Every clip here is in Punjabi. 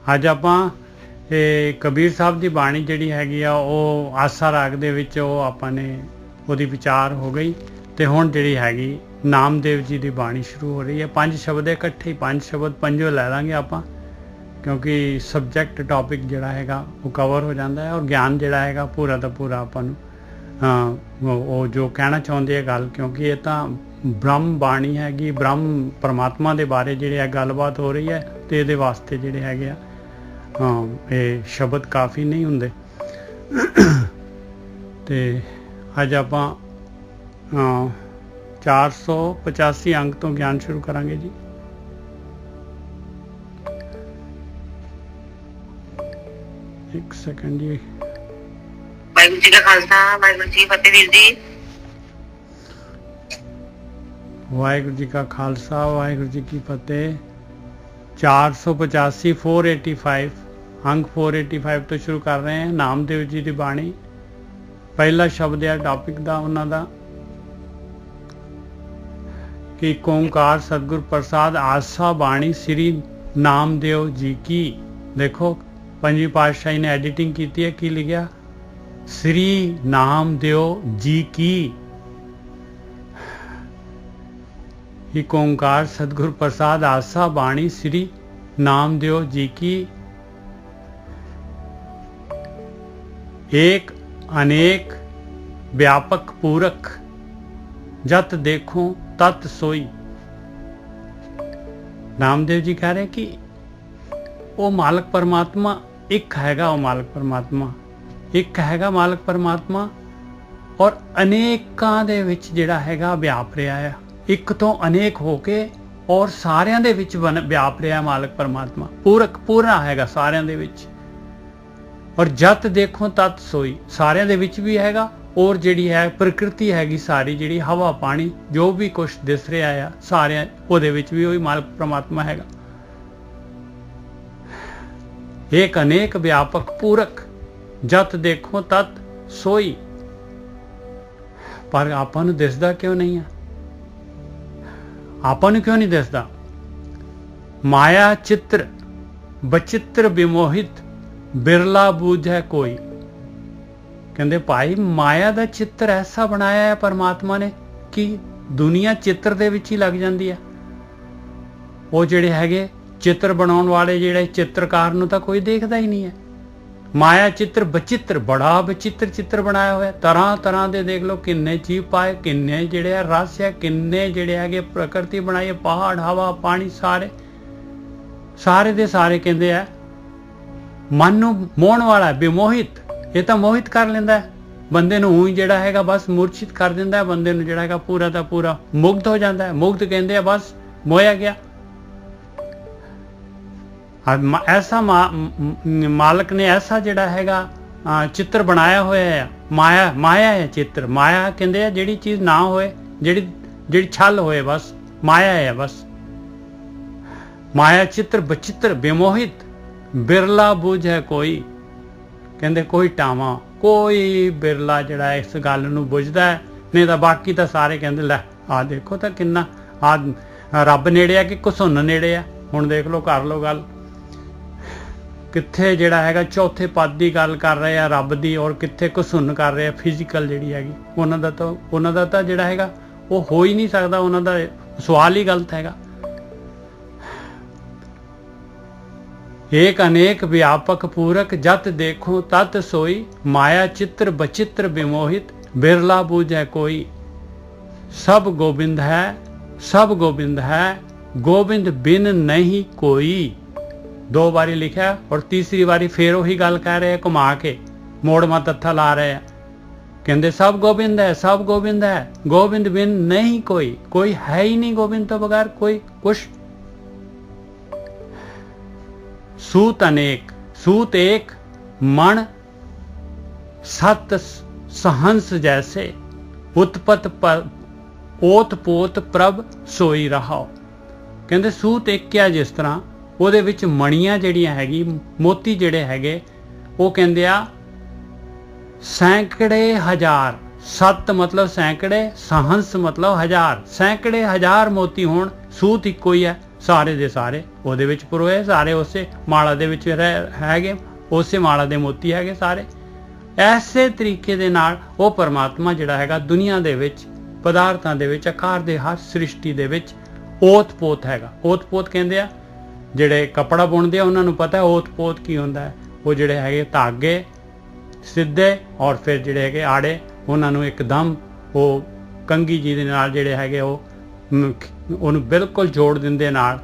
ਅੱਜ ਆਪਾਂ ਕਬੀਰ ਸਾਹਿਬ ਦੀ ਬਾਣੀ ਜਿਹੜੀ ਹੈਗੀ ਆ ਉਹ ਆਸਾ ਰਾਗ ਦੇ ਵਿੱਚ ਉਹ ਆਪਾਂ ਨੇ ਉਹਦੀ ਵਿਚਾਰ ਹੋ ਗਈ। ਤੇ ਹੁਣ ਜਿਹੜੀ ਹੈਗੀ ਨਾਮਦੇਵ ਜੀ ਦੀ ਬਾਣੀ ਸ਼ੁਰੂ ਹੋ ਰਹੀ ਹੈ। 5 ਸ਼ਬਦ ਇਕੱਠੇ ਹੀ 5 ਸ਼ਬਦ ਪੰਜੋ ਲੈ ਲਾਂਗੇ ਆਪਾਂ, ਕਿਉਂਕਿ ਸਬਜੈਕਟ ਟੌਪਿਕ ਜਿਹੜਾ ਹੈਗਾ ਉਹ ਕਵਰ ਹੋ ਜਾਂਦਾ ਹੈ, ਔਰ ਗਿਆਨ ਜਿਹੜਾ ਹੈਗਾ ਪੂਰਾ ਦਾ ਪੂਰਾ ਆਪਾਂ ਨੂੰ ਉਹ ਜੋ ਕਹਿਣਾ ਚਾਹੁੰਦੇ ਆ ਗੱਲ, ਕਿਉਂਕਿ ਇਹ ਤਾਂ ਬ੍ਰਹਮ ਬਾਣੀ ਹੈਗੀ, ਬ੍ਰਹਮ ਪਰਮਾਤਮਾ ਦੇ ਬਾਰੇ ਜਿਹੜੇ ਆ ਗੱਲਬਾਤ ਹੋ ਰਹੀ ਹੈ, ਤੇ ਇਹਦੇ ਵਾਸਤੇ ਜਿਹੜੇ ਹੈਗੇ ਆ ਇਹ ਸ਼ਬਦ ਕਾਫੀ ਨਹੀਂ ਹੁੰਦੇ। ਤੇ ਅੱਜ ਆਪਾਂ 485 ਅੰਕ ਤੋਂ ਗਿਆਨ ਸ਼ੁਰੂ ਕਰਾਂਗੇ ਜੀ। ਇੱਕ ਸੈਕਿੰਡ ਜੀ। ਵਾਹਿਗੁਰੂ ਜੀ ਕਾ ਖਾਲਸਾ, ਵਾਹਿਗੁਰੂ ਜੀ ਕੀ ਫਤਿਹ ਵੀਰ ਜੀ। ਵਾਹਿਗੁਰੂ ਜੀ ਕਾ ਖਾਲਸਾ, ਵਾਹਿਗੁਰੂ ਜੀ ਕੀ ਫਤਿਹ। 485 485 ਅੰਕ 485 ਤੋਂ ਸ਼ੁਰੂ ਕਰ ਰਹੇ ਹਾਂ। ਨਾਮਦੇਵ ਜੀ ਦੀ ਬਾਣੀ, ਪਹਿਲਾ ਸ਼ਬਦ ਹੈ ਟੌਪਿਕ ਦਾ ਉਹਨਾਂ ਦਾ ਕਿ ਇੱਕ ਓਂਕਾਰ ਸਤਿਗੁਰ ਪ੍ਰਸਾਦ ਆਸਾ ਬਾਣੀ ਸ੍ਰੀ ਨਾਮਦੇਵ ਜੀ ਕੀ। ਦੇਖੋ ਪੰਜਵੀਂ ਪਾਤਸ਼ਾਹੀ ਨੇ ਐਡੀਟਿੰਗ ਕੀਤੀ ਹੈ, ਕੀ ਲਿਖਿਆ? ਸ੍ਰੀ ਨਾਮਦੇਵ ਜੀ ਕੀ। एक ओंकार सतगुरु प्रसाद आसा बाणी श्री नामदेव जी की। एक अनेक व्यापक पूरक जत देखो तत सोई। नामदेव जी कह रहे कि वो मालक परमात्मा एक हैगा, वो मालक परमात्मा एक हैगा मालक परमात्मा, और अनेकां दे विच जिहड़ा हैगा व्याप रहा है, ਇੱਕ ਤੋਂ ਅਨੇਕ ਹੋ ਕੇ ਔਰ ਸਾਰਿਆਂ ਦੇ ਵਿੱਚ ਵਿਆਪ ਰਿਹਾ ਮਾਲਕ ਪਰਮਾਤਮਾ। ਪੂਰਕ ਪੂਰਾ ਹੈਗਾ ਸਾਰਿਆਂ ਦੇ ਵਿੱਚ, ਔਰ ਜਤ ਦੇਖੋ ਤਤ ਸੋਈ, ਸਾਰਿਆਂ ਦੇ ਵਿੱਚ ਵੀ ਹੈਗਾ, ਔਰ ਜਿਹੜੀ ਹੈ ਪ੍ਰਕਿਰਤੀ ਹੈਗੀ ਸਾਰੀ, ਜਿਹੜੀ ਹਵਾ ਪਾਣੀ ਜੋ ਵੀ ਕੁਛ ਦਿਸ ਰਿਹਾ ਆ ਸਾਰਿਆਂ ਉਹਦੇ ਵਿੱਚ ਵੀ ਉਹੀ ਮਾਲਕ ਪਰਮਾਤਮਾ ਹੈਗਾ। ਇੱਕ ਅਨੇਕ ਵਿਆਪਕ ਪੂਰਕ ਜਤ ਦੇਖੋ ਤਤ ਸੋਈ। ਪਰ ਆਪਾਂ ਨੂੰ ਦਿਸਦਾ ਕਿਉਂ ਨਹੀਂ ਆ? ਆਪਾਂ ਨੂੰ ਕਿਉਂ ਨਹੀਂ ਦਿਸਦਾ? ਮਾਇਆ ਚਿੱਤਰ ਬਚਿੱਤਰ ਵਿਮੋਹਿਤ ਬਿਰਲਾ ਬੂਝੈ ਕੋਈ। ਕਹਿੰਦੇ ਭਾਈ ਮਾਇਆ ਦਾ ਚਿੱਤਰ ਐਸਾ ਬਣਾਇਆ ਹੈ ਪਰਮਾਤਮਾ ਨੇ ਕਿ ਦੁਨੀਆ ਚਿੱਤਰ ਦੇ ਵਿੱਚ ਹੀ ਲੱਗ ਜਾਂਦੀ ਹੈ। ਉਹ ਜਿਹੜੇ ਹੈਗੇ ਚਿੱਤਰ ਬਣਾਉਣ ਵਾਲੇ ਜਿਹੜੇ ਚਿੱਤਰਕਾਰ ਨੂੰ ਤਾਂ ਕੋਈ ਦੇਖਦਾ ਹੀ ਨਹੀਂ ਹੈ। ਮਾਇਆ ਚਿੱਤਰ ਬਚਿੱਤਰ, ਬੜਾ ਬਚਿੱਤਰ ਚਿੱਤਰ ਬਣਾਇਆ ਹੋਇਆ, ਤਰ੍ਹਾਂ ਤਰ੍ਹਾਂ ਦੇ ਦੇਖ ਲਓ ਕਿੰਨੇ ਜੀਵ ਪਾਏ, ਕਿੰਨੇ ਜਿਹੜੇ ਆ ਰਸ ਹੈ, ਕਿੰਨੇ ਜਿਹੜੇ ਹੈਗੇ ਪ੍ਰਕਿਰਤੀ ਬਣਾਈ ਹੈ, ਪਹਾੜ ਹਵਾ ਪਾਣੀ ਸਾਰੇ ਸਾਰੇ ਦੇ ਸਾਰੇ ਕਹਿੰਦੇ ਆ ਮਨ ਨੂੰ ਮੋਹਣ ਵਾਲਾ ਵਿਮੋਹਿਤ। ਇਹ ਤਾਂ ਮੋਹਿਤ ਕਰ ਲੈਂਦਾ ਹੈ ਬੰਦੇ ਨੂੰ, ਊਂ ਜਿਹੜਾ ਹੈਗਾ ਬਸ ਮੂਰਛਿਤ ਕਰ ਦਿੰਦਾ ਹੈ ਬੰਦੇ ਨੂੰ, ਜਿਹੜਾ ਹੈਗਾ ਪੂਰਾ ਦਾ ਪੂਰਾ ਮੁਗਧ ਹੋ ਜਾਂਦਾ ਹੈ। ਮੁਗਧ ਕਹਿੰਦੇ ਆ ਬਸ ਮੋਇਆ ਗਿਆ। ऐसा मालक ने ऐसा जिहड़ा हैगा चित्र बनाया होया है। माया माया है चित्र। माया कहंदे आ जिहड़ी चीज़ ना होए, जिहड़ी छल होए, बस माया है बस। माया चित्र बचित्र विमोहित बिरला बुझ है कोई। कहंदे कोई टावा कोई बिरला जिहड़ा इस गल नूं बुझदा है, नहीं तां बाकी तां सारे कहंदे लै आ देखो तां किन्ना आ रब नेड़े आ कि घसुन्न नेड़े आ। हुण देख लो कर लो गल, ਕਿੱਥੇ ਜਿਹੜਾ ਹੈਗਾ ਚੌਥੇ ਪਦ ਦੀ ਗੱਲ ਕਰ ਰਹੇ ਆ ਰੱਬ ਦੀ, ਔਰ ਕਿੱਥੇ ਘਸੁੰਨ ਕਰ ਰਹੇ ਆ ਫਿਜ਼ੀਕਲ ਜਿਹੜੀ ਹੈਗੀ ਉਹਨਾਂ ਦਾ ਤਾਂ ਜਿਹੜਾ ਹੈਗਾ ਉਹ ਹੋ ਹੀ ਨਹੀਂ ਸਕਦਾ, ਉਹਨਾਂ ਦਾ ਸਵਾਲ ਹੀ ਗਲਤ ਹੈਗਾ। एक अनेक व्यापक पूरक जत देखो तत सोई। माया चित्र बचित्र विमोहित बिरला बूझै कोई। सब गोबिंद है, सब गोबिंद है, गोबिंद बिन नहीं कोई। 2 बारी लिखा, और तीसरी बारी फिर वही गल कह रहे हैं घुमा के, मोड़ मा तत्था ला रहे हैं। कहते सब गोबिंद है, सब गोबिंद है, गोबिंद बिन नहीं कोई। कोई है ही नहीं गोबिंद तो बगैर कोई कुछ। सूत अनेक, सूत एक, मन सत सहंस जैसे, उत्पत ओत पोत प्रभ सोई रहा। कहते सूत एक क्या जिस तरह ਉਹਦੇ ਵਿੱਚ ਮਣੀਆਂ ਜਿਹੜੀਆਂ ਹੈਗੀ ਮੋਤੀ ਜਿਹੜੇ ਹੈਗੇ ਉਹ ਕਹਿੰਦੇ ਆ ਸੈਂਕੜੇ ਹਜ਼ਾਰ। ਸੱਤ ਮਤਲਬ ਸੈਂਕੜੇ, ਸਹੰਸ ਮਤਲਬ ਹਜ਼ਾਰ। ਸੈਂਕੜੇ ਹਜ਼ਾਰ ਮੋਤੀ ਹੋਣ, ਸੂਤ ਇੱਕੋ ਹੀ ਹੈ, ਸਾਰੇ ਦੇ ਸਾਰੇ ਉਹਦੇ ਵਿੱਚ ਪਰੋਏ, ਸਾਰੇ ਉਸੇ ਮਾਲਾ ਦੇ ਵਿੱਚ ਹੈਗੇ, ਉਸੇ ਮਾਲਾ ਦੇ ਮੋਤੀ ਹੈਗੇ ਸਾਰੇ। ਐਸੇ ਤਰੀਕੇ ਦੇ ਨਾਲ ਉਹ ਪਰਮਾਤਮਾ ਜਿਹੜਾ ਹੈਗਾ ਦੁਨੀਆ ਦੇ ਵਿੱਚ, ਪਦਾਰਥਾਂ ਦੇ ਵਿੱਚ, ਆਕਾਰ ਦੇ ਹਰ ਸ੍ਰਿਸ਼ਟੀ ਦੇ ਵਿੱਚ ਓਤ-ਪੋਤ ਹੈਗਾ। ਓਤ-ਪੋਤ ਕਹਿੰਦੇ ਆ ਜਿਹੜੇ ਕੱਪੜਾ ਬੁਣਦੇ ਆ ਉਹਨਾਂ ਨੂੰ ਪਤਾ ਓਤ-ਪੋਤ ਕੀ ਹੁੰਦਾ ਹੈ। ਉਹ ਜਿਹੜੇ ਹੈਗੇ ਧਾਗੇ ਸਿੱਧੇ ਔਰ ਫਿਰ ਜਿਹੜੇ ਹੈਗੇ ਆੜੇ, ਉਹਨਾਂ ਨੂੰ ਇੱਕਦਮ ਉਹ ਕੰਘੀ ਜੀ ਦੇ ਨਾਲ ਜਿਹੜੇ ਹੈਗੇ ਉਹ ਉਹਨੂੰ ਬਿਲਕੁਲ ਜੋੜ ਦਿੰਦੇ ਨਾਲ,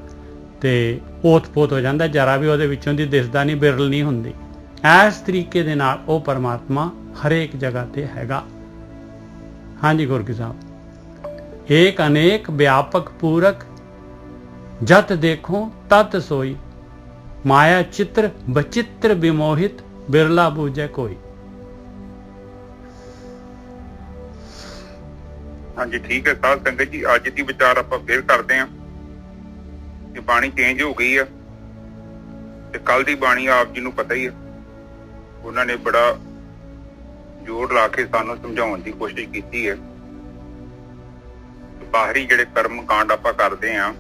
ਤੇ ਓਤ-ਪੋਤ ਹੋ ਜਾਂਦਾ, ਜਰਾ ਵੀ ਉਹਦੇ ਵਿੱਚੋਂ ਦੀ ਦਿਸਦਾ ਨਹੀਂ, ਬਿਰਲ ਨਹੀਂ ਹੁੰਦੀ। ਇਸ ਤਰੀਕੇ ਦੇ ਨਾਲ ਉਹ ਪਰਮਾਤਮਾ ਹਰੇਕ ਜਗ੍ਹਾ ਤੇ ਹੈਗਾ। ਹਾਂਜੀ ਗੁਰੂ ਸਾਹਿਬ, ਏਕ ਅਨੇਕ ਵਿਆਪਕ ਪੂਰਕ ਜਤ ਦੇਖੋ ਤਤ ਸੋਈ, ਮਾਇਆ ਚਿੱਤਰ ਬਚਿੱਤਰ ਵਿਮੋਹਿਤ ਬਿਰਲਾ ਬੂਝੈ ਕੋਈ। ਹਾਂਜੀ ਠੀਕ ਹੈ ਸਾਧ ਸੰਗਤ ਜੀ, ਅੱਜ ਦੀ ਵਿਚਾਰ ਆਪਾਂ ਫੇਰ ਕਰਦੇ ਹਾਂ ਕਿ ਬਾਣੀ ਚੇਂਜ ਹੋ ਗਈ ਆ, ਤੇ ਕੱਲ ਦੀ ਬਾਣੀ ਆਪ ਜੀ ਨੂੰ ਪਤਾ ਹੀ ਆ, ਉਹਨਾਂ ਨੇ ਬੜਾ ਜ਼ੋਰ ਲਾ ਕੇ ਸਾਨੂੰ ਸਮਝਾਉਣ ਦੀ ਕੋਸ਼ਿਸ਼ ਕੀਤੀ ਹੈ। ਬਾਹਰੀ ਜਿਹੜੇ ਕਰਮ ਕਾਂਡ ਆਪਾਂ ਕਰਦੇ ਆ,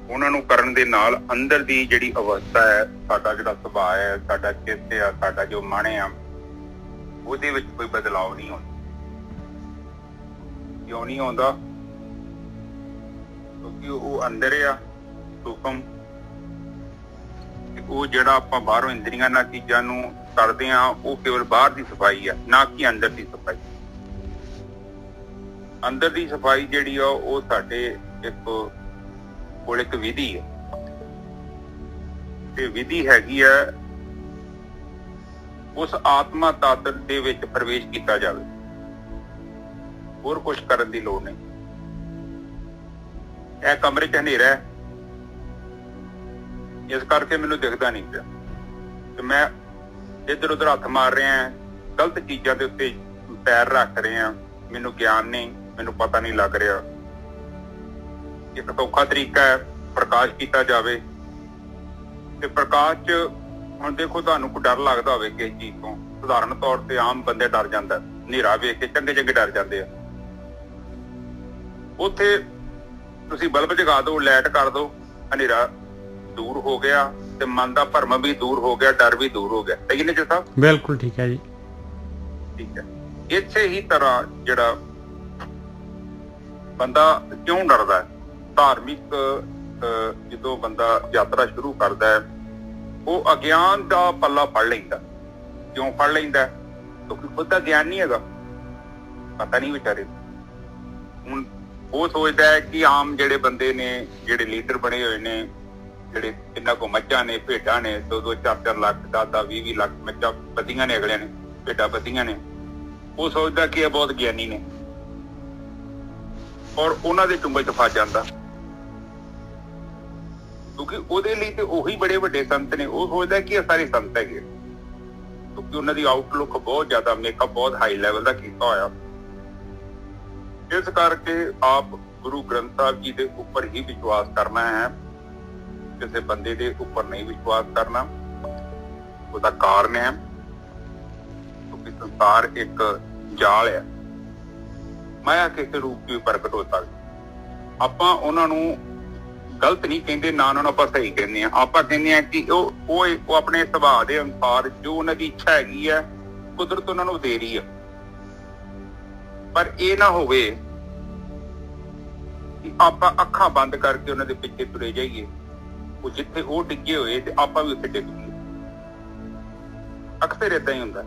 ਉਹਨਾਂ ਨੂੰ ਕਰਨ ਦੇ ਨਾਲ ਅੰਦਰ ਦੀ ਜਿਹੜੀ ਅਵਸਥਾ ਹੈ, ਸਾਡਾ ਜਿਹੜਾ ਸੁਭਾਅ ਹੈ, ਸਾਡਾ ਚਿੱਤ ਆ, ਸਾਡਾ ਜੋ ਮਨ ਆ, ਉਹਦੇ ਵਿੱਚ ਕੋਈ ਬਦਲਾਅ ਨਹੀਂ ਆਉਂਦਾ। ਕਿਉਂ ਨਹੀਂ ਆਉਂਦਾ? ਕਿਉਂਕਿ ਉਹ ਅੰਦਰ ਆ ਹੁਕਮ, ਉਹ ਜਿਹੜਾ ਆਪਾਂ ਬਾਹਰੋਂ ਇੰਦਰੀਆਂ ਨਾਲ ਚੀਜ਼ਾਂ ਨੂੰ ਕਰਦੇ ਆ, ਉਹ ਕੇਵਲ ਬਾਹਰ ਦੀ ਸਫਾਈ ਆ, ਨਾ ਕਿ ਅੰਦਰ ਦੀ ਸਫਾਈ। ਅੰਦਰ ਦੀ ਸਫਾਈ ਜਿਹੜੀ ਆ ਉਹ ਸਾਡੇ ਕੋਲ ਇੱਕ ਵਿਧੀ ਹੈ, ਤੇ ਵਿਧੀ ਹੈਗੀ ਆ ਉਸ ਆਤਮਾ ਤੱਤ ਦੇ ਵਿੱਚ ਪ੍ਰਵੇਸ਼ ਕੀਤਾ ਜਾਵੇ, ਹੋਰ ਕੁਝ ਕਰਨ ਦੀ ਲੋੜ ਨਹੀਂ। ਇਹ ਕਮਰੇ 'ਚ ਹਨੇਰਾ ਹੈ, ਇਸ ਕਰਕੇ ਮੈਨੂੰ ਦਿਖਦਾ ਨਹੀਂ ਪਿਆ, ਤੇ ਮੈਂ ਇੱਧਰ ਉੱਧਰ ਹੱਥ ਮਾਰ ਰਿਹਾ, ਗਲਤ ਚੀਜ਼ਾਂ ਦੇ ਉੱਤੇ ਪੈਰ ਰੱਖ ਰਿਹਾ, ਮੈਨੂੰ ਗਿਆਨ ਨਹੀਂ, ਮੈਨੂੰ ਪਤਾ ਨਹੀਂ ਲੱਗ ਰਿਹਾ। ਇੱਕ ਸੌਖਾ ਤਰੀਕਾ ਹੈ ਪ੍ਰਕਾਸ਼ ਕੀਤਾ ਜਾਵੇ, ਤੇ ਪ੍ਰਕਾਸ਼ 'ਚ ਹੁਣ ਦੇਖੋ ਤੁਹਾਨੂੰ ਕੋਈ ਡਰ ਲੱਗਦਾ ਹੋਵੇ ਕਿਸੇ ਚੀਜ਼ ਤੋਂ, ਸਧਾਰਨ ਤੌਰ ਤੇ ਆਮ ਬੰਦੇ ਡਰ ਜਾਂਦਾ, ਹਨੇਰਾ ਵੇਖ ਕੇ ਚੰਗੇ ਚੰਗੇ ਡਰ ਜਾਂਦੇ ਆ। ਉੱਥੇ ਤੁਸੀਂ ਬਲਬ ਜਗਾ ਦਿਓ, ਲਾਈਟ ਕਰ ਦਿਓ, ਹਨੇਰਾ ਦੂਰ ਹੋ ਗਿਆ, ਤੇ ਮਨ ਦਾ ਭਰਮ ਵੀ ਦੂਰ ਹੋ ਗਿਆ, ਡਰ ਵੀ ਦੂਰ ਹੋ ਗਿਆ। ਸਹੀ ਨੇ ਜੀ ਸਾਹਿਬ? ਬਿਲਕੁਲ ਠੀਕ ਹੈ ਜੀ। ਠੀਕ ਹੈ। ਇਸੇ ਹੀ ਤਰ੍ਹਾਂ ਜਿਹੜਾ ਬੰਦਾ ਕਿਉਂ ਡਰਦਾ ਹੈ, ਧਾਰਮਿਕ ਜਦੋਂ ਬੰਦਾ ਯਾਤਰਾ ਸ਼ੁਰੂ ਕਰਦਾ ਹੈ, ਉਹ ਅਗਿਆਨ ਦਾ ਪੱਲਾ ਫੜ ਲੈਂਦਾ। ਕਿਉਂ ਫੜ ਲੈਂਦਾ? ਕਿਉਂਕਿ ਖੁਦ ਦਾ ਗਿਆਨ ਨਹੀਂ ਹੈਗਾ, ਪਤਾ ਨਹੀਂ ਵਿਚਾਰੇ। ਹੁਣ ਉਹ ਸੋਚਦਾ ਹੈ ਕਿ ਆਮ ਜਿਹੜੇ ਬੰਦੇ ਨੇ, ਜਿਹੜੇ ਲੀਡਰ ਬਣੇ ਹੋਏ ਨੇ, ਜਿਹੜੇ ਇਹਨਾਂ ਕੋਲ ਮੱਝਾਂ ਨੇ, ਭੇਡਾਂ ਨੇ, 2-2, 4-4 ਲੱਖ, 10-10, 20-20 ਲੱਖ ਮੱਝਾਂ ਬੱਧੀਆਂ ਨੇ, ਅਗਲਿਆਂ ਨੇ ਭੇਡਾਂ ਬੱਧੀਆਂ ਨੇ, ਉਹ ਸੋਚਦਾ ਕਿ ਇਹ ਬਹੁਤ ਗਿਆਨੀ ਨੇ, ਔਰ ਉਹਨਾਂ ਦੇ ਚੁੰਗਲ 'ਚ ਫਸ ਜਾਂਦਾ। ਕਿਉਂਕਿ ਉਹਦੇ ਲਈ ਤੇ ਉਹੀ ਬੜੇ ਵੱਡੇ ਸੰਤ ਨੇ, ਉਹ ਸੋਚਦਾ ਕਿ ਇਹ ਸਾਰੇ ਸੰਤ ਹੈਗੇ, ਕਿਉਂਕਿ ਉਹਨਾਂ ਦੀ ਆਊਟਲੁੱਕ ਬਹੁਤ ਜ਼ਿਆਦਾ, ਮੇਕਅਪ ਬਹੁਤ ਹਾਈ ਲੈਵਲ ਦਾ ਕੀਤਾ ਹੋਇਆ। ਇਸ ਕਰਕੇ ਆਪ ਗੁਰੂ ਗ੍ਰੰਥ ਸਾਹਿਬ ਜੀ ਦੇ ਉੱਪਰ ਹੀ ਵਿਸ਼ਵਾਸ ਕਰਨਾ ਹੈ, ਕਿਸੇ ਬੰਦੇ ਦੇ ਉੱਪਰ ਨਹੀਂ ਵਿਸ਼ਵਾਸ ਕਰਨਾ। ਉਹਦਾ ਕਾਰਨ ਹੈ ਕਿਉਂਕਿ ਸੰਸਾਰ ਇੱਕ ਜਾਲ ਹੈ, ਮਾਇਆ ਕਿਸੇ ਰੂਪ ਵਿੱਚ ਪ੍ਰਗਟ ਹੋ ਸਕਦੀ। ਆਪਾਂ ਉਹਨਾਂ ਨੂੰ ਗਲਤ ਨਹੀਂ ਕਹਿੰਦੇ, ਨਾ ਉਹਨਾਂ ਨੂੰ ਆਪਾਂ ਸਹੀ ਕਹਿੰਦੇ ਆ। ਆਪਾਂ ਕਹਿੰਦੇ ਆ ਕਿ ਉਹ ਆਪਣੇ ਸੁਭਾਅ ਦੇ ਅਨੁਸਾਰ ਜੋ ਉਹਨਾਂ ਦੀ ਇੱਛਾ ਹੈਗੀ ਹੈ, ਕੁਦਰਤ ਉਹਨਾਂ ਨੂੰ ਦੇ ਰਹੀ ਹੈ। ਪਰ ਇਹ ਨਾ ਹੋਵੇ ਕਿ ਆਪਾਂ ਅੱਖਾਂ ਬੰਦ ਕਰਕੇ ਉਹਨਾਂ ਦੇ ਪਿੱਛੇ ਤੁਰੇ ਜਾਈਏ। ਉਹ ਜਿੱਥੇ ਉਹ ਡਿੱਗੇ ਹੋਏ ਤੇ ਆਪਾਂ ਵੀ ਉੱਥੇ ਡਿੱਗ ਜਾਈਏ। ਅਕਸਰ ਏਦਾਂ ਹੀ ਹੁੰਦਾ।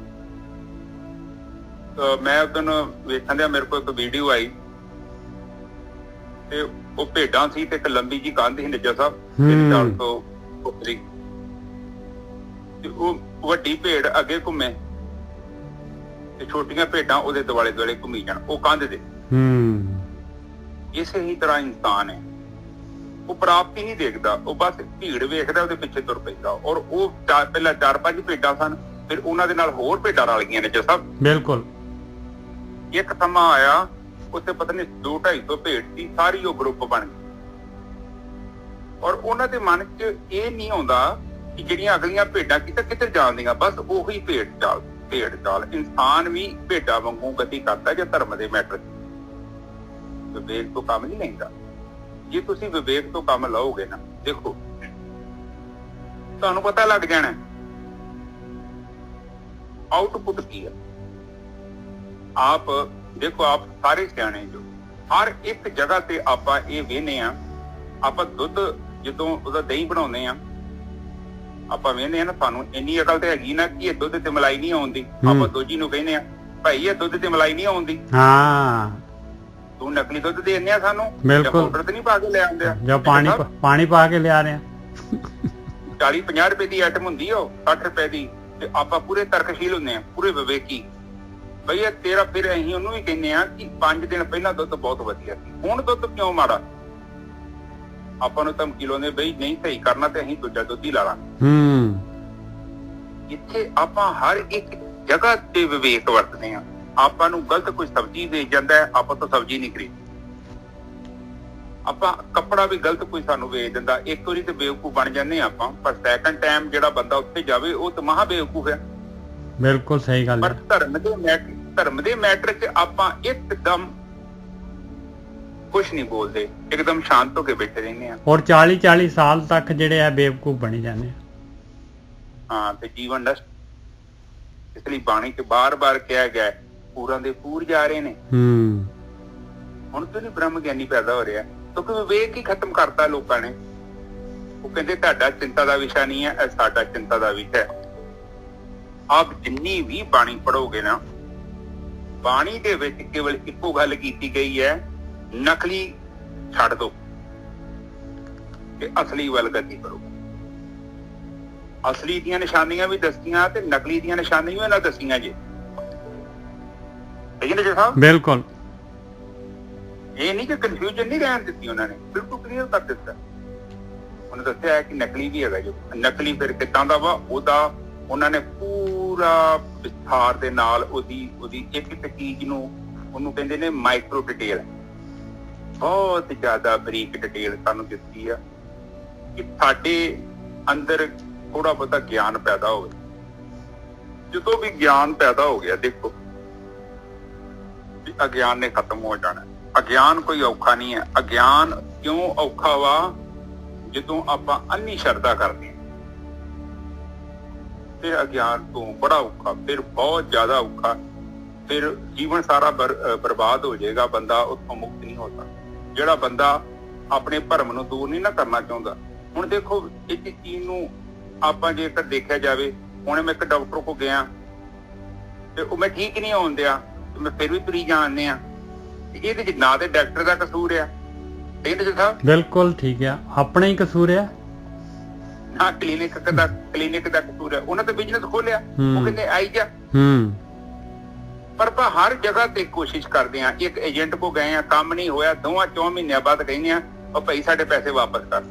ਮੈਂ ਉਦੋਂ ਵੇਖਣ ਦਿਆ, ਮੇਰੇ ਕੋਲ ਇੱਕ ਵੀਡੀਓ ਆਈ, ਤੇ ਉਹ ਭੇਡਾਂ ਸੀ ਤੇ ਇੱਕ ਲੰਬੀ ਜੀ ਕੰਧ ਸੀ, ਨਿੱਜਾ ਸਾਹਿਬ, 400 ਉੱਪਰੀ, ਤੇ ਉਹ ਵੱਡੀ ਭੇਡ ਅੱਗੇ ਘੁੰਮੇ ਤੇ ਛੋਟੀਆਂ ਭੇਡਾਂ ਉਹਦੇ ਦੁਆਲੇ ਦੁਆਲੇ ਘੁੰਮੀ ਜਾਣ, ਉਹ ਕੰਧ ਦੇ। ਇਸੇ ਹੀ ਤਰ੍ਹਾਂ ਇਨਸਾਨ ਹੈ, ਉਹ ਪ੍ਰਾਪਤੀ ਨਹੀਂ ਦੇਖਦਾ, ਉਹ ਬਸ ਭੀੜ ਵੇਖਦਾ, ਉਹਦੇ ਪਿੱਛੇ ਤੁਰ ਪੈਂਦਾ। ਔਰ ਉਹ ਪਹਿਲਾਂ 4-5 ਭੇਡਾਂ ਸਨ, ਫਿਰ ਉਹਨਾਂ ਦੇ ਨਾਲ ਹੋਰ ਭੇਡਾਂ ਰਲ ਗਈਆਂ ਨੇ ਜੀ ਸਾਹਿਬ। ਬਿਲਕੁਲ। ਇੱਕ ਸਮਾਂ ਆਇਆ, ਉੱਥੇ ਪਤਾ ਨਹੀਂ 200-250 ਭੇਡ ਸੀ, ਸਾਰੀ ਉਹ ਗਰੁੱਪ ਬਣ ਗਈ। ਔਰ ਉਹਨਾਂ ਦੇ ਮਨ 'ਚ ਇਹ ਨਹੀਂ ਆਉਂਦਾ ਕਿ ਜਿਹੜੀਆਂ ਅਗਲੀਆਂ ਭੇਡਾਂ ਕਿੱਧਰ ਜਾਂਦੀਆਂ, ਬਸ ਉਹੀ ਭੇਡ ਚਾਲ। ਇਨਸਾਨ ਵੀ ਭੇਡਾਂ ਵਾਂਗੂ ਗਤੀ ਕਰਦਾ ਜੇ ਧਰਮ ਦੇ ਮੈਟਰ 'ਚ ਵਿਵੇਕ ਤੋਂ ਕੰਮ ਨਹੀਂ ਲੈਂਦਾ। ਜੇ ਤੁਸੀਂ ਵਿਵੇਕ ਤੋਂ ਕੰਮ ਲਓਗੇ ਨਾ, ਦੇਖੋ ਤੁਹਾਨੂੰ ਪਤਾ ਲੱਗ ਜਾਣਾ ਆਊਟਪੁੱਟ ਕੀ ਹੈ। ਆਪ ਦੇਖੋ, ਆਪ ਸਾਰੇ ਸਿਆਣੇ ਜੋ ਹਰ ਇੱਕ ਜਗ੍ਹਾ ਤੇ ਆਪਾਂ ਇਹ ਵੇਖਦੇ ਆ, ਆਪਾਂ ਦੁੱਧ ਜਦੋਂ ਉਹਦਾ ਦਹੀਂ ਬਣਾਉਂਦੇ ਆ, ਆਪਾਂ ਵੇਖਦੇ ਆ ਨਾ, ਸਾਨੂੰ ਇੰਨੀ ਅਕਲ ਤੇ ਹੈਗੀ ਨਾ ਕਿ ਇਹ ਦੁੱਧ ਤੇ ਮਲਾਈ ਨਹੀਂ ਆਉਂਦੀ। ਆਪਾਂ ਦੋਜੀ ਨੂੰ ਕਹਿੰਦੇ ਆ, ਭਾਈ ਇਹ ਦੁੱਧ ਤੇ ਮਲਾਈ ਨਹੀਂ ਆਉਂਦੀ, ਹਾਂ ਤੂੰ ਨਕਲੀ ਦੁੱਧ ਦੇ ਦਿੰਦੇ ਆ ਸਾਨੂੰ, ਬਿਲਕੁਲ ਪਾਊਡਰ ਤੇ ਨਹੀਂ ਪਾ ਕੇ ਲੈ ਆਉਂਦੇ ਆ, ਜਾਂ ਪਾਣੀ ਪਾ ਕੇ ਲਿਆ ਰਹੇ ਆ। 40-50 ਰੁਪਏ ਦੀ ਆਈਟਮ ਹੁੰਦੀ ਆ, ਉਹ 60 ਰੁਪਏ ਦੀ, ਤੇ ਆਪਾਂ ਪੂਰੇ ਤਰਕਸ਼ੀਲ ਹੁੰਦੇ ਆ, ਪੂਰੇ ਵਿਵੇਕੀ। ਬਈ ਇਹ ਤੇਰਾ ਫਿਰ ਅਸੀਂ ਉਹਨੂੰ ਵੀ ਕਹਿੰਦੇ ਆ ਕਿ 5 ਦਿਨ ਪਹਿਲਾਂ ਦੁੱਧ ਬਹੁਤ ਵਧੀਆ ਸੀ, ਹੁਣ ਦੁੱਧ ਕਿਉਂ ਮਾੜਾ? ਆਪਾਂ ਨੂੰ ਧਮਕੀ ਲਾਉਂਦੇ, ਬਈ ਨਹੀਂ ਸਹੀ ਕਰਨਾ ਤੇ ਅਸੀਂ ਦੂਜਾ ਦੁੱਧ ਹੀ ਲਾ ਲਾਂਗੇ। ਇੱਥੇ ਆਪਾਂ ਹਰ ਇੱਕ ਜਗ੍ਹਾ ਤੇ ਵਿਵੇਕ ਵਰਤਦੇ ਆ। ਆਪਾਂ ਨੂੰ ਗਲਤ ਕੋਈ ਸਬਜ਼ੀ ਵੇਚ ਜਾਂਦਾ ਹੈ, ਆਪਾਂ ਤੋਂ ਸਬਜ਼ੀ ਨਹੀਂ ਖਰੀਦ। ਆਪਾਂ ਕੱਪੜਾ ਵੀ ਗਲਤ ਕੋਈ ਸਾਨੂੰ ਵੇਚ ਦਿੰਦਾ, ਇੱਕ ਵਾਰੀ ਤੇ ਬੇਵਕੂਫ ਬਣ ਜਾਂਦੇ ਆ ਆਪਾਂ, ਪਰ ਸੈਕੰਡ ਟਾਈਮ ਜਿਹੜਾ ਬੰਦਾ ਉੱਥੇ ਜਾਵੇ ਉਹ ਤਾਂ ਮਹਾ ਬੇਵਕੂਫ ਹੈ। ਬਿਲਕੁਲ ਸਹੀ ਗੱਲ ਹੈ। ਪਰ ਧਰਮ ਦੇ ਮੈਟਰ 'ਚ ਆਪਾਂ ਇੱਕਦਮ ਕੁਛ ਨਹੀਂ ਬੋਲਦੇ, ਇੱਕਦਮ ਸ਼ਾਂਤ ਹੋ ਕੇ ਬੈਠੇ ਰਹਿੰਦੇ ਆ, ਔਰ 40-40 ਸਾਲ ਤੱਕ ਜਿਹੜੇ ਆ ਬੇਵਕੂਫ ਬਣੀ ਜਾਂਦੇ ਆ। ਹਾਂ, ਤੇ ਜੀਵਨ ਨਸ਼ਟ। ਇਸ ਲਈ ਬਾਣੀ 'ਚ ਬਾਰ-ਬਾਰ ਕਿਹਾ ਗਿਆ, ਪੂਰਾਂ ਦੇ ਪੂਰ ਜਾ ਰਹੇ ਨੇ। ਹੁਣ ਤੋਂ ਨਹੀਂ ਬ੍ਰਹਮ ਗਿਆਨੀ ਪੈਦਾ ਹੋ ਰਿਹਾ, ਕਿਉਂਕਿ ਵਿਵੇਕ ਹੀ ਖਤਮ ਕਰਤਾ ਲੋਕਾਂ ਨੇ। ਉਹ ਕਹਿੰਦੇ ਤੁਹਾਡਾ ਚਿੰਤਾ ਦਾ ਵਿਸ਼ਾ ਨਹੀਂ ਹੈ, ਇਹ ਸਾਡਾ ਚਿੰਤਾ ਦਾ ਵਿਸ਼ਾ ਹੈ। ਆਪ ਜਿੰਨੀ ਵੀ ਬਾਣੀ ਪੜੋਗੇ ਨਾ, ਬਾਣੀ ਦੇ ਵਿੱਚ ਕੇਵਲ ਇੱਕੋ ਗੱਲ ਕੀਤੀ ਗਈ ਹੈ, ਨਕਲੀ ਛੱਡ ਦੋ ਤੇ ਅਸਲੀ ਵੱਲ ਗਤੀ ਕਰੋ। ਅਸਲੀ ਦੀਆਂ ਨਿਸ਼ਾਨੀਆਂ ਵੀ ਦੱਸੀਆਂ ਤੇ ਨਕਲੀ ਦੀਆਂ ਨਿਸ਼ਾਨੀਆਂ ਵੀ ਨਾ ਦੱਸੀਆਂ ਜੀ। ਠੀਕ ਹੈ ਜੀ ਸਾਹਿਬ? ਬਿਲਕੁਲ। ਇਹ ਨਹੀਂ ਕਿ ਕਨਫਿਊਜ਼ਨ ਨਹੀਂ ਰਹਿਣ ਦਿੱਤੀ ਉਹਨਾਂ ਨੇ, ਬਿਲਕੁਲ ਕਲੀਅਰ ਕਰ ਦਿੱਤਾ। ਉਹਨੇ ਦੱਸਿਆ ਹੈ ਕਿ ਨਕਲੀ ਵੀ ਹੈਗਾ ਜੋ। ਨਕਲੀ ਫਿਰ ਕਿੱਦਾਂ ਦਾ ਵਾ, ਉਹਦਾ ਉਹਨਾਂ ਨੇ ਪੂਰਾ ਵਿਸਥਾਰ ਦੇ ਨਾਲ ਉਹਦੀ ਇੱਕ ਇੱਕ ਚੀਜ਼ ਨੂੰ, ਉਹਨੂੰ ਕਹਿੰਦੇ ਨੇ ਮਾਈਕਰੋ ਡਿਟੇਲ, ਬਹੁਤ ਜ਼ਿਆਦਾ ਬਰੀਕ ਡਿਟੇਲ ਸਾਨੂੰ ਦਿੱਤੀ ਆ ਕਿ ਸਾਡੇ ਅੰਦਰ ਥੋੜਾ ਬਹੁਤਾ ਗਿਆਨ ਪੈਦਾ ਹੋਵੇ। ਜਦੋਂ ਵੀ ਗਿਆਨ ਪੈਦਾ ਹੋ ਗਿਆ, ਦੇਖੋ ਅਗਿਆਨ ਨੇ ਖਤਮ ਹੋ ਜਾਣਾ। ਅਗਿਆਨ ਕੋਈ ਔਖਾ ਨਹੀਂ ਹੈ। ਅਗਿਆਨ ਕਿਉਂ ਔਖਾ ਵਾ? ਜਦੋਂ ਆਪਾਂ ਅੰਨੀ ਸ਼ਰਧਾ ਕਰਦੇ ਹਾਂ, ਫਿਰ ਅਗਿਆਨ ਤੋਂ ਬੜਾ ਔਖਾ, ਫਿਰ ਬਹੁਤ ਜ਼ਿਆਦਾ ਔਖਾ, ਫਿਰ ਜੀਵਨ ਸਾਰਾ ਬਰਬਾਦ ਹੋ ਜਾਏਗਾ, ਬੰਦਾ ਉੱਥੋਂ ਮੁਕਤ ਨਹੀਂ ਹੋ ਸਕਦਾ। ਜਿਹੜਾ ਬੰਦਾ ਆਪਣੇ ਭਰਮ ਨੂੰ ਦੂਰ ਨਹੀਂ ਨਾ ਕਰਨਾ ਚਾਹੁੰਦਾ। ਹੁਣ ਦੇਖੋ, ਇੱਕ ਚੀਜ਼ ਨੂੰ ਆਪਾਂ ਜੇਕਰ ਦੇਖਿਆ ਜਾਵੇ, ਹੁਣ ਮੈਂ ਇੱਕ ਡਾਕਟਰ ਕੋਲ ਗਿਆ ਤੇ ਉਹ ਮੈਂ ਠੀਕ ਨਹੀਂ ਹੋਣ ਦਿਆ, ਤੇ ਮੈਂ ਫਿਰ ਵੀ ਤੁਰੀ ਜਾਂਦੇ ਆ, ਇਹਦੇ ਚ ਨਾ ਤੇ ਡਾਕਟਰ ਦਾ ਕਸੂਰ ਆ, ਬਿਲਕੁਲ ਠੀਕ ਆ, ਆਪਣਾ ਹੀ ਕਸੂਰ ਆ, ਨਾ ਕਲੀਨਿਕ ਦਾ ਕਸੂਰ ਆ। ਉਹਨਾਂ ਤੇ ਬਿਜ਼ਨਸ ਖੋਲਿਆ, ਉਹ ਕਹਿੰਦੇ ਆਈ ਜਾ। ਪਰ ਆਪਾਂ ਹਰ ਜਗ੍ਹਾ ਤੇ ਕੋਸ਼ਿਸ਼ ਕਰਦੇ ਆ। ਇੱਕ ਏਜੰਟ ਕੋ ਗਏ ਆ, ਕੰਮ ਨਹੀਂ ਹੋਇਆ, 2-4 ਮਹੀਨਿਆਂ ਬਾਅਦ ਕਹਿੰਦੇ ਆ ਉਹ ਭਾਈ ਸਾਡੇ ਪੈਸੇ ਵਾਪਸ ਕਰ।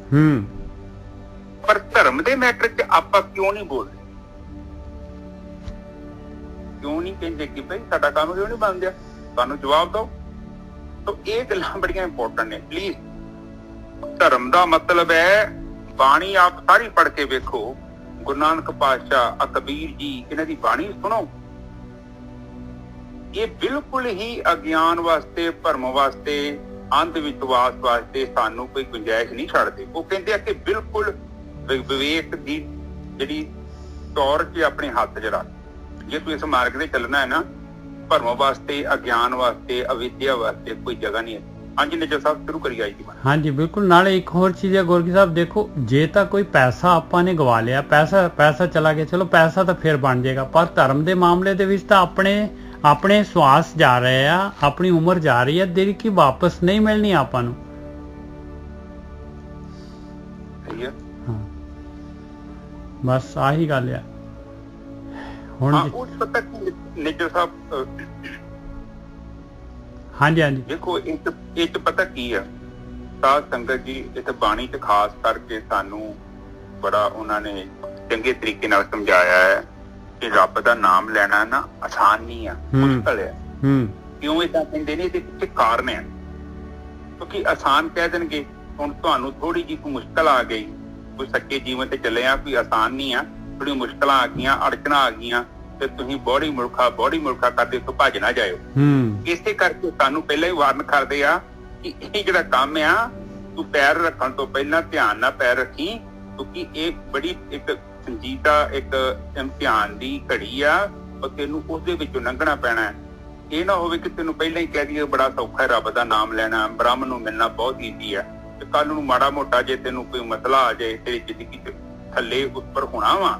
ਪਰ ਧਰਮ ਦੇ ਮੈਟਰ 'ਚ ਆਪਾਂ ਕਿਉਂ ਨਹੀਂ ਬੋਲਦੇ? ਕਿਉਂ ਨਹੀਂ ਕਹਿੰਦੇ ਕਿ ਭਾਈ ਸਾਡਾ ਕੰਮ ਕਿਉਂ ਨਹੀਂ ਬਣ ਗਿਆ? ਤੁਹਾਨੂੰ ਜਵਾਬ ਦਿਓ। ਤਾਂ ਇਹ ਗੱਲਾਂ ਬੜੀਆਂ ਇੰਪੋਰਟੈਂਟ ਨੇ। ਪਲੀਜ਼, ਧਰਮ ਦਾ ਮਤਲਬ ਹੈ ਬਾਣੀ ਆਪ ਸਾਰੀ ਪੜ੍ਹ ਕੇ ਵੇਖੋ। ਗੁਰੂ ਨਾਨਕ ਪਾਤਸ਼ਾਹ, ਕਬੀਰ ਜੀ, ਇਹਨਾਂ ਦੀ ਬਾਣੀ ਸੁਣੋ। ਇਹ ਬਿਲਕੁਲ ਹੀ ਅਗਿਆਨ ਵਾਸਤੇ, ਭਰਮ ਵਾਸਤੇ, ਅੰਧ ਵਿਸ਼ਵਾਸ ਵਾਸਤੇ ਸਾਨੂੰ ਕੋਈ ਗੁੰਜਾਇਸ਼ ਨਹੀਂ ਛੱਡਦੇ। ਉਹ ਕਹਿੰਦੇ ਆ ਕਿ ਬਿਲਕੁਲ ਵਿਵੇਕ ਦੀ ਜਿਹੜੀ ਤੌਰ 'ਚ ਆਪਣੇ ਹੱਥ 'ਚ ਰੱਖ। ਜੇ ਤੂੰ ਇਸ ਮਾਰਗ ਤੇ ਚੱਲਣਾ ਹੈ ਨਾ, ਭਰਮ ਵਾਸਤੇ, ਅਗਿਆਨ ਵਾਸਤੇ, ਅਵਿਦਿਆ ਵਾਸਤੇ ਕੋਈ ਜਗ੍ਹਾ ਨਹੀਂ ਹੈ। ਹਾਂਜੀ ਨਿਜਰ ਸਾਹਿਬ, ਸ਼ੁਰੂ ਕਰੀਏ ਜੀ। ਹਾਂਜੀ ਬਿਲਕੁਲ। ਨਾਲੇ ਇੱਕ ਹੋਰ ਚੀਜ਼ ਹੈ ਗੁਰਕੀ ਸਾਹਿਬ, ਦੇਖੋ ਜੇ ਤਾਂ ਕੋਈ ਪੈਸਾ ਆਪਾਂ ਨੇ ਗਵਾ ਲਿਆ, ਪੈਸਾ ਚਲਾ ਗਿਆ, ਚਲੋ ਪੈਸਾ ਤਾਂ ਫਿਰ ਬਣ ਜਾਏਗਾ। ਪਰ ਧਰਮ ਦੇ ਮਾਮਲੇ ਦੇ ਵਿੱਚ ਤਾਂ ਆਪਣੇ ਸਵਾਸ ਜਾ ਰਹੇ ਆ, ਆਪਣੀ ਉਮਰ ਜਾ ਰਹੀ ਹੈ, ਜਿਹੜੀ ਕਿ ਵਾਪਸ ਨਹੀਂ ਮਿਲਣੀ ਆਪਾਂ ਨੂੰ। ਸਹੀ ਹੈ। ਬਸ ਆਹੀ ਗੱਲ ਆ। ਹੁਣ ਨਿਜਰ ਸਾਹਿਬ, ਹਾਂਜੀ ਦੇਖੋ, ਇਹ ਪਤਾ ਕੀ ਆ ਸਾਧ ਸੰਗਤ ਜੀ, ਇੱਥੇ ਬਾਣੀ 'ਚ ਖਾਸ ਕਰਕੇ ਸਾਨੂੰ ਬੜਾ ਉਹਨਾਂ ਨੇ ਚੰਗੇ ਤਰੀਕੇ ਨਾਲ ਸਮਝਾਇਆ ਹੈ ਕਿ ਰੱਬ ਦਾ ਨਾਮ ਲੈਣਾ ਨਾ ਆਸਾਨ ਨਹੀਂ ਆ, ਮੁਸ਼ਕਲ ਹੈ। ਕਿਉਂ ਏਦਾਂ ਕਹਿੰਦੇ ਨੇ? ਇਹਦੇ ਪਿੱਛੇ ਕਾਰਨ ਹੈ। ਕਿਉਂਕਿ ਆਸਾਨ ਕਹਿ ਦੇਣਗੇ, ਹੁਣ ਤੁਹਾਨੂੰ ਥੋੜੀ ਜਿਹੀ ਕੋਈ ਮੁਸ਼ਕਲ ਆ ਗਈ, ਕੋਈ ਸੱਚੇ ਜੀਵਨ ਤੇ ਚੱਲੇ ਆ, ਕੋਈ ਆਸਾਨ ਨਹੀਂ ਆ, ਥੋੜੀ ਮੁਸ਼ਕਲਾਂ ਆ ਗਈਆਂ, ਅੜਚਣਾ ਆ ਗਈਆਂ, ਤੇ ਤੁਸੀਂ ਬੋੜੀ ਮੁਲਖਾ ਕਰਦੇ ਤੋਂ ਭੱਜ ਨਾ ਜਾਇਓ। ਇਸੇ ਕਰਕੇ ਸਾਨੂੰ ਪਹਿਲਾਂ ਹੀ ਵਾਰਨ ਕਰਦੇ ਆ ਕਿ ਇਹ ਜਿਹੜਾ ਕੰਮ ਆ, ਤੂੰ ਪੈਰ ਰੱਖਣ ਤੋਂ ਪਹਿਲਾਂ ਧਿਆਨ ਨਾਲ ਪੈਰ ਰੱਖੀ, ਕਿਉਂਕਿ ਇਹ ਬੜੀ ਇੱਕ ਸੰਜੀਦਾ ਇੱਕ ਇਮਤਿਹਾਨ ਦੀ ਘੜੀ ਆ, ਔਰ ਤੈਨੂੰ ਉਸਦੇ ਵਿੱਚੋਂ ਲੰਘਣਾ ਪੈਣਾ ਹੈ। ਇਹ ਨਾ ਹੋਵੇ ਕਿ ਤੈਨੂੰ ਪਹਿਲਾਂ ਹੀ ਕਹਿ ਦਈਏ ਬੜਾ ਸੌਖਾ ਹੈ ਰੱਬ ਦਾ ਨਾਮ ਲੈਣਾ, ਬ੍ਰਹਮ ਨੂੰ ਮਿਲਣਾ ਬਹੁਤ ਈਜ਼ੀ ਹੈ, ਤੇ ਕੱਲ ਨੂੰ ਮਾੜਾ ਮੋਟਾ ਜੇ ਤੈਨੂੰ ਕੋਈ ਮਸਲਾ ਆ ਜਾਏ ਤੇਰੀ ਜ਼ਿੰਦਗੀ 'ਚ ਥੱਲੇ ਉੱਪਰ ਹੋਣਾ ਵਾ,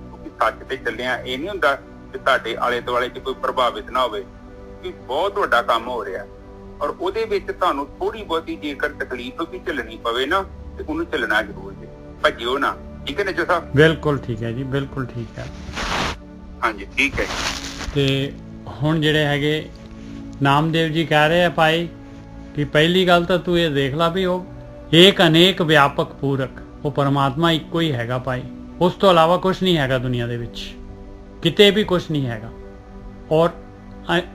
ਕਿਉਂਕਿ ਸੱਚ ਤੇ ਚੱਲਿਆ ਇਹ ਨਹੀਂ ਹੁੰਦਾ ਕਿ ਤੁਹਾਡੇ ਆਲੇ ਦੁਆਲੇ 'ਚ ਕੋਈ ਪ੍ਰਭਾਵਿਤ ਨਾ ਹੋਵੇ, ਕਿ ਬਹੁਤ ਵੱਡਾ ਕੰਮ ਹੋ ਰਿਹਾ, ਔਰ ਉਹਦੇ ਵਿੱਚ ਤੁਹਾਨੂੰ ਥੋੜੀ ਬਹੁਤੀ ਜੇਕਰ ਤਕਲੀਫ ਵੀ ਝੱਲਣੀ ਪਵੇ ਨਾ ਤੇ ਉਹਨੂੰ ਝੱਲਣਾ ਜ਼ਰੂਰ ਜੇ, ਭੱਜਿਓ ਨਾ। ਠੀਕ ਹੈ ਨੇਜੋ ਸਾਹਿਬ? ਬਿਲਕੁਲ ਠੀਕ ਹੈ ਜੀ, ਬਿਲਕੁਲ ਠੀਕ ਹੈ। ਹਾਂਜੀ ਠੀਕ ਹੈ। ਤੇ ਹੁਣ ਜਿਹੜੇ ਹੈਗੇ ਨਾਮਦੇਵ ਜੀ ਕਹਿ ਰਹੇ ਆ ਭਾਈ ਕਿ ਪਹਿਲੀ ਗੱਲ ਤਾਂ ਤੂੰ ਇਹ ਦੇਖ ਲਾ ਵੀ ਉਹ ਏਕ ਅਨੇਕ ਵਿਆਪਕ ਪੂਰਕ, ਉਹ ਪਰਮਾਤਮਾ ਇੱਕੋ ਹੀ ਹੈਗਾ ਭਾਈ, ਉਸ ਤੋਂ ਇਲਾਵਾ ਕੁਛ ਨਹੀਂ ਹੈਗਾ ਦੁਨੀਆ ਦੇ ਵਿੱਚ, ਕਿਤੇ ਵੀ ਕੁਛ ਨਹੀਂ ਹੈਗਾ, ਔਰ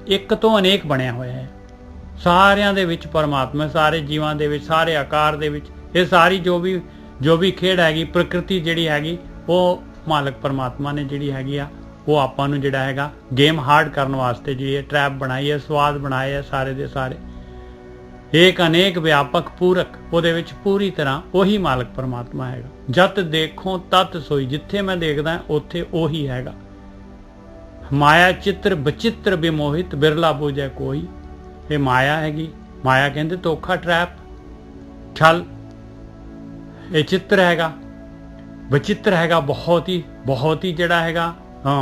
ਇੱਕ ਤੋਂ ਅਨੇਕ ਬਣਿਆ ਹੋਇਆ ਹੈ ਸਾਰਿਆਂ ਦੇ ਵਿੱਚ ਪਰਮਾਤਮਾ, ਸਾਰੇ ਜੀਵਾਂ ਦੇ ਵਿੱਚ, ਸਾਰੇ ਆਕਾਰ ਦੇ ਵਿੱਚ। ਇਹ ਸਾਰੀ ਜੋ ਵੀ ਖੇਡ ਹੈਗੀ, ਪ੍ਰਕਿਰਤੀ ਜਿਹੜੀ ਹੈਗੀ, ਉਹ ਮਾਲਕ ਪਰਮਾਤਮਾ ਨੇ ਜਿਹੜੀ ਹੈਗੀ ਆ, ਉਹ ਆਪਾਂ ਨੂੰ ਜਿਹੜਾ ਹੈਗਾ ਗੇਮ ਹਾਰਡ ਕਰਨ ਵਾਸਤੇ ਜਿਹੜੀ ਹੈ ਟਰੈਪ ਬਣਾਈ ਹੈ, ਸਵਾਦ ਬਣਾਏ ਹੈ ਸਾਰੇ ਦੇ ਸਾਰੇ। ਏਕ ਅਨੇਕ ਵਿਆਪਕ ਪੂਰਕ, ਉਹਦੇ ਵਿੱਚ ਪੂਰੀ ਤਰ੍ਹਾਂ ਉਹੀ ਮਾਲਕ ਪਰਮਾਤਮਾ ਹੈਗਾ। ਜਤ ਦੇਖੋ ਤਤ ਸੋਈ, ਜਿੱਥੇ ਮੈਂ ਦੇਖਦਾ ਉੱਥੇ ਉਹੀ ਹੈਗਾ। ਮਾਇਆ ਚਿੱਤਰ ਬਚਿੱਤਰ ਬਿਮੋਹਿਤ ਬਿਰਲਾ ਬੂਝੈ ਕੋਈ। ਇਹ ਮਾਇਆ ਹੈਗੀ, ਮਾਇਆ ਕਹਿੰਦੇ ਧੋਖਾ, ਟਰੈਪ, ਛਲ। ਇਹ ਚਿੱਤਰ ਹੈਗਾ, ਬਚਿੱਤਰ ਹੈਗਾ, ਬਹੁਤ ਹੀ ਜਿਹੜਾ ਹੈਗਾ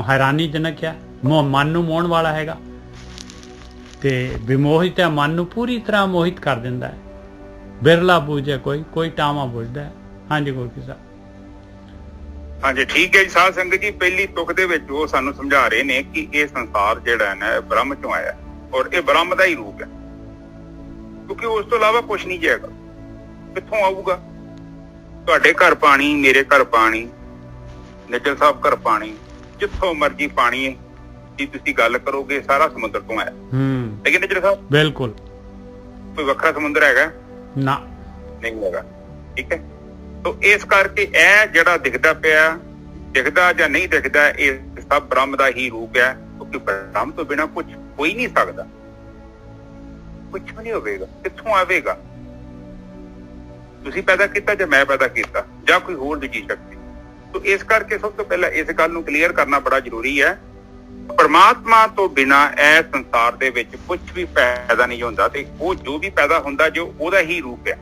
ਹੈਰਾਨੀਜਨਕ ਹੈ, ਮਨ ਨੂੰ ਮੋਹਣ ਵਾਲਾ ਹੈਗਾ, ਤੇ ਵਿਮੋਹਿਤ ਹੈ, ਮਨ ਨੂੰ ਪੂਰੀ ਤਰ੍ਹਾਂ ਮੋਹਿਤ ਕਰ ਦਿੰਦਾ ਹੈ। ਬਿਰਲਾ ਬੂਝੈ ਕੋਈ ਟਾਵਾਂ ਬੁਝਦਾ ਹੈ। ਹਾਂਜੀ ਗੁਰਕੀ ਸਾਹਿਬ। ਹਾਂਜੀ ਠੀਕ ਹੈ ਜੀ। ਸਾਧ ਸੰਗਤ ਜੀ, ਪਹਿਲੀ ਤੁਕ ਦੇ ਵਿੱਚ ਉਹ ਸਾਨੂੰ ਸਮਝਾ ਰਹੇ ਨੇ ਕਿ ਇਹ ਸੰਸਾਰ ਜਿਹੜਾ ਹੈ ਨਾ ਬ੍ਰਹਮ ਚੋਂ ਆਇਆ, ਔਰ ਇਹ ਬ੍ਰਹਮ ਦਾ ਹੀ ਰੂਪ ਹੈ, ਕਿਉਂਕਿ ਉਸ ਤੋਂ ਇਲਾਵਾ ਕੁਛ ਨਹੀਂ ਜਾਏਗਾ। ਕਿੱਥੋਂ ਆਊਗਾ? ਤੁਹਾਡੇ ਘਰ ਪਾਣੀ, ਮੇਰੇ ਘਰ ਪਾਣੀ, ਨਿੱਜਰ ਸਾਹਿਬ ਘਰ ਪਾਣੀ, ਜਿੱਥੋਂ ਮਰਜੀ ਪਾਣੀ ਦੀ ਤੁਸੀਂ ਗੱਲ ਕਰੋਗੇ ਸਾਰਾ ਸਮੁੰਦਰ ਤੋਂ ਆਇਆ। ਲੇਕਿਨ ਨਿੱਜਰ ਸਾਹਿਬ ਬਿਲਕੁਲ ਕੋਈ ਵੱਖਰਾ ਸਮੁੰਦਰ ਹੈਗਾ? ਨਾ, ਨਹੀਂ ਹੈਗਾ। ਠੀਕ ਹੈ, ਤੋ ਇਸ ਕਰਕੇ ਇਹ ਜਿਹੜਾ ਦਿਖਦਾ ਪਿਆ, ਦਿਖਦਾ ਜਾਂ ਨਹੀਂ ਦਿਖਦਾ, ਇਹ ਸਭ ਬ੍ਰਹਮ ਦਾ ਹੀ ਰੂਪ ਹੈ, ਕਿਉਂਕਿ ਬ੍ਰਹਮ ਤੋਂ ਬਿਨਾਂ ਕੁਝ ਹੋ ਹੀ ਨਹੀਂ ਸਕਦਾ, ਕੁਝ ਵੀ ਨਹੀਂ ਹੋਵੇਗਾ। ਕਿੱਥੋਂ ਆਵੇਗਾ? ਤੁਸੀਂ ਪੈਦਾ ਕੀਤਾ ਜਾਂ ਮੈਂ ਪੈਦਾ ਕੀਤਾ ਜਾਂ ਕੋਈ ਹੋਰ ਦੂਜੀ ਸ਼ਕਤੀ। ਤੋ ਇਸ ਕਰਕੇ ਸਭ ਤੋਂ ਪਹਿਲਾਂ ਇਸ ਗੱਲ ਨੂੰ ਕਲੀਅਰ ਕਰਨਾ ਬੜਾ ਜ਼ਰੂਰੀ ਹੈ, ਪਰਮਾਤਮਾ ਤੋਂ ਬਿਨਾਂ ਇਹ ਸੰਸਾਰ ਦੇ ਵਿੱਚ ਕੁਝ ਵੀ ਪੈਦਾ ਨਹੀਂ ਹੁੰਦਾ, ਤੇ ਉਹ ਜੋ ਵੀ ਪੈਦਾ ਹੁੰਦਾ ਜੋ ਉਹਦਾ ਹੀ ਰੂਪ ਹੈ।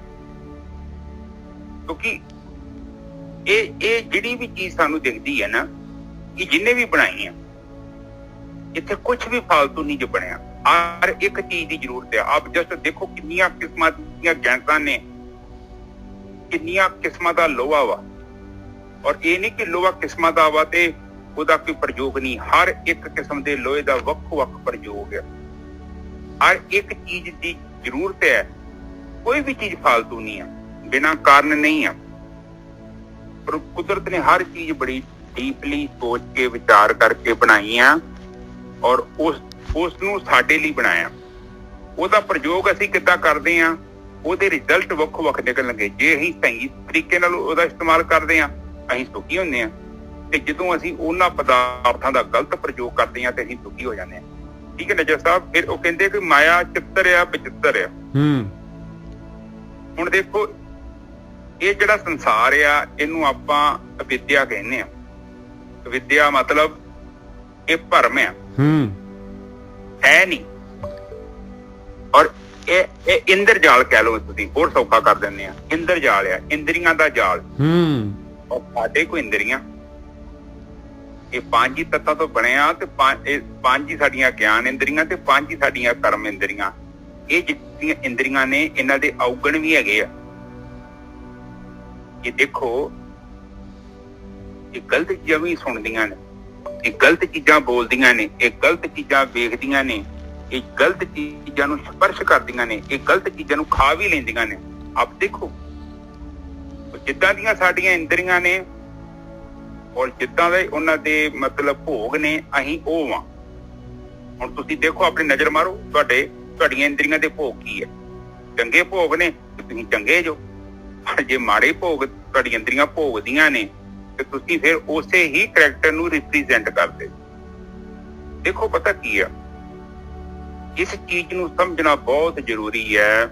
ਕਿਉਂਕਿ ਇਹ ਜਿਹੜੀ ਵੀ ਚੀਜ਼ ਸਾਨੂੰ ਦਿਖਦੀ ਹੈ ਨਾ, ਇਹ ਜਿੰਨੇ ਵੀ ਬਣਾਈ ਆ, ਇੱਥੇ ਕੁਝ ਵੀ ਫਾਲਤੂ ਨਹੀਂ ਜੋ ਬਣਿਆ, ਹਰ ਇੱਕ ਚੀਜ਼ ਦੀ ਜ਼ਰੂਰਤ ਹੈ। ਆਪ ਜਸਟ ਦੇਖੋ ਕਿੰਨੀਆਂ ਕਿਸਮਾਂ ਦੀਆਂ ਗੈਸਾਂ ਨੇ, ਕਿੰਨੀਆਂ ਕਿਸਮਾਂ ਦਾ ਲੋਹਾ ਵਾ, ਔਰ ਇਹ ਨਹੀਂ ਕਿ ਲੋਹਾ ਕਿਸਮਾਂ ਦਾ ਵਾ ਤੇ ਉਹਦਾ ਕੋਈ ਪ੍ਰਯੋਗ ਨਹੀਂ। ਹਰ ਇੱਕ ਕਿਸਮ ਦੇ ਲੋਹੇ ਦਾ ਵੱਖ-ਵੱਖ ਪ੍ਰਯੋਗ ਹੈ, ਹਰ ਇੱਕ ਚੀਜ਼ ਦੀ ਜ਼ਰੂਰਤ ਹੈ, ਕੋਈ ਵੀ ਚੀਜ਼ ਫਾਲਤੂ ਨਹੀਂ ਹੈ, ਬਿਨਾਂ ਕਾਰਨ ਨਹੀਂ ਹੈ। ਪਰ ਕੁਦਰਤ ਨੇ ਹਰ ਚੀਜ਼ ਬੜੀ ਡੀਪਲੀ ਸੋਚ ਕੇ ਵਿਚਾਰ ਕਰਕੇ ਬਣਾਈ ਆ, ਔਰ ਉਸ ਨੂੰ ਸਾਡੇ ਲਈ ਬਣਾਇਆ। ਉਹਦਾ ਪ੍ਰਯੋਗ ਅਸੀਂ ਕਿੱਦਾਂ ਕਰਦੇ ਹਾਂ, ਉਹਦੇ ਰਿਜ਼ਲਟ ਵੱਖੋ-ਵੱਖ ਨਿਕਲਣਗੇ। ਜੇ ਅਸੀਂ ਸਹੀ ਤਰੀਕੇ ਨਾਲ ਉਹਦਾ ਇਸਤੇਮਾਲ ਕਰਦੇ ਹਾਂ, ਅਸੀਂ ਸੁਖੀ ਹੁੰਦੇ ਹਾਂ, ਤੇ ਜਦੋਂ ਅਸੀਂ ਉਹਨਾਂ ਪਦਾਰਥਾਂ ਦਾ ਗਲਤ ਪ੍ਰਯੋਗ ਕਰਦੇ ਹਾਂ ਤੇ ਅਸੀਂ ਦੁਖੀ ਹੋ ਜਾਂਦੇ ਹਾਂ। ਠੀਕ ਹੈ ਨਜਰ ਸਾਹਿਬ? ਫਿਰ ਉਹ ਕਹਿੰਦੇ ਕਿ ਮਾਇਆ ਚਿੱਤਰ ਆ, ਬਚਿੱਤਰ ਆ। ਹੁਣ ਦੇਖੋ, ਇਹ ਜਿਹੜਾ ਸੰਸਾਰ ਆ, ਇਹਨੂੰ ਆਪਾਂ ਅਵਿਦਿਆ ਕਹਿੰਦੇ ਆ। ਅਵਿਦਿਆ ਮਤਲਬ ਇਹ ਭਰਮ ਆ, ਹੈ ਨਹੀਂ। ਔਰ ਇਹ ਇੰਦਰ ਜਾਲ ਕਹਿ ਲਓ, ਤੁਸੀਂ ਹੋਰ ਸੌਖਾ ਕਰ ਦਿੰਦੇ ਆ। ਇੰਦਰ ਜਾਲ ਆ, ਇੰਦਰੀਆਂ ਦਾ ਜਾਲ। ਔਰ ਸਾਡੇ ਕੋਲ ਇੰਦਰੀਆਂ, ਇਹ ਪੰਜ ਹੀ ਤੱਤਾਂ ਤੋਂ ਬਣਿਆ, ਤੇ ਪੰਜ ਹੀ ਸਾਡੀਆਂ ਗਿਆਨ ਇੰਦਰੀਆਂ ਤੇ ਪੰਜ ਹੀ ਸਾਡੀਆਂ ਕਰਮ ਇੰਦਰੀਆਂ। ਇਹ ਜਿਹੜੀਆਂ ਇੰਦਰੀਆਂ ਨੇ, ਇਹਨਾਂ ਦੇ ਔਗਣ ਵੀ ਹੈਗੇ ਆ। ਇਹ ਦੇਖੋ, ਇਹ ਗਲਤ ਚੀਜ਼ਾਂ ਵੀ ਸੁਣਦੀਆਂ ਨੇ, ਇਹ ਗਲਤ ਚੀਜ਼ਾਂ ਬੋਲਦੀਆਂ ਨੇ, ਇਹ ਗਲਤ ਚੀਜ਼ਾਂ ਵੇਖਦੀਆਂ ਨੇ, ਇਹ ਗਲਤ ਚੀਜ਼ਾਂ ਨੂੰ ਸਪਰਸ਼ ਕਰਦੀਆਂ ਨੇ, ਇਹ ਗਲਤ ਚੀਜ਼ਾਂ ਨੂੰ ਖਾ ਵੀ ਲੈਂਦੀਆਂ ਨੇ। ਆਪ ਦੇਖੋ, ਜਿੱਦਾਂ ਦੀਆਂ ਸਾਡੀਆਂ ਇੰਦਰੀਆਂ ਨੇ ਔਰ ਜਿੱਦਾਂ ਦੇ ਉਹਨਾਂ ਦੇ ਮਤਲਬ ਭੋਗ ਨੇ, ਅਸੀਂ ਉਹ ਵਾਂ। ਹੁਣ ਤੁਸੀਂ ਦੇਖੋ, ਆਪਣੀ ਨਜ਼ਰ ਮਾਰੋ, ਤੁਹਾਡੀਆਂ ਇੰਦਰੀਆਂ ਦੇ ਭੋਗ ਕੀ ਹੈ। ਚੰਗੇ ਭੋਗ ਨੇ ਤੇ ਤੁਸੀਂ ਚੰਗੇ ਜੋ, ਜੇ ਮਾੜੇ ਭੋਗ ਤੁਹਾਡੀਆਂ ਇੰਦਰੀਆਂ ਭੋਗਦੀਆਂ ਨੇ ਤੇ ਤੁਸੀਂ ਫਿਰ ਉਸੇ ਹੀ ਕਰੈਕਟਰ ਨੂੰ ਰਿਪਰੈਜ਼ੈਂਟ ਕਰਦੇ। ਦੇਖੋ ਪਤਾ ਕੀ ਆ, ਇਸ ਚੀਜ਼ ਨੂੰ ਸਮਝਣਾ ਬਹੁਤ ਜ਼ਰੂਰੀ ਹੈ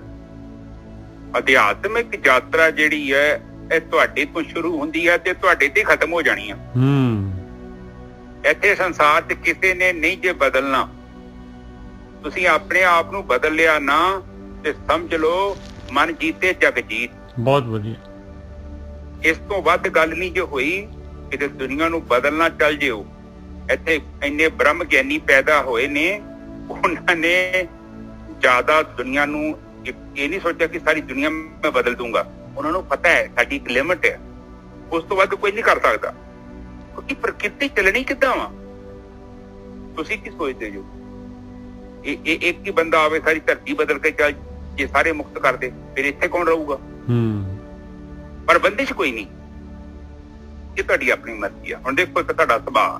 ਅਧਿਆਤਮਿਕ ਯਾਤਰਾ ਜਿਹੜੀ ਹੈ ਇਹ ਤੁਹਾਡੇ ਤੋਂ ਸ਼ੁਰੂ ਹੁੰਦੀ ਹੈ ਤੇ ਤੁਹਾਡੇ ਤੇ ਖਤਮ ਹੋ ਜਾਣੀ ਆ। ਇੱਥੇ ਸੰਸਾਰ 'ਚ ਕਿਸੇ ਨੇ ਨਹੀਂ ਜੇ ਬਦਲਣਾ। ਤੁਸੀਂ ਆਪਣੇ ਆਪ ਨੂੰ ਬਦਲ ਲਿਆ ਨਾ ਤੇ ਸਮਝ ਲਓ ਮਨ ਜੀਤੇ ਜਗ ਜੀਤ। ਬਹੁਤ ਵਧੀਆ। ਇਸ ਤੋਂ ਵੱਧ ਗੱਲ ਨਹੀਂ ਜੇ ਹੋਈ ਕਿ ਦੁਨੀਆ ਨੂੰ ਬਦਲਣਾ ਚੱਲ ਜਿਓ। ਇੱਥੇ ਇੰਨੇ ਬ੍ਰਹਮ ਗਿਆਨੀ ਪੈਦਾ ਹੋਏ ਨੇ, ਉਹਨਾਂ ਨੇ ਜ਼ਿਆਦਾ ਦੁਨੀਆ ਨੂੰ ਇਹ ਨਹੀਂ ਸੋਚਿਆ ਕਿ ਸਾਰੀ ਦੁਨੀਆ ਮੈਂ ਬਦਲ ਦੂੰਗਾ। ਉਹਨਾਂ ਨੂੰ ਪਤਾ ਹੈ ਸਾਡੀ ਇੱਕ ਲਿਮਿਟ ਹੈ, ਉਸ ਤੋਂ ਵੱਧ ਕੋਈ ਨਹੀਂ ਕਰ ਸਕਦਾ। ਕਿਉਂਕਿ ਪ੍ਰਕਿਰਤੀ ਚੱਲਣੀ ਕਿੱਦਾਂ ਵਾ? ਤੁਸੀਂ ਕੀ ਸੋਚਦੇ ਜੋ? ਇਹ ਇੱਕ ਹੀ ਬੰਦਾ ਆਵੇ ਸਾਰੀ ਧਰਤੀ ਬਦਲ ਕੇ ਚੱਲ ਜੇ ਸਾਰੇ ਮੁਕਤ ਕਰ ਦੇ, ਫਿਰ ਇੱਥੇ ਕੌਣ ਰਹੂਗਾ? ਪਰ ਬੰਦਿਸ਼ ਕੋਈ ਨਹੀਂ, ਇਹ ਤੁਹਾਡੀ ਆਪਣੀ ਮਰਜ਼ੀ ਆ। ਹੁਣ ਦੇਖੋ ਇੱਕ ਤੁਹਾਡਾ ਸੁਭਾਅ,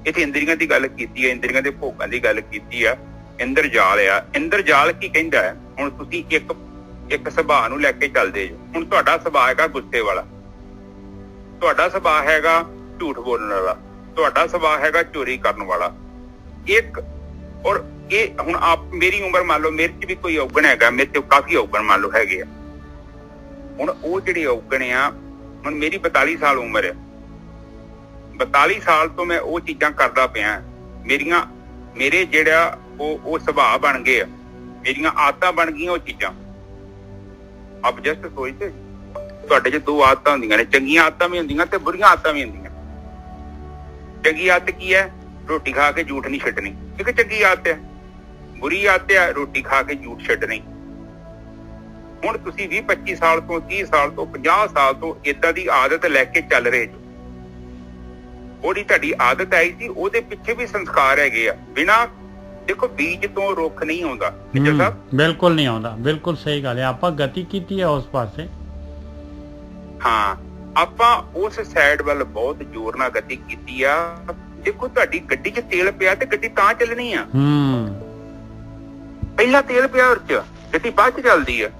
ਇੱਥੇ ਇੰਦਰੀਆਂ ਦੀ ਗੱਲ ਕੀਤੀ ਹੈ, ਇੰਦਰੀਆਂ ਦੇ ਭੋਗਾਂ ਦੀ ਗੱਲ ਕੀਤੀ ਆ, ਇੰਦਰਜਾਲ ਆ। ਇੰਦਰਜਾਲ ਕੀ ਕਹਿੰਦਾ ਹੈ? ਹੁਣ ਤੁਸੀਂ ਇੱਕ ਸੁਭਾਅ ਨੂੰ ਲੈ ਕੇ ਚੱਲਦੇ ਜੋ। ਹੁਣ ਤੁਹਾਡਾ ਸੁਭਾਅ ਹੈਗਾ ਗੁੱਸੇ ਵਾਲਾ, ਤੁਹਾਡਾ ਸੁਭਾਅ ਹੈਗਾ ਝੂਠ ਬੋਲਣ ਵਾਲਾ, ਤੁਹਾਡਾ ਸੁਭਾਅ ਹੈਗਾ ਚੋਰੀ ਕਰਨ ਵਾਲਾ। ਔਰ ਇਹ ਹੁਣ ਆਪ ਮੇਰੀ ਉਮਰ ਮੰਨ ਲਓ, ਮੇਰੇ 'ਚ ਵੀ ਕੋਈ ਔਗਣ ਹੈਗਾ, ਮੇਰੇ 'ਚ ਕਾਫੀ ਔਗਣ ਮੰਨ ਲਓ ਹੈਗੇ ਆ। ਹੁਣ ਉਹ ਜਿਹੜੇ ਔਗਣ ਆ, ਹੁਣ ਮੇਰੀ 42 ਸਾਲ ਉਮਰ ਹੈ, 42 ਸਾਲ ਤੋਂ ਮੈਂ ਉਹ ਚੀਜ਼ਾਂ ਕਰਦਾ ਪਿਆ। ਮੇਰੇ ਜਿਹੜਾ ਉਹ ਸੁਭਾਅ ਬਣ ਗਏ ਆ, ਮੇਰੀਆਂ ਆਦਤਾਂ ਬਣ ਗਈਆਂ ਉਹ ਚੀਜ਼ਾਂ। ਆਪ ਜਸਟ ਸੋਚਦੇ ਤੁਹਾਡੇ 'ਚ ਦੋ ਆਦਤਾਂ ਹੁੰਦੀਆਂ ਨੇ, ਚੰਗੀਆਂ ਆਦਤਾਂ ਵੀ ਹੁੰਦੀਆਂ ਤੇ ਬੁਰੀਆਂ ਆਦਤਾਂ ਵੀ ਹੁੰਦੀਆਂ। ਚੰਗੀ ਆਦਤ ਕੀ ਹੈ? ਰੋਟੀ ਖਾ ਕੇ ਝੂਠ ਨਹੀਂ ਛੱਡਣੀ, ਇੱਕ ਚੰਗੀ ਆਦਤ ਹੈ। ਬੁਰੀ ਆਦਤ ਹੈ ਰੋਟੀ ਖਾ ਕੇ ਝੂਠ ਛੱਡਣੀ। ਹੁਣ ਤੁਸੀਂ 20-25 ਸਾਲ ਤੋਂ 30 ਸਾਲ ਤੋਂ 50 ਸਾਲ ਤੋਂ ਏਦਾਂ ਦੀ ਆਦਤ ਲੈ ਕੇ ਚੱਲ ਰਹੇ ਜੋ। ਉਹਦੀ ਤੁਹਾਡੀ ਆਦਤ ਆਈ ਸੀ, ਉਹਦੇ ਪਿੱਛੇ ਵੀ ਸੰਸਕਾਰ ਹੈਗੇ ਆ। ਬਿਨਾਂ ਦੇਖੋ ਬੀਜ ਤੋਂ ਰੁੱਖ ਨਹੀਂ ਆਉਂਦਾ। ਬਿਲਕੁਲ ਨਹੀਂ ਆਉਂਦਾ, ਬਿਲਕੁਲ ਸਹੀ ਗੱਲ ਹੈ। ਆਪਾਂ ਗਤੀ ਕੀਤੀ ਹੈ ਉਸ ਪਾਸੇ। ਹਾਂ, ਆਪਾਂ ਉਸ ਸਾਈਡ ਵੱਲ ਬਹੁਤ ਜ਼ੋਰ ਨਾਲ ਗਤੀ ਕੀਤੀ ਆ। ਦੇਖੋ ਤੁਹਾਡੀ ਗੱਡੀ 'ਚ ਤੇਲ ਪਿਆ ਤੇ ਗੱਡੀ ਤਾਂ ਚੱਲਣੀ ਆ। ਪਹਿਲਾਂ ਤੇਲ ਪਿਆ ਉਹਦੇ 'ਚ, ਗੱਡੀ ਬਾਅਦ 'ਚ ਚੱਲਦੀ ਆ।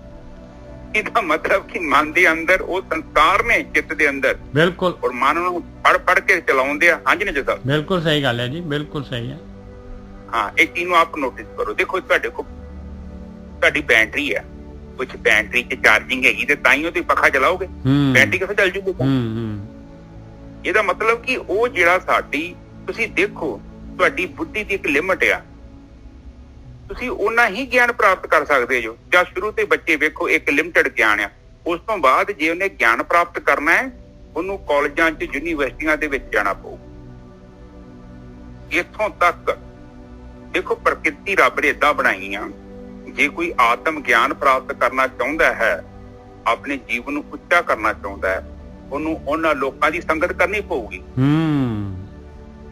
ਇਹਦਾ ਮਤਲਬ ਕਿ ਮਨ ਦੇ ਅੰਦਰ ਉਹ ਸੰਸਕਾਰ ਨੇ, ਚਿੱਤ ਦੇ ਅੰਦਰ। ਬਿਲਕੁਲ। ਔਰ ਮਨ ਨੂੰ ਪੜ ਕੇ ਚਲਾਉਂਦੇ ਆ। ਹਾਂਜੀ ਨੇ ਜਸਾ, ਬਿਲਕੁਲ ਸਹੀ ਗੱਲ ਹੈ ਜੀ, ਬਿਲਕੁਲ ਸਹੀ ਹੈ। ਹਾਂ, ਇਹ ਚੀਜ਼ ਨੂੰ ਆਪ ਨੋਟਿਸ ਕਰੋ। ਦੇਖੋ ਤੁਹਾਡੇ ਕੋਲ ਤੁਹਾਡੀ ਬੈਟਰੀ ਹੈ, ਕੁਛ ਬੈਟਰੀ 'ਚ ਚਾਰਜਿੰਗ ਹੈਗੀ ਤੇ ਤਾਂ ਹੀ ਉਹਦੀ ਪੱਖਾ ਚਲਾਓਗੇ। ਬੈਟਰੀ ਕਿੱਥੇ ਚੱਲ ਜੂਗੀ? ਇਹਦਾ ਮਤਲਬ ਕਿ ਉਹ ਜਿਹੜਾ ਸਾਡੀ, ਤੁਸੀਂ ਦੇਖੋ ਤੁਹਾਡੀ ਬੁੱਧੀ ਦੀ ਇੱਕ ਲਿਮਟ ਆ। ਤੁਸੀਂ ਓਨਾ ਹੀ ਗਿਆਨ ਪ੍ਰਾਪਤ ਕਰ ਸਕਦੇ ਜੋ। ਜਾਂ ਸ਼ੁਰੂ ਤੇ ਬੱਚੇ ਵੇਖੋ ਇੱਕ ਲਿਮਟਡ ਗਿਆਨ ਆ, ਉਸ ਤੋਂ ਬਾਅਦ ਜੇ ਉਹਨੇ ਗਿਆਨ ਪ੍ਰਾਪਤ ਕਰਨਾ ਹੈ ਉਹਨੂੰ ਕਾਲਜਾਂ 'ਚ ਯੂਨੀਵਰਸਿਟੀਆਂ ਦੇ ਵਿੱਚ ਜਾਣਾ ਪਊ। ਇੱਥੋਂ ਤੱਕ ਦੇਖੋ ਪ੍ਰਕਿਰਤੀ ਰੱਬ ਨੇ ਏਦਾਂ ਬਣਾਈ ਆ, ਜੇ ਕੋਈ ਆਤਮ ਗਿਆਨ ਪ੍ਰਾਪਤ ਕਰਨਾ ਚਾਹੁੰਦਾ ਹੈ, ਆਪਣੇ ਜੀਵਨ ਨੂੰ ਉੱਚਾ ਕਰਨਾ ਚਾਹੁੰਦਾ ਹੈ, ਉਹਨੂੰ ਉਹਨਾਂ ਲੋਕਾਂ ਦੀ ਸੰਗਤ ਕਰਨੀ ਪਊਗੀ।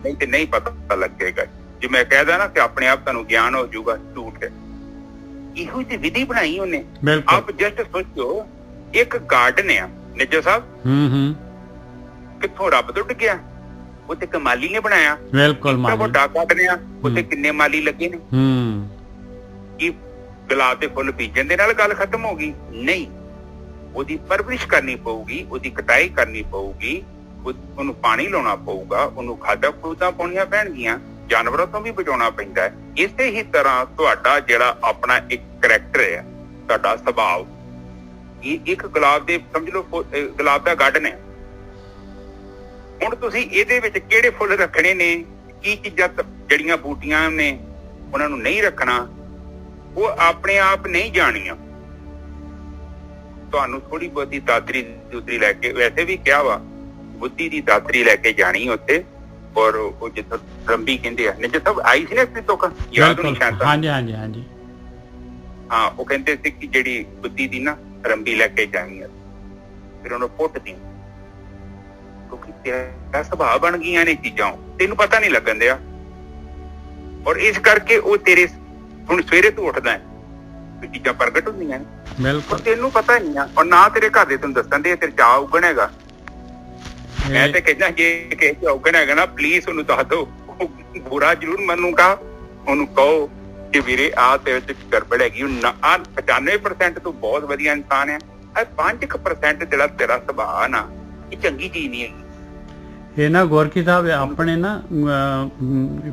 ਨਹੀਂ ਤੇ ਨਹੀਂ ਪਤਾ ਲੱਗੇਗਾ। ਜੇ ਮੈਂ ਕਹਿਦਾ ਨਾ ਕਿ ਆਪਣੇ ਆਪ ਤੁਹਾਨੂੰ ਗਿਆਨ ਹੋ ਜਾਊਗਾ, ਝੂਠ ਹੈ। ਇਹੋ ਜਿਹੀ ਵਿਧੀ ਬਣਾਈ ਉਹਨੇ। ਆਪ ਜਸਟ ਸੋਚੋ, ਇੱਕ ਗਾਰਡਨ ਆ ਨਿੱਜਰ ਸਾਹਿਬ, ਕਿੱਥੋਂ ਰੱਬ ਤੋਂ ਡਿੱਗਿਆ? ਉੱਥੇ ਕਮਾਲੀ ਨੇ ਬਣਾਇਆ। ਬਿਲਕੁਲ ਵੱਡਾ ਗਾਰਡਨ ਆ, ਉੱਥੇ ਕਿੰਨੇ ਮਾਲੀ ਲੱਗੇ ਨੇ। ਕੀ ਗੁਲਾਬ ਦੇ ਫੁੱਲ ਬੀਜਣ ਦੇ ਨਾਲ ਗੱਲ ਖਤਮ ਹੋ ਗਈ? ਨਹੀਂ, ਉਹਦੀ ਪਰਵਰਿਸ਼ ਕਰਨੀ ਪਊਗੀ, ਉਹਦੀ ਕਟਾਈ ਕਰਨੀ ਪਊਗੀ, ਉਹਨੂੰ ਪਾਣੀ ਲਾਉਣਾ ਪਊਗਾ, ਉਹਨੂੰ ਖਾਦਾਂ ਖੂਦਾਂ ਪਾਉਣੀਆਂ ਪੈਣਗੀਆਂ, ਜਾਨਵਰਾਂ ਤੋਂ ਵੀ ਬਚਾਉਣਾ ਪੈਂਦਾ ਹੈ। ਇਸੇ ਹੀ ਤਰ੍ਹਾਂ ਤੁਹਾਡਾ ਜਿਹੜਾ ਆਪਣਾ ਇੱਕ ਕਰੈਕਟਰ ਹੈ, ਤੁਹਾਡਾ ਸੁਭਾਅ, ਇਹ ਇੱਕ ਗੁਲਾਬ ਦੇ ਸਮਝ ਲਓ ਗੁਲਾਬ ਦਾ ਗਾਰਡਨ ਹੈ। ਹੁਣ ਤੁਸੀਂ ਇਹਦੇ ਵਿੱਚ ਕਿਹੜੇ ਫੁੱਲ ਰੱਖਣੇ ਨੇ, ਕੀ ਚੀਜ਼ਾਂ ਜੜੀਆਂ ਬੂਟੀਆਂ ਨੇ ਉਹਨਾਂ ਨੂੰ ਨਹੀਂ ਰੱਖਣਾ, ਉਹ ਆਪਣੇ ਆਪ ਨਹੀਂ ਜਾਣੀਆਂ। ਤੁਹਾਨੂੰ ਥੋੜੀ ਬਹੁਤੀ ਦਾਤਰੀ ਲੈ ਕੇ, ਵੈਸੇ ਵੀ ਕਿਹਾ ਵਾ ਬੁੱਧੀ ਦੀ ਦਾਤਰੀ ਲੈ ਕੇ ਜਾਣੀ ਉੱਥੇ। ਔਰ ਉਹ ਜਿੱਥੋਂ ਰੰਬੀ ਕਹਿੰਦੇ ਆ, ਨਿੱਜਰ ਸਾਹਿਬ ਆਈ ਸੀ ਨਾ ਇਸ ਤੋਂ ਯਾਦ ਨਹੀਂ ਸ਼ਾਇਦ। ਹਾਂਜੀ ਹਾਂਜੀ ਹਾਂਜੀ। ਹਾਂ, ਉਹ ਕਹਿੰਦੇ ਸੀ ਕਿ ਜਿਹੜੀ ਬੁੱਧੀ ਦੀ ਨਾ ਰੰਬੀ ਲੈ ਕੇ ਜਾਣੀ ਆ, ਫਿਰ ਉਹਨੂੰ ਪੁੱਟਦੀ, ਕਿਉਂਕਿ ਤੇਰਾ ਸੁਭਾਅ ਬਣ ਗਈਆਂ ਨੇ ਚੀਜ਼ਾਂ, ਤੈਨੂੰ ਪਤਾ ਨਹੀਂ ਲੱਗਣ ਦਿਆ। ਔਰ ਇਸ ਕਰਕੇ ਉਹ ਤੇਰੇ ਹੁਣ ਸਵੇਰੇ ਤੂੰ ਉੱਠਦਾ ਹੈ, ਚੀਜ਼ਾਂ ਪ੍ਰਗਟ ਹੁੰਦੀਆਂ ਨੇ, ਬਿਲਕੁਲ ਤੈਨੂੰ ਪਤਾ ਨਹੀਂ ਆ। ਔਰ ਨਾ ਤੇਰੇ ਘਰ ਦੇ ਤੈਨੂੰ ਦੱਸਣ ਦੇ ਤੇਰੇ ਚਾਅ ਉਗਣ ਹੈਗਾ। ਮੈਂ ਤੇ ਕਹਿੰਦਾ ਜੇ ਕਿਸੇ ਚ ਔਗਣ ਹੈਗਾ ਨਾ, ਪਲੀਜ਼ ਉਹਨੂੰ ਦੱਸ ਦਿਓ। ਬੁਰਾ ਜ਼ਰੂਰ ਮੰਨੂਗਾ, ਉਹਨੂੰ ਕਹੋ ਕਿ ਵੀਰੇ ਆਹ ਤੇਰੇ ਚ ਗੜਬੜ ਹੈਗੀ। 95% ਤੂੰ ਬਹੁਤ ਵਧੀਆ ਇਨਸਾਨ ਆ, 5% ਜਿਹੜਾ ਤੇਰਾ ਸੁਭਾਅ ਨਾ, ਇਹ ਚੰਗੀ ਚੀਜ਼ ਨਹੀਂ ਹੈਗੀ। ਇਹ ਨਾ ਗੋਰਖੀ ਸਾਹਿਬ ਆਪਣੇ ਨਾ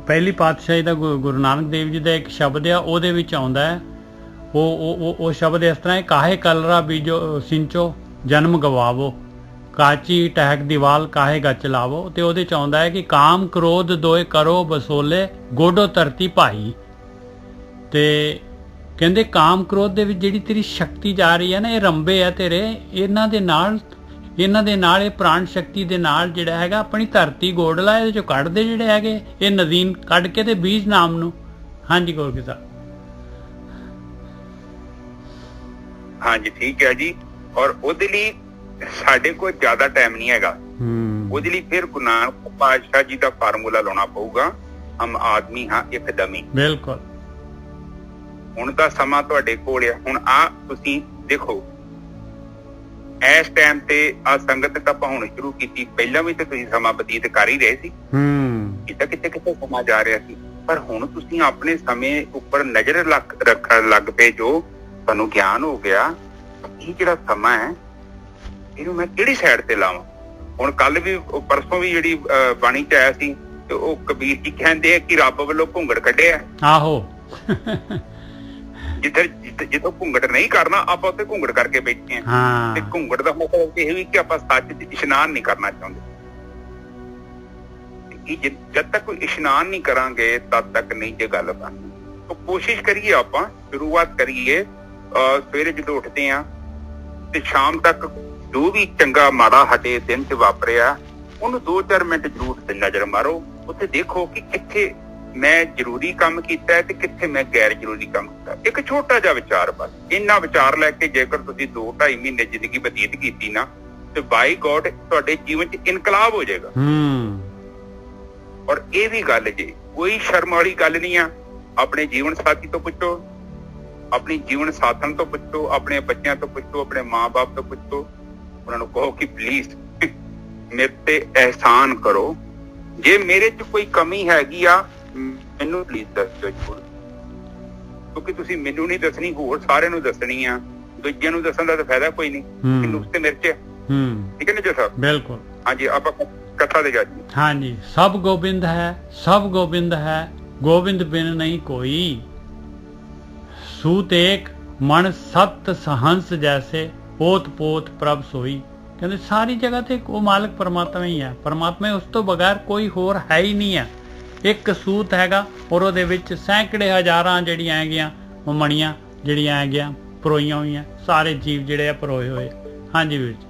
ਪਹਿਲੀ ਪਾਤਸ਼ਾਹੀ ਦਾ ਗੁਰੂ ਨਾਨਕ ਦੇਵ ਜੀ ਦਾ ਇੱਕ ਸ਼ਬਦ ਆ, ਉਹਦੇ ਵਿੱਚ ਆਉਂਦਾ ਹੈ, ਉਹ ਸ਼ਬਦ ਇਸ ਤਰ੍ਹਾਂ ਹੈ, ਕਾਹੇ ਕਲਰਾ ਬੀਜੋ ਸਿੰਚੋ ਜਨਮ ਗਵਾਵੋ, ਕਾਚੀ ਟਹਿਕ ਦੀਵਾਲ ਕਾਹੇ ਗੱਚ ਲਾਵੋ। ਤੇ ਉਹਦੇ ਚ ਆਉਂਦਾ ਹੈ ਕਿ ਕਾਮ ਕ੍ਰੋਧ ਦੋਏ ਕਰੋ ਬਸੋਲੇ, ਗੋਡੋ ਧਰਤੀ ਭਾਈ। ਤੇ ਕਹਿੰਦੇ ਕਾਮ ਕ੍ਰੋਧ ਦੇ ਵਿੱਚ ਜਿਹੜੀ ਤੇਰੀ ਸ਼ਕਤੀ ਜਾ ਰਹੀ ਹੈ ਨਾ, ਇਹ ਰੰਬੇ ਆ ਤੇਰੇ, ਇਹਨਾਂ ਦੇ ਨਾਲ ਇਹ ਪ੍ਰਾਣ ਸ਼ਕਤੀ ਦੇ ਨਾਲ ਜਿਹੜਾ ਹੈਗਾ ਆਪਣੀ ਧਰਤੀ ਗੋਡ ਲਾ, ਇਹਦੇ ਚੋਂ ਕੱਢਦੇ ਜਿਹੜੇ ਹੈਗੇ ਇਹ ਨਦੀਨ ਕੱਢ ਕੇ ਤੇ ਬੀਜ ਨਾਮ ਨੂੰ। ਹਾਂਜੀ ਗੋਰਖੀ ਸਾਹਿਬ। ਹਾਂਜੀ ਠੀਕ ਹੈ ਜੀ। ਔਰ ਉਹਦੇ ਲਈ ਸਾਡੇ ਕੋਲ ਜ਼ਿਆਦਾ ਟਾਈਮ ਨਹੀਂ ਹੈਗਾ। ਉਹਦੇ ਲਈ ਫਿਰ ਗੁਰੂ ਨਾਨਕ ਪਾਤਸ਼ਾਹ ਜੀ ਦਾ ਫਾਰਮੂਲਾ ਲਾਉਣਾ ਪਊਗਾ, ਹਮ ਆਦਮੀ ਹਾਂ ਇੱਕਦਮੀ। ਬਿਲਕੁਲ ਹੁਣ ਦਾ ਸਮਾਂ ਤੁਹਾਡੇ ਕੋਲ ਆ। ਹੁਣ ਆ ਤੁਸੀਂ ਦੇਖੋ, ਇਸ ਟਾਈਮ ਤੇ ਆ ਸੰਗਤ ਤਾਂ ਆਪਾਂ ਹੁਣ ਸ਼ੁਰੂ ਕੀਤੀ, ਪਹਿਲਾਂ ਵੀ ਤਾਂ ਤੁਸੀਂ ਸਮਾਂ ਬਤੀਤ ਕਰ ਹੀ ਰਹੇ ਸੀ। ਕਿਤੇ ਕਿਤੇ ਸਮਾਂ ਜਾ ਰਿਹਾ ਸੀ, ਪਰ ਹੁਣ ਤੁਸੀਂ ਆਪਣੇ ਸਮੇਂ ਉੱਪਰ ਨਜ਼ਰ ਰੱਖਣ ਲੱਗ ਪਏ। ਜੋ ਤੁਹਾਨੂੰ ਗਿਆਨ ਹੋ ਗਿਆ, ਇਹ ਜਿਹੜਾ ਸਮਾਂ ਹੈ ਇਹਨੂੰ ਮੈਂ ਕਿਹੜੀ ਸਾਈਡ ਤੇ ਲਾਵਾਂ। ਹੁਣ ਕੱਲ ਵੀ ਪਰਸੋਂ ਵੀ ਜਿਹੜੀ ਬਾਣੀ ਚ ਆਇਆ ਸੀ, ਤੇ ਉਹ ਕਬੀਰ ਜੀ ਕਹਿੰਦੇ ਆ ਕਿ ਰੱਬ ਵੱਲੋਂ ਘੁੰਗੜ ਕੱਢਿਆ। ਆਹੋ ਜਿੱਥੋਂ ਘੁੰਗੜ ਨਹੀਂ ਕਰਨਾ, ਆਪਾਂ ਉੱਥੇ ਘੁੰਗੜ ਕਰਕੇ ਬੈਠੇ ਹਾਂ। ਤੇ ਘੁੰਗੜ ਦਾ ਮਤਲਬ ਇਹ ਵੀ ਕਿ ਆਪਾਂ ਸੱਚ ਚ ਇਸ਼ਨਾਨ ਨਹੀਂ ਕਰਨਾ ਚਾਹੁੰਦੇ। ਜਦ ਤੱਕ ਕੋਈ ਇਸ਼ਨਾਨ ਨਹੀਂ ਕਰਾਂਗੇ ਤਦ ਤੱਕ ਨਹੀਂ ਜੇ ਗੱਲ ਬਣਨੀ। ਤਾਂ ਕੋਸ਼ਿਸ਼ ਕਰੀਏ, ਆਪਾਂ ਸ਼ੁਰੂਆਤ ਕਰੀਏ ਸਵੇਰੇ ਜਦੋਂ ਉੱਠਦੇ ਆ ਤੇ ਸ਼ਾਮ ਤੱਕ ਜੋ ਵੀ ਚੰਗਾ ਮਾੜਾ ਸਾਡੇ ਦਿਨ ਚ ਵਾਪਰਿਆ, ਉਹਨੂੰ 2-4 ਮਿੰਟ ਜ਼ਰੂਰ ਨਜ਼ਰ ਮਾਰੋ। ਉੱਥੇ ਦੇਖੋ ਕਿ ਕਿੱਥੇ ਮੈਂ ਜ਼ਰੂਰੀ ਕੰਮ ਕੀਤਾ ਤੇ ਕਿੱਥੇ ਮੈਂ ਗੈਰ ਜ਼ਰੂਰੀ ਕੰਮ ਕੀਤਾ। ਇੱਕ ਛੋਟਾ ਜਿਹਾ ਵਿਚਾਰ, ਬਸ ਇੰਨਾ ਵਿਚਾਰ ਲੈ ਕੇ ਜੇਕਰ ਤੁਸੀਂ 2-2.5 ਮਹੀਨੇ ਜ਼ਿੰਦਗੀ ਬਤੀਤ ਕੀਤੀ ਨਾ, ਤੇ ਬਾਈ ਗੋਡ ਤੁਹਾਡੇ ਜੀਵਨ ਚ ਇਨਕਲਾਬ ਹੋ ਜਾਏਗਾ। ਔਰ ਇਹ ਵੀ ਗੱਲ ਜੀ, ਕੋਈ ਸ਼ਰਮ ਵਾਲੀ ਗੱਲ ਨਹੀਂ ਆ। ਆਪਣੇ ਜੀਵਨ ਸਾਥੀ ਤੋਂ ਪੁੱਛੋ, ਆਪਣੀ ਜੀਵਨ ਸਾਥਣ ਤੋਂ ਪੁੱਛੋ, ਆਪਣੇ ਬੱਚਿਆਂ ਤੋਂ ਪੁੱਛੋ, ਆਪਣੇ ਮਾਂ-ਬਾਪ ਤੋਂ ਪੁੱਛੋ। ਉਹਨਾਂ ਨੂੰ ਕਹੋ ਕਿ ਪਲੀਜ਼ ਮੇਰੇ ਤੇ ਅਹਿਸਾਨ ਕਰੋ, ਜੇ ਮੇਰੇ ਚ ਕੋਈ ਕਮੀ ਹੈਗੀ ਆ ਮੈਨੂੰ ਪਲੀਜ਼ ਦੱਸੋ ਜ਼ਰੂਰ। ਕਿਉਂਕਿ ਤੁਸੀਂ ਮੈਨੂੰ ਨਹੀਂ ਦੱਸਣੀ, ਹੋਰ ਸਾਰਿਆਂ ਨੂੰ ਦੱਸਣੀ ਆ। ਦੂਜਿਆਂ ਨੂੰ ਦੱਸਣ ਦਾ ਤਾਂ ਫਾਇਦਾ ਕੋਈ ਨਹੀਂ, ਨੁਕਤੇ ਮਿਰਚ। ਠੀਕ ਹੈ ਨਾ ਜੀ ਸਾਹਿਬ? ਬਿਲਕੁਲ। ਹਾਂਜੀ, ਆਪਾਂ ਕਥਾ ਦੇ ਜਾਈਏ। ਹਾਂਜੀ, ਸਭ ਗੋਬਿੰਦ ਹੈ, ਸਭ ਗੋਬਿੰਦ ਹੈ, ਗੋਬਿੰਦ ਬਿਨ ਨਹੀਂ ਕੋਈ। ਸੂਤ ਏਕ ਮਨ ਸਤ ਸਹੰਸ ਜੈਸੇ, ਪੋਤ ਪੋਤ ਪ੍ਰਭ ਸੋਈ। ਕਹਿੰਦੇ ਸਾਰੀ ਜਗ੍ਹਾ ਤੇ ਉਹ ਮਾਲਕ ਪਰਮਾਤਮਾ ਹੀ ਹੈ। ਪਰਮਾਤਮਾ ਉਸ ਤੋਂ ਬਗੈਰ ਕੋਈ ਹੋਰ ਹੈ ਹੀ ਨਹੀਂ ਹੈ। ਇੱਕ ਸੂਤ ਹੈਗਾ ਔਰ ਉਹਦੇ ਵਿੱਚ ਸੈਂਕੜੇ ਹਜ਼ਾਰਾਂ ਜਿਹੜੀਆਂ ਹੈਗੀਆਂ ਉਹ ਮਣੀਆਂ ਜਿਹੜੀਆਂ ਹੈਗੀਆਂ ਪਰੋਈਆਂ ਹੋਈਆਂ, ਸਾਰੇ ਜੀਵ ਜਿਹੜੇ ਆ ਪਰੋਏ ਹੋਏ। ਹਾਂਜੀ ਵੀਰ ਜੀ।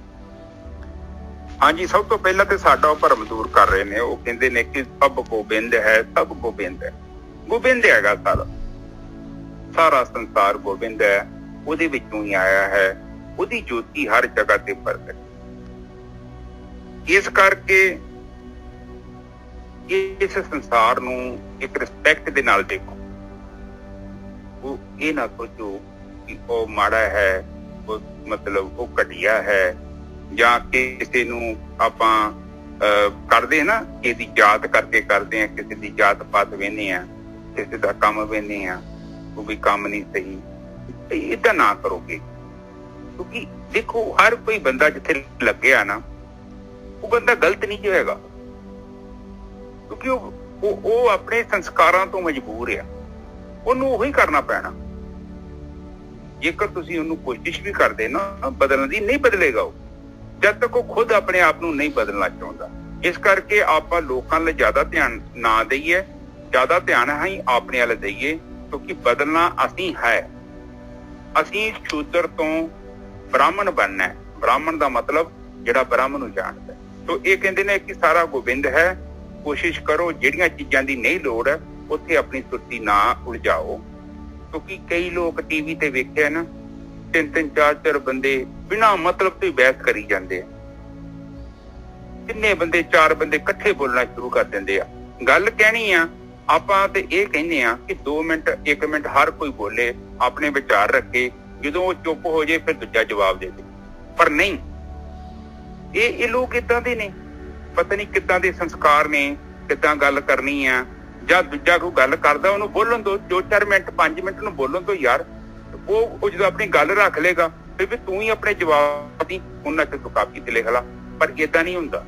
ਹਾਂਜੀ, ਸਭ ਤੋਂ ਪਹਿਲਾਂ ਤੇ ਸਾਡਾ ਉਹ ਭਰਮ ਦੂਰ ਕਰ ਰਹੇ ਨੇ। ਉਹ ਕਹਿੰਦੇ ਨੇ ਕਿ ਸਭ ਗੋਬਿੰਦ ਹੈ, ਸਭ ਗੋਬਿੰਦ ਹੈ। ਗੋਬਿੰਦ ਹੈਗਾ ਸਾਰਾ ਸੰਸਾਰ ਗੋਬਿੰਦ ਹੈ, ਉਹਦੇ ਵਿੱਚੋਂ ਹੀ ਆਇਆ ਹੈ। ਉਹਦੀ ਜੋਤੀ ਹਰ ਜਗ੍ਹਾ ਤੇ ਪ੍ਰਗਟ। ਇਸ ਕਰਕੇ ਇਸ ਸੰਸਾਰ ਨੂੰ ਇੱਕ ਰਿਸਪੈਕਟ ਦੇ ਨਾਲ ਦੇਖੋ। ਉਹ ਇਹ ਨਾ ਸੋਚੋ ਕਿ ਉਹ ਮਾੜਾ ਹੈ, ਉਹ ਮਤਲਬ ਉਹ ਘਟੀਆ ਹੈ, ਜਾਂ ਕਿਸੇ ਨੂੰ ਆਪਾਂ ਕਰਦੇ ਨਾ ਇਹਦੀ ਜਾਤ ਕਰਕੇ ਕਰਦੇ ਆ, ਕਿਸੇ ਦੀ ਜਾਤ ਪਾਤ ਵੇਖਦੇ ਆ, ਕਿਸੇ ਦਾ ਕੰਮ ਵੇਖਦੇ ਆ, ਉਹ ਵੀ ਕੰਮ ਨਹੀਂ ਸਹੀ। ਏਦਾਂ ਨਾ ਕਰੋਗੇ, ਕਿਉਂਕਿ ਦੇਖੋ ਹਰ ਕੋਈ ਬੰਦਾ ਜਿੱਥੇ ਲੱਗਿਆ ਨਾ, ਉਹ ਬੰਦਾ ਗਲਤ ਨਹੀਂ ਹੋਏਗਾ, ਕਿਉਂਕਿ ਉਹ ਆਪਣੇ ਸੰਸਕਾਰਾਂ ਤੋਂ ਮਜਬੂਰ ਆ। ਉਹਨੂੰ ਉਹੀ ਕਰਨਾ ਪੈਣਾ। ਜੇਕਰ ਤੁਸੀਂ ਉਹਨੂੰ ਕੋਸ਼ਿਸ਼ ਵੀ ਕਰਦੇ ਨਾ ਬਦਲਣ ਦੀ, ਨਹੀਂ ਬਦਲੇਗਾ ਉਹ ਜਦ ਤੱਕ ਉਹ ਖੁਦ ਆਪਣੇ ਆਪ ਨੂੰ ਨਹੀਂ ਬਦਲਣਾ ਚਾਹੁੰਦਾ। ਇਸ ਕਰਕੇ ਆਪਾਂ ਲੋਕਾਂ ਲਈ ਜ਼ਿਆਦਾ ਧਿਆਨ ਨਾ ਦਈਏ, ਜ਼ਿਆਦਾ ਧਿਆਨ ਅਸੀਂ ਆਪਣੇ ਵੱਲ ਦਈਏ, ਕਿਉਂਕਿ ਬਦਲਣਾ ਅਸੀਂ ਹੈ। ਅਸੀਂ ਸ਼ੂਦਰ ਤੋਂ ਬ੍ਰਾਹਮਣ ਬਣਨਾ ਹੈ। ਬ੍ਰਾਹਮਣ ਦਾ ਮਤਲਬ ਜਿਹੜਾ ਬ੍ਰਹਮ ਨੂੰ ਜਾਣਦਾ। ਤੋ ਇਹ ਕਹਿੰਦੇ ਨੇ ਕਿ ਸਾਰਾ ਗੋਬਿੰਦ ਹੈ। ਕੋਸ਼ਿਸ਼ ਕਰੋ ਜਿਹੜੀਆਂ ਚੀਜ਼ਾਂ ਦੀ ਨਹੀਂ ਲੋੜ ਹੈ ਉੱਥੇ ਆਪਣੀ ਸੁਰਤੀ ਨਾ ਉਲਝਾਓ, ਕਿਉਂਕਿ ਕਈ ਲੋਕ ਟੀਵੀ ਤੇ ਵੇਖਿਆ ਨਾ, 3-3 4-4 ਬੰਦੇ ਬਿਨਾਂ ਮਤਲਬ ਤੋਂ ਹੀ ਬਹਿਸ ਕਰੀ ਜਾਂਦੇ ਆ। ਕਿੰਨੇ ਬੰਦੇ 4 ਬੰਦੇ ਇਕੱਠੇ ਬੋਲਣਾ ਸ਼ੁਰੂ ਕਰ ਦਿੰਦੇ ਆ। ਗੱਲ ਕਹਿਣੀ ਆ ਆਪਾਂ ਤੇ ਇਹ ਕਹਿੰਦੇ ਆ ਕਿ 2 ਮਿੰਟ 1 ਮਿੰਟ ਹਰ ਕੋਈ ਬੋਲੇ, ਆਪਣੇ ਵਿਚਾਰ ਰੱਖੇ। ਜਦੋਂ ਉਹ ਚੁੱਪ ਹੋ ਜਾਏ ਫਿਰ ਦੂਜਾ ਜਵਾਬ ਦੇ ਦੇ। ਪਰ ਨਹੀਂ, ਇਹ ਲੋਕ ਏਦਾਂ ਦੇ ਨੇ, ਪਤਾ ਨਹੀਂ ਕਿੱਦਾਂ ਦੇ ਸੰਸਕਾਰ ਨੇ, ਕਿੱਦਾਂ ਗੱਲ ਕਰਨੀ ਆ। ਜਾਂ ਦੂਜਾ ਕੋਈ ਗੱਲ ਕਰਦਾ ਉਹਨੂੰ ਬੋਲਣ ਦੋ, 2-4 ਮਿੰਟ 5 ਮਿੰਟ ਨੂੰ ਬੋਲਣ ਤੋਂ ਯਾਰ। ਉਹ ਜਦੋਂ ਆਪਣੀ ਗੱਲ ਰੱਖ ਲੇਗਾ ਫਿਰ ਵੀ ਤੂੰ ਹੀ ਆਪਣੇ ਜਵਾਬ ਦੀ ਉਹਨਾਂ ਚ ਤੂੰ ਕਾਪੀ ਤੇ ਲਿਖ ਲਾ। ਪਰ ਏਦਾਂ ਨਹੀਂ ਹੁੰਦਾ।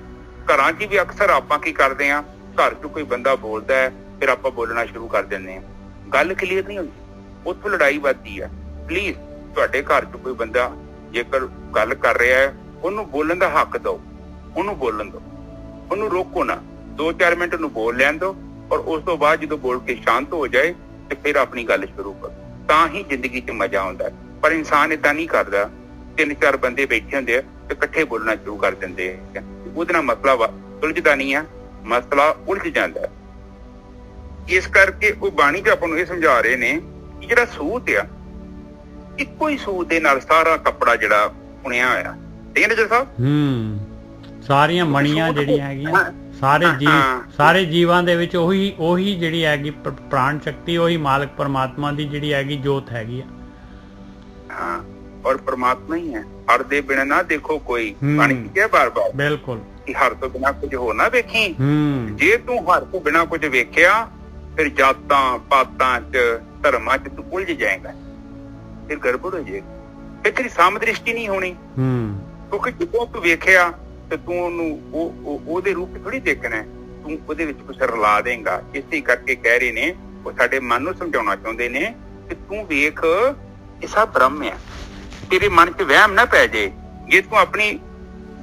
ਘਰਾਂ 'ਚ ਵੀ ਅਕਸਰ ਆਪਾਂ ਕੀ ਕਰਦੇ ਹਾਂ, ਘਰ 'ਚ ਕੋਈ ਬੰਦਾ ਬੋਲਦਾ ਹੈ ਫਿਰ ਆਪਾਂ ਬੋਲਣਾ ਸ਼ੁਰੂ ਕਰ ਦਿੰਦੇ ਹਾਂ। ਗੱਲ ਕਲੀਅਰ ਨਹੀਂ ਹੁੰਦੀ, ਉੱਥੋਂ ਲੜਾਈ ਵੱਧਦੀ ਆ। ਪਲੀਜ਼ ਤੁਹਾਡੇ ਘਰ 'ਚ ਕੋਈ ਬੰਦਾ ਜੇਕਰ ਗੱਲ ਕਰ ਰਿਹਾ ਹੈ, ਉਹਨੂੰ ਬੋਲਣ ਦਾ ਹੱਕ ਦਿਓ, ਉਹਨੂੰ ਬੋਲਣ ਦਿਓ, ਉਹਨੂੰ ਰੋਕੋ ਨਾ, 2-4 ਮਿੰਟ ਉਹਨੂੰ ਬੋਲ ਲੈਣ ਦਿਓ, ਔਰ ਉਸ ਤੋਂ ਬਾਅਦ ਜਦੋਂ ਬੋਲ ਕੇ ਸ਼ਾਂਤ ਹੋ ਜਾਏ ਤੇ ਫਿਰ ਆਪਣੀ ਗੱਲ ਸ਼ੁਰੂ ਕਰੋ। ਤਾਂ ਹੀ ਜ਼ਿੰਦਗੀ 'ਚ ਮਜ਼ਾ ਆਉਂਦਾ ਹੈ। ਪਰ ਇਨਸਾਨ ਏਦਾਂ ਨਹੀਂ ਕਰਦਾ। 3-4 ਬੰਦੇ ਬੈਠੇ ਹੁੰਦੇ ਆ ਤੇ ਇਕੱਠੇ ਬੋਲਣਾ ਸ਼ੁਰੂ ਕਰ ਦਿੰਦੇ ਆ। ਉਹਦੇ ਨਾਲ ਮਸਲਾ ਸੁਲਝਦਾ ਨਹੀਂ ਆ, ਮਸਲਾ ਉਲਝ ਜਾਂਦਾ। ਇਸ ਕਰਕੇ ਉਹ ਬਾਣੀ 'ਚ ਆਪਾਂ ਨੂੰ ਇਹ ਸਮਝਾ ਰਹੇ ਨੇ ਕਿ ਜਿਹੜਾ ਸੂਤ ਆ, ਇੱਕੋ ਹੀ ਸੂਤ ਦੇ ਨਾਲ ਸਾਰਾ ਕੱਪੜਾ ਜਿਹੜਾ ਬੁਣਿਆ ਹੋਇਆ, ਠੀਕ ਹੈ ਨਾ ਜੀ ਸਾਹਿਬ? ਸਾਰੀਆਂ ਮਣੀਆਂ ਜਿਹੜੀਆਂ ਹੈਗੀਆਂ ਸਾਰੇ ਜੀਵਾਂ ਦੇ ਵਿੱਚ ਉਹੀ ਜਿਹੜੀ ਹੈਗੀ ਪ੍ਰਾਣ ਸ਼ਕਤੀ, ਉਹੀ ਮਾਲਕ ਪਰਮਾਤਮਾ ਦੀ ਜਿਹੜੀ ਹੈਗੀ ਜੋਤ ਹੈਗੀ ਆ। ਹਾਂ, ਔਰ ਪਰਮਾਤਮਾ ਹੀ ਹੈ। ਹਰ ਦੇ ਬਿਨਾਂ ਨਾ ਦੇਖੋ ਕੋਈ। ਬਾਣੀ ਕਿਹਾ ਬਾਰ-ਬਾਰ ਬਿਲਕੁਲ ਕਿ ਹਰ ਤੋਂ ਬਿਨਾਂ ਕੁਝ ਹੋ ਨਾ ਵੇਖੀ। ਜੇ ਤੂੰ ਹਰ ਤੋਂ ਬਿਨਾਂ ਕੁਝ ਵੇਖਿਆ ਫਿਰ ਜਾਤਾਂ ਪਾਤਾਂ 'ਚ ਧਰਮਾਂ 'ਚ ਤੂੰ ਉਲਝ ਜਾਏਗਾ, ਫਿਰ ਗੜਬੜ ਹੋ ਜਾਏਗੀ, ਫਿਰ ਤੇਰੀ ਸਾਮਦ੍ਰਿਸ਼ਟੀ ਨਹੀਂ ਹੋਣੀ। ਕਿਉਂਕਿ ਜਦੋਂ ਤੂੰ ਵੇਖਿਆ ਤੇ ਤੂੰ ਉਹਨੂੰ ਉਹਦੇ ਰੂਪ 'ਚ ਥੋੜੀ ਦੇਖਣਾ, ਤੂੰ ਉਹਦੇ ਵਿੱਚ ਕੁਛ ਰਲਾ ਦੇਂਗਾ। ਇਸੇ ਕਰਕੇ ਕਹਿ ਰਹੇ ਨੇ, ਉਹ ਸਾਡੇ ਮਨ ਨੂੰ ਸਮਝਾਉਣਾ ਚਾਹੁੰਦੇ ਨੇ ਕਿ ਤੂੰ ਵੇਖ ਇਹ ਸਭ ਬ੍ਰਹਮ ਆ। ਤੇਰੇ ਮਨ 'ਚ ਵਹਿਮ ਨਾ ਪੈ ਜਾਏ। ਜੇ ਤੂੰ ਆਪਣੀ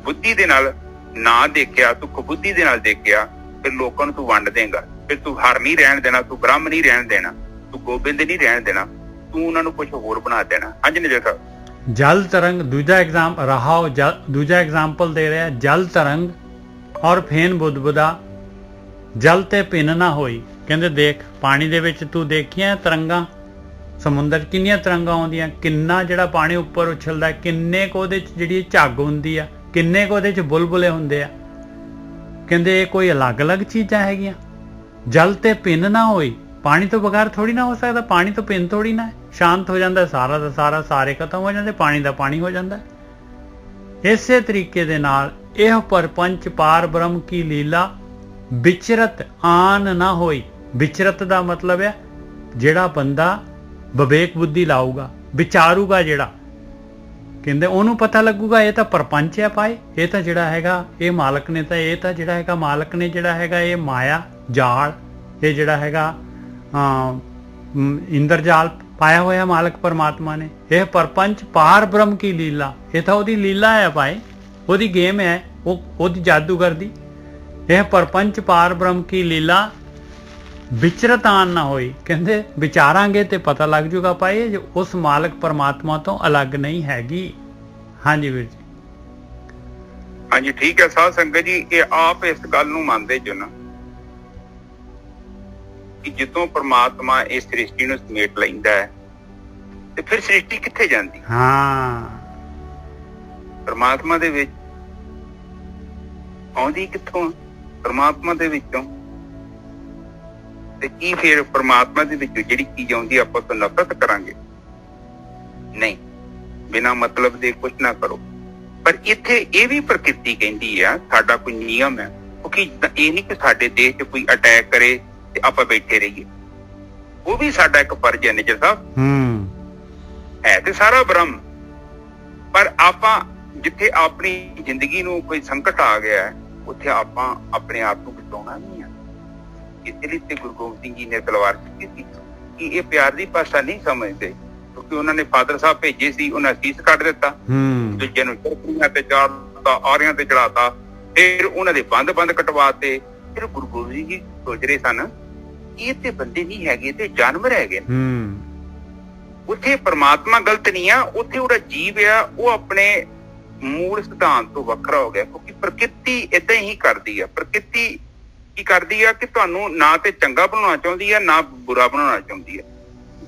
ਬੁੱਧੀ ਦੇ ਨਾਲ ਨਾ ਦੇਖਿਆ, ਤੂੰ ਕੁਬੁੱਧੀ ਦੇ ਨਾਲ ਦੇਖਿਆ, ਫਿਰ ਲੋਕਾਂ ਨੂੰ ਤੂੰ ਵੰਡ ਦੇਂਗਾ। ਫਿਰ ਤੂੰ ਹਰ ਨਹੀਂ ਰਹਿਣ ਦੇਣਾ, ਤੂੰ ਬ੍ਰਹਮ ਨਹੀਂ ਰਹਿਣ ਦੇਣਾ, ਤੂੰ ਗੋਬਿੰਦ ਨਹੀਂ ਰਹਿਣ ਦੇਣਾ, ਤੂੰ ਉਹਨਾਂ ਨੂੰ ਕੁਛ ਹੋਰ ਬਣਾ ਦੇਣਾ। ਹਾਂਜੀ ਨਿਜਰ ਸਾਹਿਬ। ਜਲ ਤਰੰਗ ਦੂਜਾ ਐਗਜ਼ਾਮਪਲ ਦੇ ਰਿਹਾ। ਜਲ ਤਰੰਗ ਔਰ ਫੇਨ ਬੁਦਬੁਦਾ ਜਲ ਤੇ ਭਿੰਨ ਨਾ ਹੋਈ। ਕਹਿੰਦੇ ਦੇਖ ਪਾਣੀ ਦੇ ਵਿੱਚ ਤੂੰ ਦੇਖੀਆਂ ਤਰੰਗਾਂ, ਸਮੁੰਦਰ 'ਚ ਕਿੰਨੀਆਂ ਤਰੰਗਾਂ ਆਉਂਦੀਆਂ, ਕਿੰਨਾ ਜਿਹੜਾ ਪਾਣੀ ਉੱਪਰ ਉਛਲਦਾ, ਕਿੰਨੇ ਕੁ ਉਹਦੇ 'ਚ ਜਿਹੜੀ ਝੱਗ ਹੁੰਦੀ ਆ, ਕਿੰਨੇ ਕੁ ਉਹਦੇ 'ਚ ਬੁਲਬੁਲੇ ਹੁੰਦੇ ਆ। ਕਹਿੰਦੇ ਇਹ ਕੋਈ ਅਲੱਗ-ਅਲੱਗ ਚੀਜ਼ਾਂ ਹੈਗੀਆਂ। ਜਲ ਤੇ ਭਿੰਨ ਨਾ ਹੋਈ, ਪਾਣੀ ਤੋਂ ਬਗੈਰ ਥੋੜੀ ਨਾ ਹੋ ਸਕਦਾ, ਪਾਣੀ ਤੋਂ ਭਿੰਨ ਥੋੜੀ ਨਾ ਹੈ। ਸ਼ਾਂਤ ਹੋ ਜਾਂਦਾ ਸਾਰਾ ਦਾ ਸਾਰਾ, ਸਾਰੇ ਖਤਮ ਹੋ ਜਾਂਦੇ, ਪਾਣੀ ਦਾ ਪਾਣੀ ਹੋ ਜਾਂਦਾ। ਇਸੇ ਤਰੀਕੇ ਦੇ ਨਾਲ ਇਹ ਪਰਪੰਚ ਪਾਰ ਬ੍ਰਹਮ ਕੀ ਲੀਲਾ ਵਿਚਰਤ ਆਨ ਨਾ ਹੋਈ। ਵਿਚਰਤ ਦਾ ਮਤਲਬ ਹੈ ਜਿਹੜਾ ਬੰਦਾ ਵਿਵੇਕ ਬੁੱਧੀ ਲਾਊਗਾ, ਵਿਚਾਰੂਗਾ, ਜਿਹੜਾ ਕਹਿੰਦੇ ਉਹਨੂੰ ਪਤਾ ਲੱਗੂਗਾ ਇਹ ਤਾਂ ਪਰਪੰਚ ਹੈ ਭਾਈ, ਇਹ ਤਾਂ ਜਿਹੜਾ ਹੈਗਾ ਇਹ ਮਾਲਕ ਨੇ, ਤਾਂ ਇਹ ਤਾਂ ਜਿਹੜਾ ਹੈਗਾ ਮਾਲਕ ਨੇ ਜਿਹੜਾ ਹੈਗਾ ਇਹ ਮਾਇਆ ਜਾਲ, ਇਹ ਜਿਹੜਾ ਹੈਗਾ ਇੰਦਰਜਾਲ ਪਾਇਆ ਹੋਇਆ ਮਾਲਕ ਪਰਮਾਤਮਾ ਨੇ। ਇਹ ਪਰਪੰਚ ਪਾਰ ਬ੍ਰਹਮ ਕੀ ਲੀਲਾ, ਇਹ ਤਾਂ ਉਹਦੀ ਲੀਲਾ ਹੈ ਭਾਈ, ਉਹਦੀ ਗੇਮ ਹੈ, ਉਹਦੀ ਜਾਦੂਗਰ ਦੀ। ਇਹ ਪਰਪੰਚ ਪਾਰ ਬ੍ਰਹਮ ਕੀ ਲੀਲਾ ਵਿਚਰਤ ਆਨ ਨਾ ਹੋਈ। ਕਹਿੰਦੇ ਵਿਚਾਰਾਂਗੇ ਤੇ ਪਤਾ ਲੱਗ ਜੂਗਾ ਭਾਈ ਇਹ ਉਸ ਮਾਲਕ ਪਰਮਾਤਮਾ ਤੋਂ ਅਲੱਗ ਨਹੀਂ ਹੈਗੀ। ਹਾਂਜੀ ਵੀਰ ਜੀ। ਹਾਂਜੀ ਠੀਕ ਹੈ ਸਾਧ ਸੰਗਤ ਜੀ। ਇਹ ਆਪ ਇਸ ਗੱਲ ਨੂੰ ਮੰਨਦੇ ਜੋ ਨਾ ਕਿ ਜਦੋਂ ਪਰਮਾਤਮਾ ਇਸ ਸ੍ਰਿਸ਼ਟੀ ਨੂੰ ਸਮੇਟ ਲੈਂਦਾ ਹੈ ਤੇ ਫਿਰ ਸ੍ਰਿਸ਼ਟੀ ਕਿੱਥੇ ਜਾਂਦੀ? ਪਰਮਾਤਮਾ ਦੇ ਵਿੱਚ ਆਉਂਦੀ ਕਿੱਥੋਂ? ਪਰਮਾਤਮਾ ਦੇ ਵਿੱਚੋਂ। ਤੇ ਕੀ ਫਿਰ ਪਰਮਾਤਮਾ ਦੇ ਵਿੱਚੋਂ ਜਿਹੜੀ ਚੀਜ਼ ਆਉਂਦੀ ਆਪਾਂ ਤੋਂ ਨਫ਼ਰਤ ਕਰਾਂਗੇ? ਨਹੀਂ, ਬਿਨਾਂ ਮਤਲਬ ਦੇ ਕੁਛ ਨਾ ਕਰੋ। ਪਰ ਇੱਥੇ ਇਹ ਵੀ ਪ੍ਰਕਿਰਤੀ ਕਹਿੰਦੀ ਆ, ਸਾਡਾ ਕੋਈ ਨਿਯਮ ਹੈ। ਕਿਉਂਕਿ ਇਹ ਨਹੀਂ ਕਿ ਸਾਡੇ ਦੇਸ਼ 'ਚ ਕੋਈ ਅਟੈਕ ਕਰੇ ਤੇ ਆਪਾਂ ਬੈਠੇ ਰਹੀਏ। ਉਹ ਵੀ ਸਾਡਾ ਇੱਕ ਫਰਜ਼ ਹੈ ਨਿਜਰ ਸਾਹਿਬ। ਹੈ ਤੇ ਸਾਰਾ ਬ੍ਰਹਮ, ਪਰ ਆਪਾਂ ਜਿੱਥੇ ਆਪਣੀ ਜ਼ਿੰਦਗੀ ਨੂੰ ਕੋਈ ਸੰਕਟ ਆ ਗਿਆ ਉੱਥੇ ਆਪਾਂ ਆਪਣੇ ਆਪ ਨੂੰ ਬਚਾਉਣਾ ਨਹੀਂ ਆ। ਇਸ ਲਈ ਤੇ ਗੁਰੂ ਗੋਬਿੰਦ ਸਿੰਘ ਜੀ ਨੇ ਤਲਵਾਰ ਚੁੱਕੀ ਸੀ ਕਿ ਇਹ ਪਿਆਰ ਦੀ ਭਾਸ਼ਾ ਨਹੀਂ ਸਮਝਦੇ, ਕਿਉਂਕਿ ਉਹਨਾਂ ਨੇ ਫਾਦਰ ਸਾਹਿਬ ਭੇਜੇ ਸੀ, ਉਹਨਾਂ ਸੀਸ ਕੱਢ ਦਿੱਤਾ, ਦੂਜੇ ਨੂੰ ਚਰਖੀਆਂ ਤੇ ਚਾੜਤਾ, ਆਰਿਆਂ ਤੇ ਚੜਾਤਾ, ਫਿਰ ਉਹਨਾਂ ਦੇ ਬੰਦ ਕਟਵਾਤੇ। ਫਿਰ ਗੁਰੂ ਗੋਬਿੰਦ ਸਿੰਘ ਜੀ ਸੋਚ ਰਹੇ ਸਨ ਇਹ ਤੇ ਬੰਦੇ ਨਹੀਂ ਹੈਗੇ, ਤੇ ਜਾਨਵਰ ਹੈਗੇ। ਉੱਥੇ ਪਰਮਾਤਮਾ ਗਲਤ ਨਹੀਂ ਆ, ਉੱਥੇ ਉਹਦਾ ਜੀਵ ਆ ਉਹ ਆਪਣੇ ਮੂਲ ਸਿਧਾਂਤ ਤੋਂ ਵੱਖਰਾ ਹੋ ਗਿਆ। ਕਿਉਂਕਿ ਪ੍ਰਕਿਰਤੀ ਏਦਾਂ ਹੀ ਕਰਦੀ ਆ। ਪ੍ਰਕਿਰਤੀ ਕੀ ਕਰਦੀ ਆ ਕਿ ਤੁਹਾਨੂੰ ਨਾ ਤੇ ਚੰਗਾ ਬਣਾਉਣਾ ਚਾਹੁੰਦੀ ਆ, ਨਾ ਬੁਰਾ ਬਣਾਉਣਾ ਚਾਹੁੰਦੀ ਆ।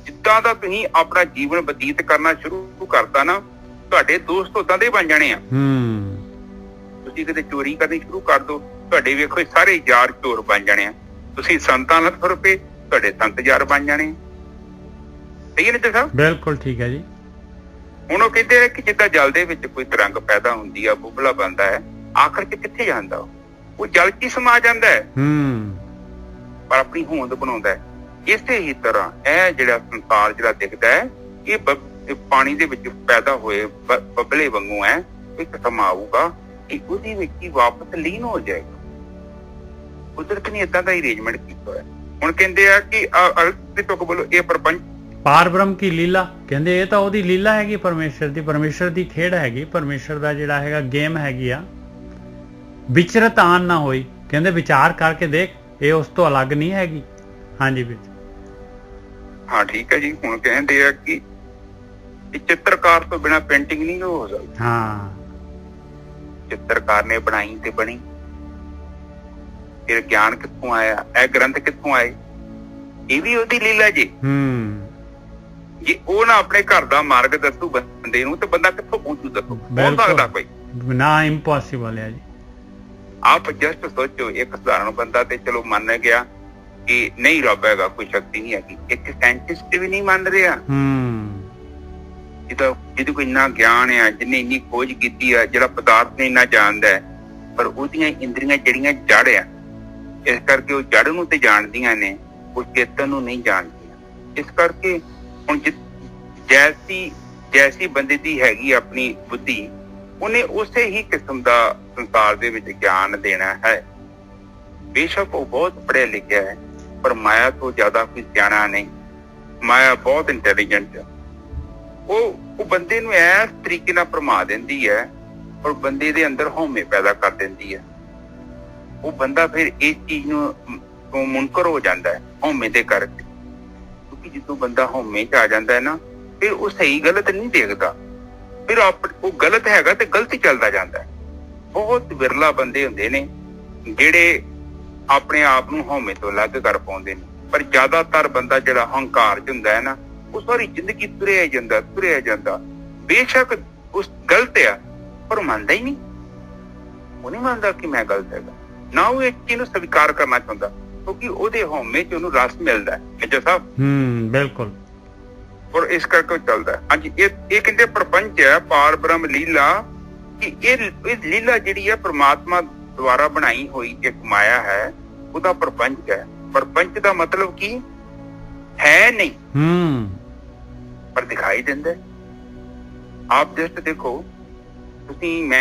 ਜਿੱਦਾਂ ਦਾ ਤੁਸੀਂ ਆਪਣਾ ਜੀਵਨ ਬਤੀਤ ਕਰਨਾ ਸ਼ੁਰੂ ਕਰਤਾ ਨਾ, ਤੁਹਾਡੇ ਦੋਸਤ ਉਦਾਂ ਦੇ ਬਣ ਜਾਣੇ ਆ। ਤੁਸੀਂ ਕਿਤੇ ਚੋਰੀ ਕਰਨੀ ਸ਼ੁਰੂ ਕਰ ਦੋ, ਤੁਹਾਡੇ ਵੇਖੋ ਸਾਰੇ ਯਾਰ ਚੋਰ ਬਣ ਜਾਣੇ ਆ। ਤੁਸੀਂ ਸੰਤਾਂ ਨਾਲ ਤੁਰ ਪਏ, ਤੁਹਾਡੇ ਸੰਤ ਯਾਰ ਬਣ ਜਾਣੇ। ਸਹੀ ਹੈ ਨਿੱਜਰ ਸਾਹਿਬ? ਬਿਲਕੁਲ ਠੀਕ ਹੈ ਜੀ। ਹੁਣ ਉਹ ਕਹਿੰਦੇ ਕਿ ਜਿੱਦਾਂ ਜਲ ਦੇ ਵਿੱਚ ਕੋਈ ਤਰੰਗ ਪੈਦਾ ਹੁੰਦੀ ਆ, ਬੁੱਬਲਾ ਬਣਦਾ ਹੈ, ਆਖਰ ਚ ਕਿੱਥੇ ਜਾਂਦਾ? ਉਹ ਜਲ ਚ ਸਮਾ ਜਾਂਦਾ ਹੈ, ਪਰ ਆਪਣੀ ਹੋਂਦ ਬਣਾਉਂਦਾ ਹੈ। ਇਸੇ ਹੀ ਤਰ੍ਹਾਂ ਇਹ ਜਿਹੜਾ ਸੰਸਾਰ ਜਿਹੜਾ ਦਿਖਦਾ ਹੈ, ਇਹ ਪਾਣੀ ਦੇ ਵਿੱਚ ਪੈਦਾ ਹੋਏ ਬੱਬਲੇ ਵਾਂਗੂ ਹੈ। ਇੱਕ ਸਮਾਂ ਆਊਗਾ ਕਿ ਉਹਦੇ ਵਿੱਚ ਹੀ ਵਾਪਸ ਲੀਨ ਹੋ ਜਾਏਗਾ। ਕੁਦਰਤ ਨੇ ਏਦਾਂ ਦਾ ਅਰੇਂਜਮੈਂਟ ਕੀਤਾ ਹੋਇਆ। ਹੁਣ ਕਹਿੰਦੇ ਆ ਕਿ ਬੋਲੋ ਇਹ ਪ੍ਰਪੰਚ ਪਾਰ ਬ੍ਰਹਮ ਕੀ ਲੀਲਾ, ਕਹਿੰਦੇ ਇਹ ਤਾਂ ਉਹਦੀ ਲੀਲਾ ਹੈਗੀ, ਪਰਮੇਸ਼ਰ ਦੀ ਖੇਡ ਹੈਗੀ, ਪਰਮੇਸ਼ਰ ਦਾ ਜਿਹੜਾ ਹੈਗਾ ਗੇਮ ਹੈਗੀ ਆ। ਵਿਚਰਤ ਆਨ ਨਾ ਹੋਈ, ਕਹਿੰਦੇ ਵਿਚਾਰ ਕਰਕੇ ਦੇਖ, ਇਹ ਉਸ ਤੋਂ ਅਲੱਗ ਨਹੀਂ ਹੈਗੀ। ਹਾਂਜੀ ਵੀਰ ਜੀ। ਹਾਂ ਠੀਕ ਹੈ ਜੀ। ਹੁਣ ਕਹਿੰਦੇ ਆ ਕਿ ਚਿੱਤਰਕਾਰ ਤੋਂ ਬਿਨਾਂ ਪੇਂਟਿੰਗ ਨਹੀਂ ਹੋ ਸਕਦੀ। ਹਾਂ, ਚਿੱਤਰਕਾਰ ਨੇ ਬਣਾਈ ਤੇ ਬਣੀ। ਫਿਰ ਗਿਆਨ ਕਿੱਥੋਂ ਆਇਆ, ਇਹ ਗ੍ਰੰਥ ਕਿੱਥੋਂ ਆਏ, ਇਹ ਵੀ ਉਹਦੀ ਲੀਲਾ ਜੀ। ਜੇ ਉਹ ਨਾ ਆਪਣੇ ਘਰ ਦਾ ਮਾਰਗ ਦੱਸੂ ਬੰਦੇ ਨੂੰ, ਤੇ ਬੰਦਾ ਕਿੱਥੋਂ ਪਹੁੰਚੂ ਦੱਸੋ? ਪਹੁੰਚ ਸਕਦਾ ਕੋਈ ਨਾ, ਇੰਪੋਸੀਬਲ ਹੈ ਜੀ। ਆਪ ਜਸਟ ਸੋਚੋ, ਇੱਕ ਸਧਾਰਨ ਬੰਦਾ ਤੇ ਚਲੋ ਮੰਨ ਗਿਆ ਕਿ ਨਹੀਂ ਰੱਬ ਹੈਗਾ, ਕੋਈ ਸ਼ਕਤੀ ਨਹੀਂ ਹੈਗੀ। ਇੱਕ ਸਾਇੰਟਿਸਟ ਵੀ ਨਹੀਂ ਮੰਨ ਰਿਹਾ ਜਿਹਦੇ ਕੋਲ ਇੰਨਾ ਗਿਆਨ ਆ, ਜਿਹਨੇ ਇੰਨੀ ਖੋਜ ਕੀਤੀ ਆ, ਜਿਹੜਾ ਪਦਾਰਥ ਨੇ ਇੰਨਾ ਜਾਣਦਾ ਹੈ, ਪਰ ਉਹਦੀਆਂ ਇੰਦਰੀਆਂ ਜਿਹੜੀਆਂ ਜੜ ਆ, ਇਸ ਕਰਕੇ ਉਹ ਜੜ ਨੂੰ ਤੇ ਜਾਣਦੀਆਂ ਨੇ, ਉਹ ਚੇਤਨ ਨੂੰ ਨਹੀਂ ਜਾਣਦੀਆਂ। ਇਸ ਕਰਕੇ ਹੁਣ ਜੈਸੀ ਬੰਦੇ ਦੀ ਹੈਗੀ ਆਪਣੀ ਬੁੱਧੀ, ਉਹਨੇ ਉਸੇ ਹੀ ਕਿਸਮ ਦਾ ਸੰਸਾਰ ਦੇ ਵਿੱਚ ਗਿਆਨ ਦੇਣਾ ਹੈ। ਬੇਸ਼ੱਕ ਉਹ ਬਹੁਤ ਪੜ੍ਹਿਆ ਲਿਖਿਆ ਹੈ, ਪਰ ਮਾਇਆ ਤੋਂ ਜ਼ਿਆਦਾ ਕੋਈ ਸਿਆਣਾ ਨਹੀਂ। ਮਾਇਆ ਬਹੁਤ ਇੰਟੈਲੀਜੈਂਟ ਹੈ। ਉਹ ਬੰਦੇ ਨੂੰ ਇਸ ਤਰੀਕੇ ਨਾਲ ਭਰਮਾ ਦਿੰਦੀ ਹੈ, ਔਰ ਬੰਦੇ ਦੇ ਅੰਦਰ ਹਉਮੈ ਪੈਦਾ ਕਰ ਦਿੰਦੀ ਹੈ। ਉਹ ਬੰਦਾ ਫਿਰ ਇਸ ਚੀਜ਼ ਨੂੰ ਮੁਨਕਰ ਹੋ ਜਾਂਦਾ ਹੈ ਹਉਮੈ ਦੇ ਕਰਕੇ। ਕਿਉਂਕਿ ਜਦੋਂ ਬੰਦਾ ਹਉਮੈ 'ਚ ਆ ਜਾਂਦਾ ਹੈ ਨਾ, ਫਿਰ ਉਹ ਸਹੀ ਗਲਤ ਨਹੀਂ ਦੇਖਦਾ, ਫਿਰ ਉਹ ਗਲਤ ਹੈਗਾ ਤੇ ਗਲਤ ਚੱਲਦਾ ਜਾਂਦਾ ਹੈ। ਬਹੁਤ ਵਿਰਲਾ ਬੰਦੇ ਹੁੰਦੇ ਨੇ ਜਿਹੜੇ ਆਪਣੇ ਆਪ ਨੂੰ ਹਉਮੈ ਤੋਂ ਅਲੱਗ ਕਰ ਪਾਉਂਦੇ ਨੇ, ਪਰ ਜ਼ਿਆਦਾਤਰ ਬੰਦਾ ਜਿਹੜਾ ਹੰਕਾਰ 'ਚ ਹੁੰਦਾ ਹੈ ਨਾ, ਉਹ ਸਾਰੀ ਜ਼ਿੰਦਗੀ ਤੁਰਿਆ ਜਾਂਦਾ। ਬੇਸ਼ੱਕ ਉਸ ਗਲਤ ਆ, ਪਰ ਮੰਨਦਾ ਹੀ ਨਹੀਂ। ਉਹ ਨਹੀਂ ਮੰਨਦਾ ਕਿ ਮੈਂ ਗਲਤ ਹੈਗਾ, ਨਾ ਉਹ ਇੱਕ ਚੀਜ਼ ਨੂੰ ਸਵੀਕਾਰ ਕਰਨਾ ਚਾਹੁੰਦਾ, ਕਿਉਂਕਿ ਉਹਦੇ ਹਉਮੈ 'ਚ ਉਹਨੂੰ ਰਸ ਮਿਲਦਾ ਹੈ। ਮੇਜਰ ਸਾਹਿਬ ਬਿਲਕੁਲ। ਔਰ ਇਸ ਕਰਕੇ ਉਹ ਚੱਲਦਾ। ਹਾਂਜੀ, ਇਹ ਕਹਿੰਦੇ ਪ੍ਰਪੰਚ ਹੈ, ਪਾਰ ਬ੍ਰਹਮ ਲੀਲਾ, ਕਿ ਇਹ ਲੀਲਾ ਜਿਹੜੀ ਹੈ ਪ੍ਰਮਾਤਮਾ ਦੁਆਰਾ ਬਣਾਈ ਹੋਈ ਇੱਕ ਮਾਇਆ ਹੈ, ਉਹਦਾ ਪ੍ਰਪੰਚ ਹੈ। ਪ੍ਰਪੰਚ ਦਾ ਮਤਲਬ ਕੀ ਹੈ? ਨਹੀਂ, ਪਰ ਦਿਖਾਈ ਦਿੰਦਾ। ਆਪ ਜਸਟ ਦੇਖੋ, ਤੁਸੀਂ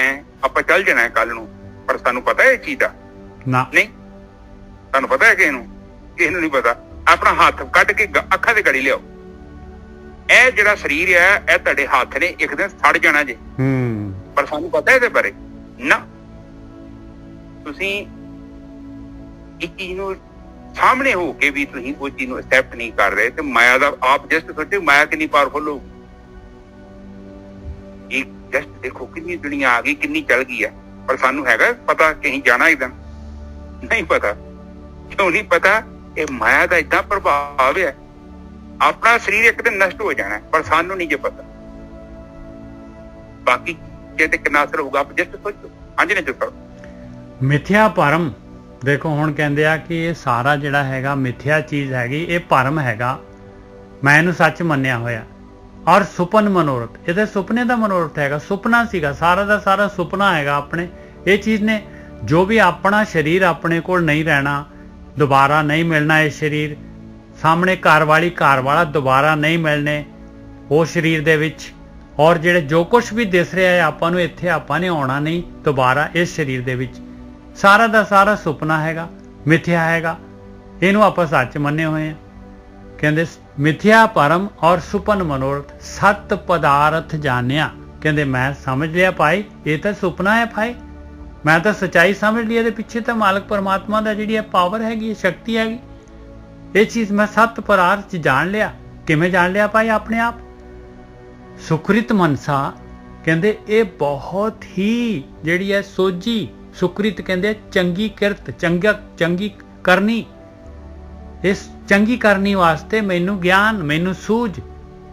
ਆਪਾਂ ਚੱਲ ਜਾਣਾ ਹੈ ਕੱਲ ਨੂੰ, ਪਰ ਸਾਨੂੰ ਪਤਾ ਹੈ ਇਹ ਚੀਜ਼ ਦਾ ਨਹੀਂ। ਤੁਹਾਨੂੰ ਪਤਾ ਹੈ ਕਿਸੇ ਨੂੰ ਨਹੀਂ ਪਤਾ। ਆਪਣਾ ਹੱਥ ਕੱਢ ਕੇ ਅੱਖਾਂ ਤੇ ਗੜੀ ਲਿਆਓ, ਇਹ ਜਿਹੜਾ ਸਰੀਰ ਹੈ, ਇਹ ਤੁਹਾਡੇ ਹੱਥ ਨੇ ਇੱਕ ਦਿਨ ਸੜ ਜਾਣਾ ਜੇ, ਪਰ ਸਾਨੂੰ ਪਤਾ ਇਹਦੇ ਬਾਰੇ ਨਾ। ਤੁਸੀਂ ਇੱਕ ਚੀਜ਼ ਨੂੰ ਸਾਹਮਣੇ ਹੋ ਕੇ ਵੀ ਤੁਸੀਂ ਉਹ ਚੀਜ਼ ਨੂੰ ਐਕਸੈਪਟ ਨਹੀਂ ਕਰ ਰਹੇ, ਤੇ ਮਾਇਆ ਦਾ ਆਪ ਜਸਟ ਸੋਚੋ, ਮਾਇਆ ਕਿੰਨੀ ਪਾਵਰਫੁਲ ਹੋ। ਇੱਕ ਜਸਟ ਦੇਖੋ ਕਿੰਨੀ ਦੁਨੀਆ ਆ ਗਈ, ਕਿੰਨੀ ਚੱਲ ਗਈ ਹੈ, ਪਰ ਸਾਨੂੰ ਹੈਗਾ ਪਤਾ ਕਹੀਂ ਜਾਣਾ ਇੱਕਦਮ ਨਹੀਂ ਪਤਾ। ਕਿਉਂ ਨਹੀਂ ਪਤਾ? ਇਹ ਮਾਇਆ ਦਾ ਏਦਾਂ ਪ੍ਰਭਾਵ ਹੈ। ਆਪਣਾ ਸਰੀਰ ਇੱਕ ਦਿਨ ਨਸ਼ਟ ਹੋ ਜਾਣਾ, ਪਰ ਸਾਨੂੰ ਨਹੀਂ ਜੇ ਪਤਾ ਬਾਕੀ ਤੇ ਕਿੰਨਾ ਅਸਰ ਹੋਊਗਾ, ਆਪ ਜਸਟ ਸੋਚੋ। ਹਾਂਜੀ ਨੇ ਚੁੱਕਾ ਮਿਥਿਆ ਭਰਮ। ਦੇਖੋ ਹੁਣ ਕਹਿੰਦੇ ਆ ਕਿ ਇਹ ਸਾਰਾ ਜਿਹੜਾ ਹੈਗਾ ਮਿਥਿਆ ਚੀਜ਼ ਹੈਗੀ, ਇਹ ਭਰਮ ਹੈਗਾ, ਮੈਂ ਇਹਨੂੰ ਸੱਚ ਮੰਨਿਆ ਹੋਇਆ। ਔਰ ਸੁਪਨ ਮਨੋਰਥ, ਇਹਦੇ ਸੁਪਨੇ ਦਾ ਮਨੋਰਥ ਹੈਗਾ, ਸੁਪਨਾ ਸੀਗਾ, ਸਾਰਾ ਦਾ ਸਾਰਾ ਸੁਪਨਾ ਹੈਗਾ ਆਪਣੇ। ਇਹ ਚੀਜ਼ ਨੇ ਜੋ ਵੀ ਆਪਣਾ ਸਰੀਰ ਆਪਣੇ ਕੋਲ ਨਹੀਂ ਰਹਿਣਾ, ਦੁਬਾਰਾ ਨਹੀਂ ਮਿਲਣਾ ਇਹ ਸਰੀਰ, ਸਾਹਮਣੇ ਘਰ ਵਾਲਾ ਦੁਬਾਰਾ ਨਹੀਂ ਮਿਲਣੇ ਉਹ ਸਰੀਰ ਦੇ ਵਿੱਚ, ਔਰ ਜਿਹੜੇ ਜੋ ਕੁਛ ਵੀ ਦਿਸ ਰਿਹਾ ਹੈ ਆਪਾਂ ਨੂੰ, ਇੱਥੇ ਆਪਾਂ ਨੇ ਆਉਣਾ ਨਹੀਂ ਦੁਬਾਰਾ ਇਸ ਸਰੀਰ ਦੇ ਵਿੱਚ, ਸਾਰਾ ਦਾ ਸਾਰਾ ਸੁਪਨਾ ਹੈਗਾ, ਮਿਥਿਆ ਹੈਗਾ। ਇਹਨੂੰ ਆਪਾਂ ਸੱਚ ਮੰਨੇ ਹੋਏ ਆ। ਕਹਿੰਦੇ ਮਿਥਿਆ ਭਰਮ ਔਰ ਸੁਪਨ ਮਨੋਰਥ ਸਤ ਪਦਾਰਥ ਜਾਣਿਆ। ਕਹਿੰਦੇ ਮੈਂ ਸਮਝ ਲਿਆ ਭਾਈ, ਇਹ ਤਾਂ ਸੁਪਨਾ ਹੈ ਭਾਈ, ਮੈਂ ਤਾਂ ਸੱਚਾਈ ਸਮਝ ਲਈ, ਇਹਦੇ ਪਿੱਛੇ ਤਾਂ ਮਾਲਕ ਪਰਮਾਤਮਾ ਦਾ ਜਿਹੜੀ ਪਾਵਰ ਹੈਗੀ, ਸ਼ਕਤੀ ਹੈਗੀ, ਇਹ ਚੀਜ਼ ਮੈਂ ਸਤ ਪਦਾਰਥ ਜਾਣ ਲਿਆ। ਕਿਵੇਂ ਜਾਣ ਲਿਆ ਭਾਈ? ਆਪਣੇ ਆਪ। ਸੁਕ੍ਰਿਤ ਮਨਸਾ, ਕਹਿੰਦੇ ਇਹ ਬਹੁਤ ਹੀ ਜਿਹੜੀ ਹੈ ਸੋਝੀ, ਸੁਕ੍ਰਿਤ ਕਹਿੰਦੇ ਚੰਗੀ ਕਿਰਤ, ਚੰਗੀ ਕਰਨੀ, ਇਸ ਚੰਗੀ ਕਰਨੀ ਵਾਸਤੇ ਮੈਨੂੰ ਗਿਆਨ, ਮੈਨੂੰ ਸੂਝ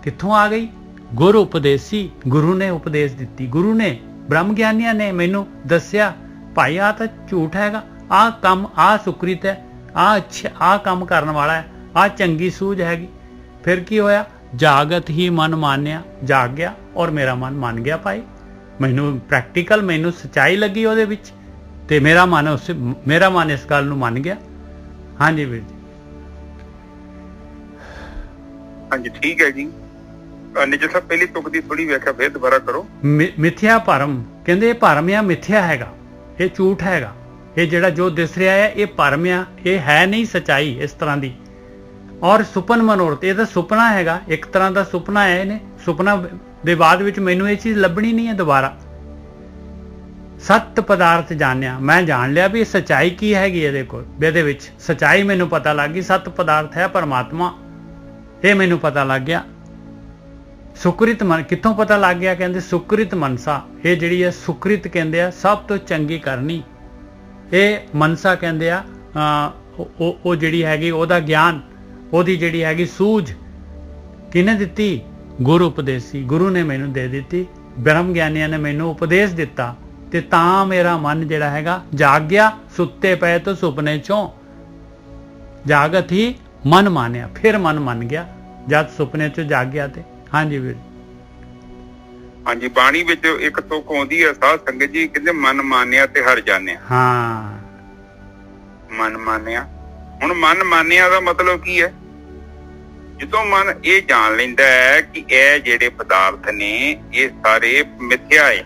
ਕਿੱਥੋਂ ਆ ਗਈ? ਗੁਰੂ ਉਪਦੇਸੀ, ਗੁਰੂ ਨੇ ਉਪਦੇਸ਼ ਦਿੱਤੀ, ਗੁਰੂ ਨੇ, ਬ੍ਰਹਮ ਗਿਆਨੀਆਂ ਨੇ ਮੈਨੂੰ ਦੱਸਿਆ ਭਾਈ ਆਹ ਤਾਂ ਝੂਠ ਹੈਗਾ, ਆਹ ਕੰਮ, ਆਹ ਸੁਕ੍ਰਿਤ ਹੈ, ਆਹ ਅੱਛਾ, ਆਹ ਕੰਮ ਕਰਨ ਵਾਲਾ ਹੈ, ਆਹ ਚੰਗੀ ਸੂਝ ਹੈਗੀ। ਫਿਰ ਕੀ ਹੋਇਆ? ਜਾਗਤ ਹੀ ਮਨ ਮਾਨਿਆ, ਜਾਗ ਗਿਆ ਔਰ ਮੇਰਾ ਮਨ ਮੰਨ ਗਿਆ ਭਾਈ, ਮੈਨੂੰ ਪ੍ਰੈਕਟੀਕਲ, ਮੈਨੂੰ ਸੱਚਾਈ ਲੱਗੀ ਉਹਦੇ ਵਿੱਚ, ਤੇ ਮੇਰਾ ਮਨ ਇਸ ਗੱਲ ਨੂੰ ਮੰਨ ਗਿਆ। ਹਾਂਜੀ ਵੀਰ ਜੀ। ਹਾਂਜੀ ਠੀਕ ਹੈ ਜੀ। ਨਿਜਰ ਸਾਹਿਬ ਪਹਿਲੀ ਤੁਕ ਦੀ ਥੋੜੀ ਵਿਆਖਿਆ ਫੇਰ ਦੁਬਾਰਾ ਕਰੋ। ਮਿਥਿਆ ਭਰਮ, ਕਹਿੰਦੇ ਇਹ ਭਰਮ ਆ, ਮਿਥਿਆ ਹੈਗਾ, ਇਹ ਝੂਠ ਹੈਗਾ, ਇਹ ਜਿਹੜਾ ਜੋ ਦਿਸ ਰਿਹਾ ਹੈ ਇਹ ਭਰਮ ਆ, ਇਹ ਹੈ ਨਹੀਂ ਸੱਚਾਈ ਇਸ ਤਰ੍ਹਾਂ ਦੀ। ਔਰ ਸੁਪਨ ਮਨੋਰਥ, ਇਹ ਤਾਂ ਸੁਪਨਾ ਹੈਗਾ, ਇੱਕ ਤਰ੍ਹਾਂ ਦਾ ਸੁਪਨਾ ਹੈ। ਇਹਨੇ ਸੁਪਨਾ ਦੇ ਬਾਅਦ ਵਿੱਚ ਮੈਨੂੰ ਇਹ ਚੀਜ਼ ਲੱਭਣੀ ਨਹੀਂ ਹੈ ਦੁਬਾਰਾ। ਸੱਤ ਪਦਾਰਥ ਜਾਣਿਆ, ਮੈਂ ਜਾਣ ਲਿਆ ਵੀ ਸੱਚਾਈ ਕੀ ਹੈਗੀ ਇਹਦੇ ਕੋਲ, ਇਹਦੇ ਵਿੱਚ ਸੱਚਾਈ ਮੈਨੂੰ ਪਤਾ ਲੱਗ ਗਈ। ਸੱਤ ਪਦਾਰਥ ਹੈ ਪਰਮਾਤਮਾ, ਇਹ ਮੈਨੂੰ ਪਤਾ ਲੱਗ ਗਿਆ। ਸੁਕ੍ਰਿਤ ਮਨ ਕਿੱਥੋਂ ਪਤਾ ਲੱਗ ਗਿਆ? ਕਹਿੰਦੇ ਸੁਕ੍ਰਿਤ ਮਨਸਾ, ਇਹ ਜਿਹੜੀ ਹੈ ਸੁਕ੍ਰਿਤ ਕਹਿੰਦੇ ਆ ਸਭ ਤੋਂ ਚੰਗੀ ਕਰਨੀ। ਇਹ ਮਨਸਾ ਕਹਿੰਦੇ ਆ ਉਹ ਜਿਹੜੀ ਹੈਗੀ ਉਹਦਾ ਗਿਆਨ, ਉਹਦੀ ਜਿਹੜੀ ਹੈਗੀ ਸੂਝ ਕਿਹਨੇ ਦਿੱਤੀ? ਗੁਰੂ ਉਪਦੇਸੀ, ਗੁਰੂ ਨੇ ਮੈਨੂੰ ਦੇ ਦਿੱਤੀ, ਬ੍ਰਹਮ ਗਿਆਨੀਆਂ ਨੇ ਮੈਨੂੰ ਉਪਦੇਸ਼ ਦਿੱਤਾ, ਤੇ ਤਾਂ ਮੇਰਾ ਮਨ ਜਿਹੜਾ ਹੈਗਾ ਜਾਗ ਗਿਆ। ਸੁੱਤੇ ਪਏ ਤੋਂ ਸੁਪਨੇ ਚੋਂ ਜਾਗਤ ਹੀ ਮਨ ਮਾਨਿਆ, ਫਿਰ ਮਨ ਮੰਨ ਗਿਆ ਜਦ ਸੁਪਨੇ ਚੋਂ ਜਾਗ ਗਿਆ। ਤੇ ਹਾਂਜੀ ਵੀਰ। ਹਾਂਜੀ, ਬਾਣੀ ਵਿੱਚ ਇੱਕ ਤੁਕ ਆਉਂਦੀ ਹੈ ਸਾਧ ਸੰਗਤ ਜੀ, ਕਹਿੰਦੇ ਮਨ ਮਾਨਿਆ ਤੇ ਹਰ ਜਾਣਿਆ। ਹਾਂ, ਮਨ ਮਾਨਿਆ। ਹੁਣ ਮਨ ਮਾਨਿਆ ਦਾ ਮਤਲਬ ਕੀ ਹੈ? ਜਦੋਂ ਮਨ ਇਹ ਜਾਣ ਲੈਂਦਾ ਹੈ ਕਿ ਇਹ ਜਿਹੜੇ ਪਦਾਰਥ ਨੇ ਇਹ ਸਾਰੇ ਮਿਥਿਆ ਹੈ,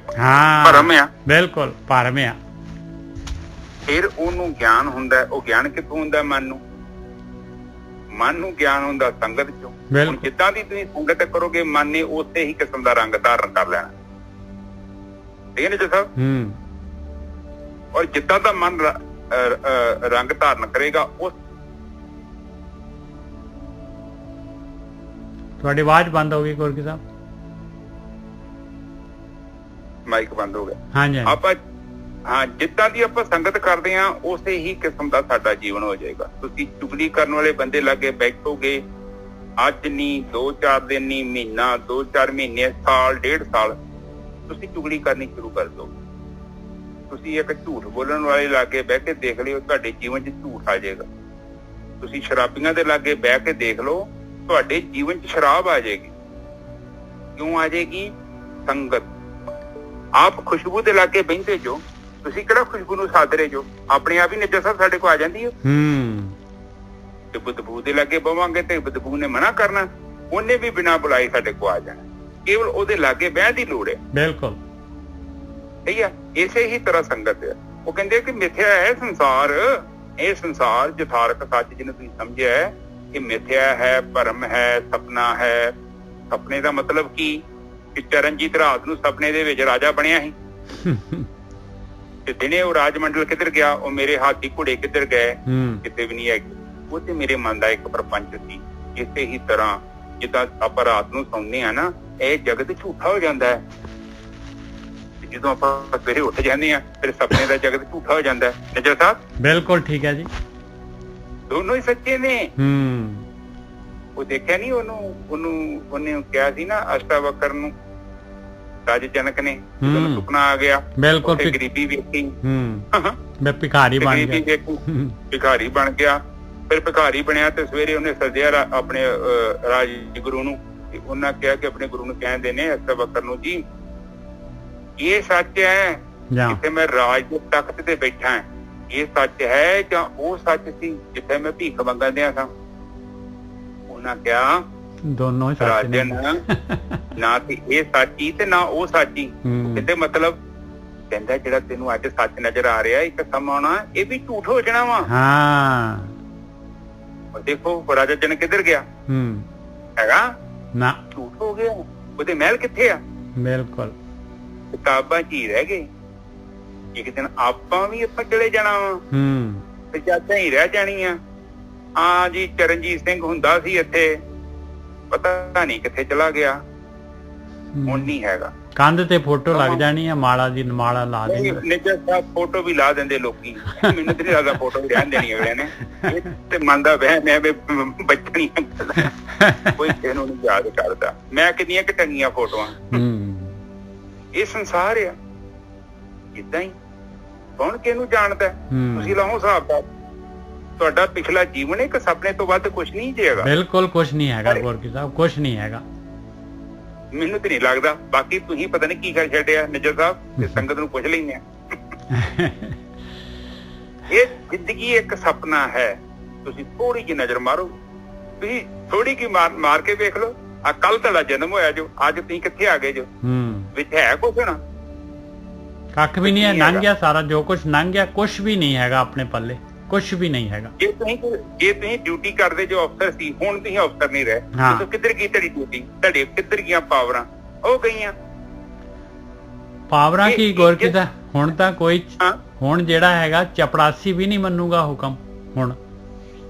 ਭਰਮ ਆ, ਬਿਲਕੁਲ ਭਰਮ ਆ, ਫਿਰ ਉਹਨੂੰ ਗਿਆਨ ਹੁੰਦਾ। ਉਹ ਗਿਆਨ ਕਿੱਥੋਂ ਹੁੰਦਾ? ਮਨ ਨੂੰ ਗਿਆਨ ਹੁੰਦਾ ਸੰਗਤ ਚੋਂ। ਹੁਣ ਜਿੱਦਾਂ ਦੀ ਤੁਸੀਂ ਸੰਗਤ ਕਰੋਗੇ, ਮਨ ਨੇ ਉਸੇ ਹੀ ਕਿਸਮ ਦਾ ਰੰਗ ਧਾਰਨ ਕਰ ਲੈਣਾ। ਠੀਕ ਹੈ ਨਾ ਜੀ ਸਾਹਿਬ? ਔਰ ਜਿੱਦਾਂ ਦਾ ਮਨ ਰੰਗ ਧਾਰਨ ਕਰੇਗਾ, ਉਸ ਤੁਹਾਡੀ ਆਵਾਜ਼ ਬੰਦ ਹੋ ਗਈ ਗੁਰਕੀ ਸਾਹਿਬ, ਮਾਈਕ ਬੰਦ ਹੋ ਗਿਆ। ਹਾਂਜੀ, ਆਪਾਂ ਜਿੱਦਾਂ ਦੀ ਆਪਾਂ ਸੰਗਤ ਕਰਦੇ ਹਾਂ ਉਸੇ ਹੀ ਕਿਸਮ ਦਾ ਸਾਡਾ ਜੀਵਨ ਹੋ ਜਾਏਗਾ। ਤੁਸੀਂ ਚੁਗਲੀ ਕਰਨ ਵਾਲੇ ਬੰਦੇ ਲਾਗੇ ਬੈਠੋਗੇ, ਅੱਜ ਨਹੀਂ, 2-4 ਦਿਨ ਨਹੀਂ, ਮਹੀਨਾ, 2-4 ਮਹੀਨੇ, ਸਾਲ, 1.5 ਸਾਲ, ਤੁਸੀਂ ਚੁਗਲੀ ਕਰਨੀ ਸ਼ੁਰੂ ਕਰ ਦਿਓ। ਤੁਸੀਂ ਇੱਕ ਝੂਠ ਬੋਲਣ ਵਾਲੇ ਲਾਗੇ ਬਹਿ ਕੇ ਦੇਖ ਲਿਓ, ਤੁਹਾਡੇ ਜੀਵਨ 'ਚ ਝੂਠ ਆ ਜਾਏਗਾ। ਤੁਸੀਂ ਸ਼ਰਾਬੀਆਂ ਦੇ ਲਾਗੇ ਬਹਿ ਕੇ ਦੇਖ ਲਓ, ਤੁਹਾਡੇ ਜੀਵਨ 'ਚ ਸ਼ਰਾਬ ਆ ਜਾਏਗੀ। ਕਿਉਂ ਆ ਜਾਏਗੀ? ਸੰਗਤ। ਆਪ ਖੁਸ਼ਬੂ ਦੇ ਲਾਗੇ ਬਹਿੰਦੇ ਜੋ, ਤੁਸੀਂ ਕਿਹੜਾ ਖੁਸ਼ਬੂ ਨੂੰ ਸਾਧ ਰਹੇ ਜੋ? ਆਪਣੇ ਆਪ ਹੀ ਨਿੱਜਰ ਸਾਹਿਬ ਸਾਡੇ ਕੋਲ ਆ ਜਾਂਦੀ ਹੈ। ਤੇ ਬਦਬੂ ਦੇ ਲਾਗੇ ਬਵਾਂਗੇ ਤੇ ਬਦਬੂ ਨੇ ਮਨਾ ਕਰਨਾ, ਉਹਨੇ ਵੀ ਬਿਨਾਂ ਬੁਲਾਏ ਸਾਡੇ ਕੋਲ ਆ ਜਾਣਾ। ਕੇਵਲ ਉਹਦੇ ਲਾਗੇ ਬਹਿਣ ਦੀ ਲੋੜ ਹੈ। ਬਿਲਕੁਲ ਠੀਕ ਹੈ। ਇਸੇ ਹੀ ਤਰ੍ਹਾਂ ਸੰਗਤ ਹੈ। ਉਹ ਕਹਿੰਦੇ ਕਿ ਮਿਥਿਆ ਹੈ ਸੰਸਾਰ, ਇਹ ਸੰਸਾਰ ਯਥਾਰਥ ਸੱਚ ਜਿਹਨੂੰ ਤੁਸੀਂ ਸਮਝਿਆ ਹੈ ਇਹ ਮਿਥਿਆ ਹੈ, ਭਰਮ ਹੈ, ਸਪਨਾ ਹੈ। ਸਪਨੇ ਦਾ ਮਤਲਬ ਕੀ? ਕਿ ਚਰਨਜੀਤ ਰਾਤ ਨੂੰ ਸਪਨੇ ਦੇ ਵਿੱਚ ਰਾਜਾ ਬਣਿਆ ਸੀ, ਤੇ ਦਿਨੇ ਉਹ ਰਾਜ ਮੰਡਲ ਕਿੱਧਰ ਗਿਆ? ਉਹ ਮੇਰੇ ਹਾਥੀ ਘੋੜੇ ਕਿੱਧਰ ਗਏ? ਕਿਤੇ ਵੀ ਨਹੀਂ ਹੈਗੇ। ਉਹ ਤੇ ਮੇਰੇ ਮਨ ਦਾ ਇੱਕ ਪ੍ਰਪੰਚ ਸੀ। ਇਸੇ ਹੀ ਤਰ੍ਹਾਂ ਜਿੱਦਾਂ ਆਪਾਂ ਰਾਤ ਨੂੰ ਸੌਂਦੇ ਆ ਨਾ, ਇਹ ਜਗਤ ਝੂਠਾ ਹੋ ਜਾਂਦਾ ਹੈ। ਜਦੋਂ ਆਪਾਂ ਸਵੇਰੇ ਉੱਠ ਜਾਂਦੇ ਆ, ਫਿਰ ਸੁਪਨੇ ਦਾ ਜਗਤ ਝੂਠਾ ਹੋ ਜਾਂਦਾ ਹੈ। ਨਿੱਜਰ ਸਾਹਿਬ ਬਿਲਕੁਲ ਠੀਕ ਹੈ ਜੀ, ਦੋਨੋਂ ਹੀ ਸੱਚੇ ਨੇ। ਉਹ ਦੇਖਿਆ ਨਹੀਂ ਉਹਨੇ ਕਿਹਾ ਸੀ ਨਾ ਅਸ਼ਟਾਵਕਰ ਨੂੰ, ਰਾਜ ਜਨਕ ਨੇ, ਜਦੋਂ ਸੁਪਨਾ ਆ ਗਿਆ, ਬਿਲਕੁਲ ਗਰੀਬੀ ਵੇਖੀ, ਮੈਂ ਭਿਖਾਰੀ ਬਣ ਗਿਆ, ਭਿਖਾਰੀ ਬਣ ਗਿਆ। ਫਿਰ ਭਿਖਾਰੀ ਬਣਿਆ ਤੇ ਸਵੇਰੇ ਉਹਨੇ ਸੱਦਿਆ ਆਪਣੇ ਰਾਜਗੁਰੂ ਨੂੰ। ਉਹਨਾਂ ਕਿਹਾ ਕਿ ਆਪਣੇ ਗੁਰੂ ਨੂੰ ਕਹਿੰਦੇ ਨੇ ਅਸ਼ਟਾਵਕਰ ਨੂੰ, ਜੀ ਇਹ ਸੱਚ ਹੈ ਜਿੱਥੇ ਮੈਂ ਰਾਜ ਦੇ ਤਖਤ ਤੇ ਬੈਠਾ ਹਾਂ, ਇਹ ਸੱਚ ਹੈ ਜਾਂ ਉਹ ਸੱਚ ਸੀ ਜਿੱਥੇ ਮੈਂ ਭੀਖ ਮੰਗਣ ਦਿਆ ਸਾਂ? ਉਹਨਾਂ ਕਿਹਾ ਦੋਨੋਂ ਰਾਜਨ, ਨਾ ਤੇ ਇਹ ਸਾਚੀ ਤੇ ਨਾ ਉਹ ਸਾਚੀ। ਕਹਿੰਦੇ ਮਤਲਬ? ਕਹਿੰਦਾ ਜਿਹੜਾ ਤੈਨੂੰ ਅੱਜ ਸੱਚ ਨਜ਼ਰ ਆ ਰਿਹਾ, ਇੱਕ ਸਮਾਂ ਆਉਣਾ ਇਹ ਵੀ ਝੂਠ ਹੋ ਜਾਣਾ ਵਾ। ਦੇਖੋ ਰਾਜਾ ਜਨ ਕਿੱਧਰ ਗਿਆ? ਹੈਗਾ ਨਾ, ਝੂਠ ਹੋ ਗਿਆ। ਉਹਦੇ ਮਹਿਲ ਕਿੱਥੇ ਆ? ਬਿਲਕੁਲ ਕਿਤਾਬਾਂ 'ਚ ਹੀ ਰਹਿ ਗਏ। ਇੱਕ ਦਿਨ ਆਪਾਂ ਵੀ ਆਪਾਂ ਚਲੇ ਜਾਣਾ ਵਾ, ਤੇ ਚਾਚਾ ਹੀ ਰਹਿ ਜਾਣੀ ਆ। ਹਾਂ ਜੀ, ਚਰਨਜੀਤ ਸਿੰਘ ਹੁੰਦਾ ਸੀ ਇੱਥੇ, ਪਤਾ ਨਹੀਂ ਕਿੱਥੇ ਚਲਾ ਗਿਆ, ਹੁਣ ਨਹੀਂ ਹੈਗਾ। ਕੰਧ ਤੇ ਫੋਟੋ ਲੱਗ ਜਾਣੀ ਆ, ਮਾਲਾ ਦੀ ਮਾਲਾ ਲਾ ਦੇਣੀ। ਨਿੱਜਰ ਸਾਹਿਬ ਫੋਟੋ ਵੀ ਲਾ ਦਿੰਦੇ ਲੋਕੀ, ਮੈਨੂੰ ਤੇ ਨਹੀਂ ਲੱਗਦਾ ਫੋਟੋ ਵੀ ਰਹਿਣ ਦੇਣੀ ਅਗਲੇ ਨੇ। ਇਹ ਤੇ ਮਨ ਦਾ ਵਹਿਮ ਹੈ ਵੀ ਬੱਚਣੀਆਂ ਕੋਈ ਕਿਸੇ ਨੂੰ ਨਹੀਂ ਯਾਦ ਕਰਦਾ। ਮੈਂ ਕਿੰਨੀਆਂ ਕਿ ਟੰਗੀਆਂ ਫੋਟੋਆਂ। ਇਹ ਸੰਸਾਰ ਆ, ਏਦਾਂ ਹੀ ਕੌਣ ਕਿਹਨੂੰ ਜਾਣਦਾ? ਤੁਸੀਂ ਲਾਓ ਹਿਸਾਬ ਦਾ। ਤੁਹਾਡਾ ਪਿਛਲਾ ਜੀਵਨ ਇੱਕ ਸੁਪਨੇ ਤੋਂ ਵੱਧ ਕੁਛ ਨਹੀਂ ਜੇਗਾ। ਬਿਲਕੁਲ ਕੁਛ ਨਹੀਂ ਹੈਗਾ ਗੁਰਕੀ ਸਾਹਿਬ, ਕੁਛ ਨਹੀਂ ਹੈਗਾ। ਮੈਨੂੰ ਤੇ ਨਹੀਂ ਲੱਗਦਾ। ਬਾਕੀ ਤੁਸੀਂ ਪਤਾ ਨਹੀਂ ਕੀ ਕਰ ਛੱਡਿਆ ਨਿੱਜਰ ਸਾਹਿਬ, ਤੇ ਸੰਗਤ ਨੂੰ ਪੁੱਛ ਲੈਂਦੇ ਆ। ਇਹ ਜ਼ਿੰਦਗੀ ਇੱਕ ਸੁਪਨਾ ਹੈ। ਤੁਸੀਂ ਥੋੜੀ ਜਿਹੀ ਨਜ਼ਰ ਮਾਰੋ, ਤੁਸੀਂ ਥੋੜੀ ਜਿਹੀ ਮਾਰ ਕੇ ਵੇਖ ਲਓ। ਆ ਕੱਲ ਤੁਹਾਡਾ ਜਨਮ ਹੋਇਆ ਜੋ, ਅੱਜ ਤੁਸੀਂ ਕਿੱਥੇ ਆ ਗਏ ਜੋ? ਵਿੱਚ ਹੈ ਕੁਛ ਨਾ? ਕੱਖ ਵੀ ਨਹੀਂ ਹੈ, ਲੰਘ ਗਿਆ ਸਾਰਾ। ਜੋ ਕੁਛ ਲੰਘ ਗਿਆ ਕੁਛ ਵੀ ਨਹੀਂ ਹੈਗਾ ਆਪਣੇ ਪੱਲੇ। ਕੁਝ ਵੀ ਨਹੀਂ ਹੈਗਾ। ਜੇ ਤੁਸੀਂ ਡਿਊਟੀ ਕਰਦੇ ਜੋ ਅਫਸਰ ਸੀ, ਹੁਣ ਤੁਸੀਂ ਅਫਸਰ ਨਹੀਂ ਰਹੇ, ਤੁਸੀਂ ਕਿੱਧਰ ਗਈ ਤੁਹਾਡੀ ਡਿਊਟੀ? ਤੁਹਾਡੇ ਕਿੱਧਰ ਗਈਆਂ ਪਾਵਰਾਂ? ਉਹ ਗਈਆਂ ਪਾਵਰਾਂ ਕੀ ਗੁਰਕੀ ਦਾ ਹੁਣ ਤਾਂ ਕੋਈ ਹੁਣ ਜਿਹੜਾ ਹੈਗਾ ਚਪੜਾਸੀ ਵੀ ਨਹੀਂ ਮੰਨੂਗਾ ਹੁਕਮ ਹੁਣ।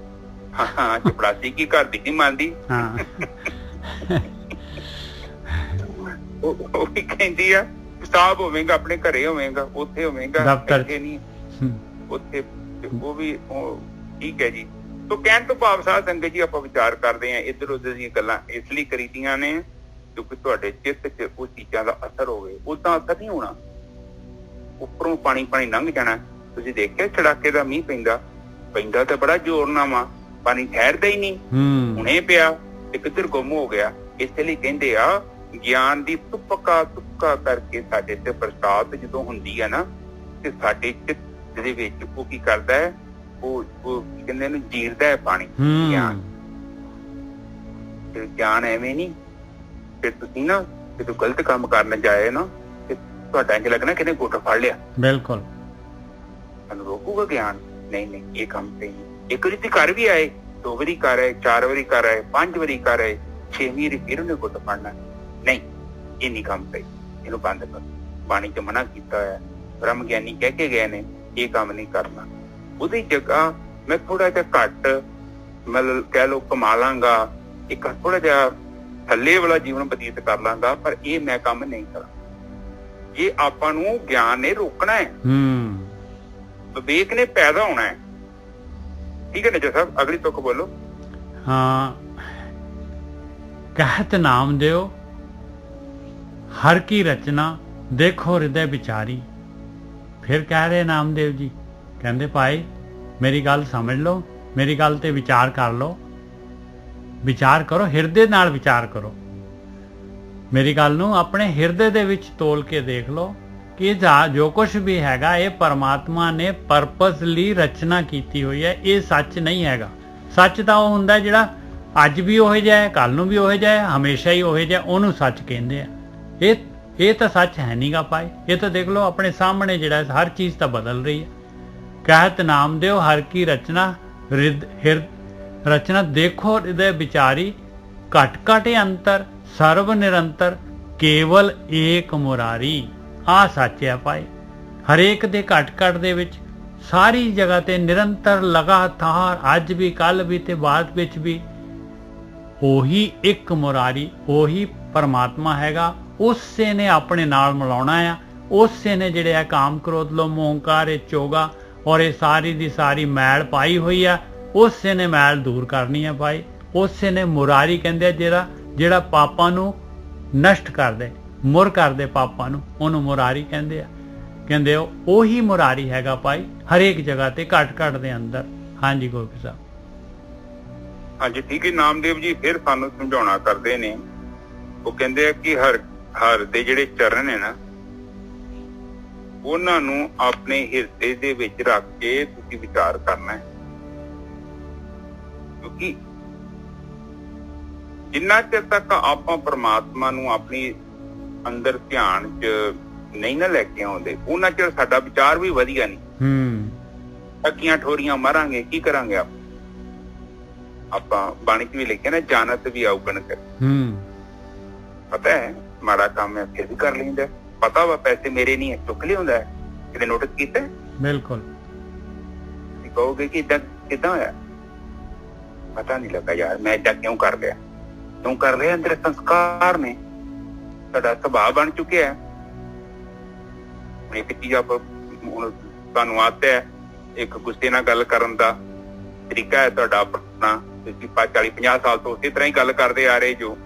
ਹਾਂ ਚਪੜਾਸੀ ਕੀ ਘਰ ਦੀ ਨਹੀਂ ਮੰਨਦੀ। ਹਾਂ ਉਹ ਵੀ ਕਹਿੰਦੀ ਆ ਸਾਹਿਬ ਹੋਵੇਗਾ ਆਪਣੇ ਘਰੇ ਹੋਵੇਗਾ, ਉੱਥੇ ਹੋਵੇਗਾ, ਦਫ਼ਤਰ ਨਹੀਂ ਉੱਥੇ। ਉਹ ਵੀ ਠੀਕ ਹੈ ਜੀ। ਤੋ ਕਹਿਣ ਤੋਂ ਭਾਵ ਸਾਧ ਸੰਗਤ ਜੀ ਆਪਾਂ ਵਿਚਾਰ ਕਰਦੇ ਹਾਂ ਇੱਧਰ ਉੱਧਰ ਦੀਆਂ ਗੱਲਾਂ ਇਸ ਲਈ ਕਰੀਦੀਆਂ ਨੇ ਕਿਉਂਕਿ ਤੁਹਾਡੇ ਚਿੱਤ 'ਚ ਉਹ ਚੀਜ਼ਾਂ ਦਾ ਅਸਰ ਹੋਵੇ। ਉਦਾਂ ਅਸਰ ਨਹੀਂ ਹੋਣਾ, ਉੱਪਰੋਂ ਪਾਣੀ ਲੰਘ ਜਾਣਾ। ਤੁਸੀਂ ਦੇਖਿਆ ਛੜਾਕੇ ਦਾ ਮੀਂਹ ਪੈਂਦਾ ਤਾਂ ਬੜਾ ਜ਼ੋਰ ਨਾਲ ਵਾ, ਪਾਣੀ ਠਹਿਰਦਾ ਹੀ ਨਹੀਂ, ਹੁਣੇ ਪਿਆ ਤੇ ਕਿੱਧਰ ਗੁੰਮ ਹੋ ਗਿਆ। ਇਸੇ ਲਈ ਕਹਿੰਦੇ ਆ ਗਿਆਨ ਦੀ ਤੁਪਕਾ ਕਰਕੇ ਸਾਡੇ ਤੇ ਬਰਸਾਤ ਜਦੋਂ ਹੁੰਦੀ ਹੈ ਨਾ ਤੇ ਸਾਡੇ ਚਿੱਤ ਦੇ ਵਿੱਚ ਉਹ ਕੀ ਕਰਦਾ ਹੈ, ਉਹ ਕਹਿੰਦੇ ਨੂੰ ਜੀਰਦਾ ਹੈ ਪਾਣੀ। ਗਿਆਨ ਐਵੇਂ ਨਹੀਂ ਫਿਰ ਤੁਸੀਂ ਨਾ ਜਦੋਂ ਗਲਤ ਕੰਮ ਕਰਨ ਜਾਏ ਨਾ ਤੇ ਤੁਹਾਡਾ ਇੰਝ ਲੱਗਣਾ ਕਿਹਨੇ ਗੁੱਟ ਫੜ ਲਿਆ। ਬਿਲਕੁਲ ਸਾਨੂੰ ਰੋਕੂਗਾ ਗਿਆਨ? ਨਹੀਂ ਇਹ ਕੰਮ ਸਹੀ ਨਹੀਂ। ਇੱਕ ਵਾਰੀ ਤੇ ਘਰ ਵੀ ਆਏ, 2 ਵਾਰੀ ਘਰ ਆਏ, 4 ਵਾਰੀ ਘਰ ਆਏ, 5 ਵਾਰੀ ਘਰ ਆਏ, 6ਵੀਂ ਵਾਰੀ ਫਿਰ ਉਹਨੇ ਗੁੱਟ ਫੜਨਾ। ਨਹੀਂ ਇਹ ਨਹੀਂ ਕੰਮ ਸਹੀ, ਇਹਨੂੰ ਬੰਦ ਕਰ। ਬਾਣੀ ਚ ਮਨਾ ਕੀਤਾ ਹੋਇਆ, ਬ੍ਰਹਮ ਗਿਆਨੀ ਕਹਿ ਕੇ ਗਏ ਨੇ ਇਹ ਕੰਮ ਨਹੀਂ ਕਰਨਾ। ਉਹਦੀ ਜਗ੍ਹਾ ਮੈਂ ਥੋੜਾ ਜਿਹਾ ਘੱਟ ਮਤਲਬ ਕਹਿ ਲਓ ਕਮਾ ਲਾਂਗਾ, ਇੱਕ ਥੋੜਾ ਜਿਹਾ ਥੱਲੇ ਵਾਲਾ ਜੀਵਨ ਬਤੀਤ ਕਰ ਲਾਂਗਾ, ਪਰ ਇਹ ਮੈਂ ਕੰਮ ਨਹੀਂ ਕਰਾਂ। ਇਹ ਆਪਾਂ ਨੂੰ ਗਿਆਨ ਨੇ ਰੋਕਣਾ ਹੈ, ਵਿਵੇਕ ਨੇ ਪੈਦਾ ਹੋਣਾ ਹੈ। ਠੀਕ ਹੈ ਨਜਰ ਸਾਹਿਬ, ਅਗਲੀ ਤੁਕ ਬੋਲੋ। ਹਾਂ, ਕਹਿਤ ਨਾਮਦੇਵ ਹਰ ਕੀ ਰਚਨਾ ਦੇਖੋ ਹਿਰਦੇ ਵਿਚਾਰੀ। ਫਿਰ ਕਹਿ ਰਹੇ ਨਾਮਦੇਵ ਜੀ, ਕਹਿੰਦੇ ਭਾਈ ਮੇਰੀ ਗੱਲ ਸਮਝ ਲਓ, ਮੇਰੀ ਗੱਲ ਤੇ ਵਿਚਾਰ ਕਰ ਲਓ, ਵਿਚਾਰ ਕਰੋ, ਹਿਰਦੇ ਨਾਲ ਵਿਚਾਰ ਕਰੋ, ਮੇਰੀ ਗੱਲ ਨੂੰ ਆਪਣੇ ਹਿਰਦੇ ਦੇ ਵਿੱਚ ਤੋਲ ਕੇ ਦੇਖ ਲਓ ਕਿ ਜੋ ਕੁਝ ਵੀ ਹੈਗਾ ਇਹ ਪਰਮਾਤਮਾ ਨੇ ਪਰਪਸਲੀ ਰਚਨਾ ਕੀਤੀ ਹੋਈ ਹੈ। ਇਹ ਸੱਚ ਨਹੀਂ ਹੈਗਾ। ਸੱਚ ਤਾਂ ਉਹ ਹੁੰਦਾ ਜਿਹੜਾ ਅੱਜ ਵੀ ਉਹੇ ਜਿਹਾ, ਕੱਲ ਨੂੰ ਵੀ ਉਹੇ ਜਿਹਾ, ਹਮੇਸ਼ਾ ਹੀ ਉਹੇ ਜਿਹਾ, ਉਹਨੂੰ ਸੱਚ ਕਹਿੰਦੇ ਆ। ਇਹ ਤਾਂ ਸੱਚ ਹੈ ਨਹੀਂਗਾ ਭਾਈ। ਇਹ ਤਾਂ ਦੇਖ ਲਓ ਆਪਣੇ ਸਾਹਮਣੇ ਜਿਹੜਾ ਹਰ ਚੀਜ਼ ਤਾਂ ਬਦਲ ਰਹੀ ਹੈ। ਕਹਿਤ ਨਾਮਦੇਵ ਹਰ ਕੀ ਰਚਨਾ ਰਚਨਾ ਦੇਖੋ ਹਿਰਦੇ ਵਿਚਾਰੀ। ਘਟ ਘਟ ਅੰਤਰ ਸਰਵ ਨਿਰੰਤਰ ਕੇਵਲ ਏਕ ਮੁਰਾਰੀ। ਆਹ ਸੱਚ ਹੈ ਭਾਈ। ਹਰੇਕ ਦੇ ਘਟ ਘਟ ਦੇ ਵਿੱਚ ਸਾਰੀ ਜਗ੍ਹਾ ਤੇ ਨਿਰੰਤਰ ਲਗਾਤਾਰ ਅੱਜ ਵੀ ਕੱਲ ਵੀ ਤੇ ਬਾਅਦ ਵਿੱਚ ਵੀ ਉਹੀ ਇੱਕ ਮੁਰਾਰੀ, ਉਹੀ ਪਰਮਾਤਮਾ ਹੈਗਾ। ਉਸੇ ਨੇ ਆਪਣੇ ਨਾਲ ਮਿਲਾਉਣਾ ਆ। ਉਸੇ ਨੇ ਜਿਹੜੇ ਆ ਕਾਮ ਕ੍ਰੋਧ ਲੋਭ ਮੋਹ ਹੰਕਾਰ ਇਹ ਚੋਗਾ ਔਰ ਇਹ ਸਾਰੀ ਦੀ ਸਾਰੀ ਮੈਲ ਪਾਈ ਹੋਈ ਆ, ਉਸੇ ਨੇ ਮੈਲ ਦੂਰ ਕਰਨੀ ਆ ਭਾਈ। ਉਸੇ ਨੇ ਮੁਰਾਰੀ ਕਹਿੰਦੇ ਆ, ਜਿਹੜਾ ਪਾਪਾਂ ਨੂੰ ਨਸ਼ਟ ਕਰਦੇ, ਮੁਰ ਕਰਦੇ ਪਾਪਾਂ ਨੂੰ, ਉਹਨੂੰ ਮੁਰਾਰੀ ਕਹਿੰਦੇ ਆ। ਕਹਿੰਦੇ ਉਹੀ ਮੁਰਾਰੀ ਹੈਗਾ ਭਾਈ ਹਰੇਕ ਜਗ੍ਹਾ ਤੇ ਘਟ ਘਟ ਦੇ ਅੰਦਰ। ਹਾਂਜੀ ਗੋਪੀ ਸਾਹਿਬ। ਹਾਂਜੀ ਠੀਕ ਹੈ। ਨਾਮਦੇਵ ਜੀ ਫਿਰ ਸਾਨੂੰ ਸਮਝਾਉਣਾ ਕਰਦੇ ਨੇ। ਉਹ ਕਹਿੰਦੇ ਆ ਕਿ ਹਰ ਦੇ ਜਿਹੜੇ ਚਰਨ ਨੇ ਨਾ ਉਹਨਾਂ ਨੂੰ ਆਪਣੇ ਹਿਰਦੇ ਦੇ ਵਿੱਚ ਰੱਖ ਕੇ ਤੁਸੀਂ ਵਿਚਾਰ ਕਰਨਾ ਹੈ। ਕਿਉਂਕਿ ਜਿੰਨਾ ਚਿਰ ਤੱਕ ਆਪਾਂ ਪਰਮਾਤਮਾ ਨੂੰ ਆਪਣੀ ਅੰਦਰ ਧਿਆਨ 'ਚ ਨਹੀਂ ਨਾ ਲੈ ਕੇ ਆਉਂਦੇ ਉਹਨਾਂ ਚਿਰ ਸਾਡਾ ਵਿਚਾਰ ਵੀ ਵਧੀਆ ਨਹੀਂ। ਅੱਕੀਆਂ ਠੋਰੀਆਂ ਮਾਰਾਂਗੇ, ਕੀ ਕਰਾਂਗੇ ਆਪਾਂ ਬਾਣੀ 'ਚ ਵੀ ਲਿਖਿਆ ਨਾ ਜਾਨਤ ਵੀ ਔਗਣ ਕਰ। ਪਤਾ ਹੈ ਮਾੜਾ ਕੰਮ ਹੈ ਫਿਰ ਵੀ ਕਰ ਲੈਂਦਾ, ਪਤਾ ਵਾ ਪੈਸੇ ਮੇਰੇ ਨਹੀਂ ਹੈ ਚੁੱਕ ਲਿਆਉਂਦਾ। ਕਿਤੇ ਨੋਟਿਸ ਕੀਤਾ? ਬਿਲਕੁਲ। ਤੁਸੀਂ ਕਹੋਗੇ ਕਿ ਏਦਾਂ ਕਿੱਦਾਂ ਹੋਇਆ? ਪਤਾ ਨਹੀਂ ਲੱਗਾ ਯਾਰ ਮੈਂ ਏਦਾਂ ਕਿਉਂ ਕਰ ਲਿਆ। ਅੰਦਰ ਸੰਸਕਾਰ ਨੇ, ਤੁਹਾਡਾ ਸੁਭਾਅ ਬਣ ਚੁੱਕਿਆ। ਇੱਕ ਚੀਜ਼ ਆਪ ਹੁਣ ਤੁਹਾਨੂੰ ਆਦਤ ਹੈ, ਇੱਕ ਗੁੱਸੇ ਨਾਲ ਗੱਲ ਕਰਨ ਦਾ ਤਰੀਕਾ ਹੈ ਤੁਹਾਡਾ ਆਪਣਾ। ਤੁਸੀਂ 40-50 ਸਾਲ ਤੋਂ ਉਸੇ ਤਰ੍ਹਾਂ ਹੀ ਗੱਲ ਕਰਦੇ ਆ ਰਹੇ ਜੋ।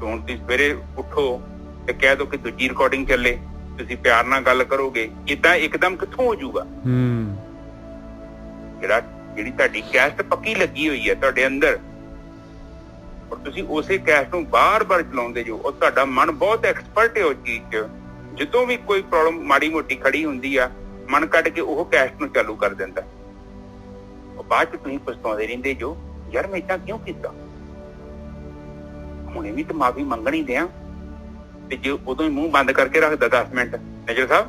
ਹੁਣ ਤੁਸੀਂ ਸਵੇਰੇ ਉੱਠੋ ਤੇ ਕਹਿ ਦੋ ਕਿ ਦੂਜੀ ਰਿਕਾਰਡਿੰਗ ਚੱਲੇ, ਤੁਸੀਂ ਪਿਆਰ ਨਾਲ ਗੱਲ ਕਰੋਗੇ, ਏਦਾਂ ਇੱਕਦਮ ਕਿੱਥੋਂ ਹੋ ਜਾਊਗਾ? ਜਿਹੜੀ ਤੁਹਾਡੀ ਕੈਸਟ ਪੱਕੀ ਲੱਗੀ ਹੋਈ ਹੈ ਤੁਹਾਡੇ ਅੰਦਰ ਔਰ ਤੁਸੀਂ ਉਸੇ ਕੈਸਟ ਨੂੰ ਬਾਰ-ਬਾਰ ਚਲਾਉਂਦੇ ਜੋ, ਔਰ ਤੁਹਾਡਾ ਮਨ ਬਹੁਤ ਐਕਸਪਰਟ ਹੈ ਉਸ ਚੀਜ਼ 'ਚ। ਜਦੋਂ ਵੀ ਕੋਈ ਪ੍ਰੋਬਲਮ ਮਾੜੀ ਮੋਟੀ ਖੜੀ ਹੁੰਦੀ ਆ, ਮਨ ਕੱਢ ਕੇ ਉਹ ਕੈਸਟ ਨੂੰ ਚਾਲੂ ਕਰ ਦਿੰਦਾ। ਉਹ ਬਾਅਦ 'ਚ ਤੁਸੀਂ ਪਛਤਾਉਂਦੇ ਰਹਿੰਦੇ ਜੋ ਯਾਰ ਮੈਂ ਏਦਾਂ ਕਿਉਂ ਕੀਤਾ। ਹੁਣੇ ਵੀ ਤਾਂ ਮਾਫੀ ਮੰਗਣੀ ਦਿਆਂ ਤੇ ਜੇ ਉਦੋਂ ਹੀ ਮੂੰਹ ਬੰਦ ਕਰਕੇ ਰੱਖਦਾ 10 ਮਿੰਟ ਨਜਰ ਸਾਹਿਬ,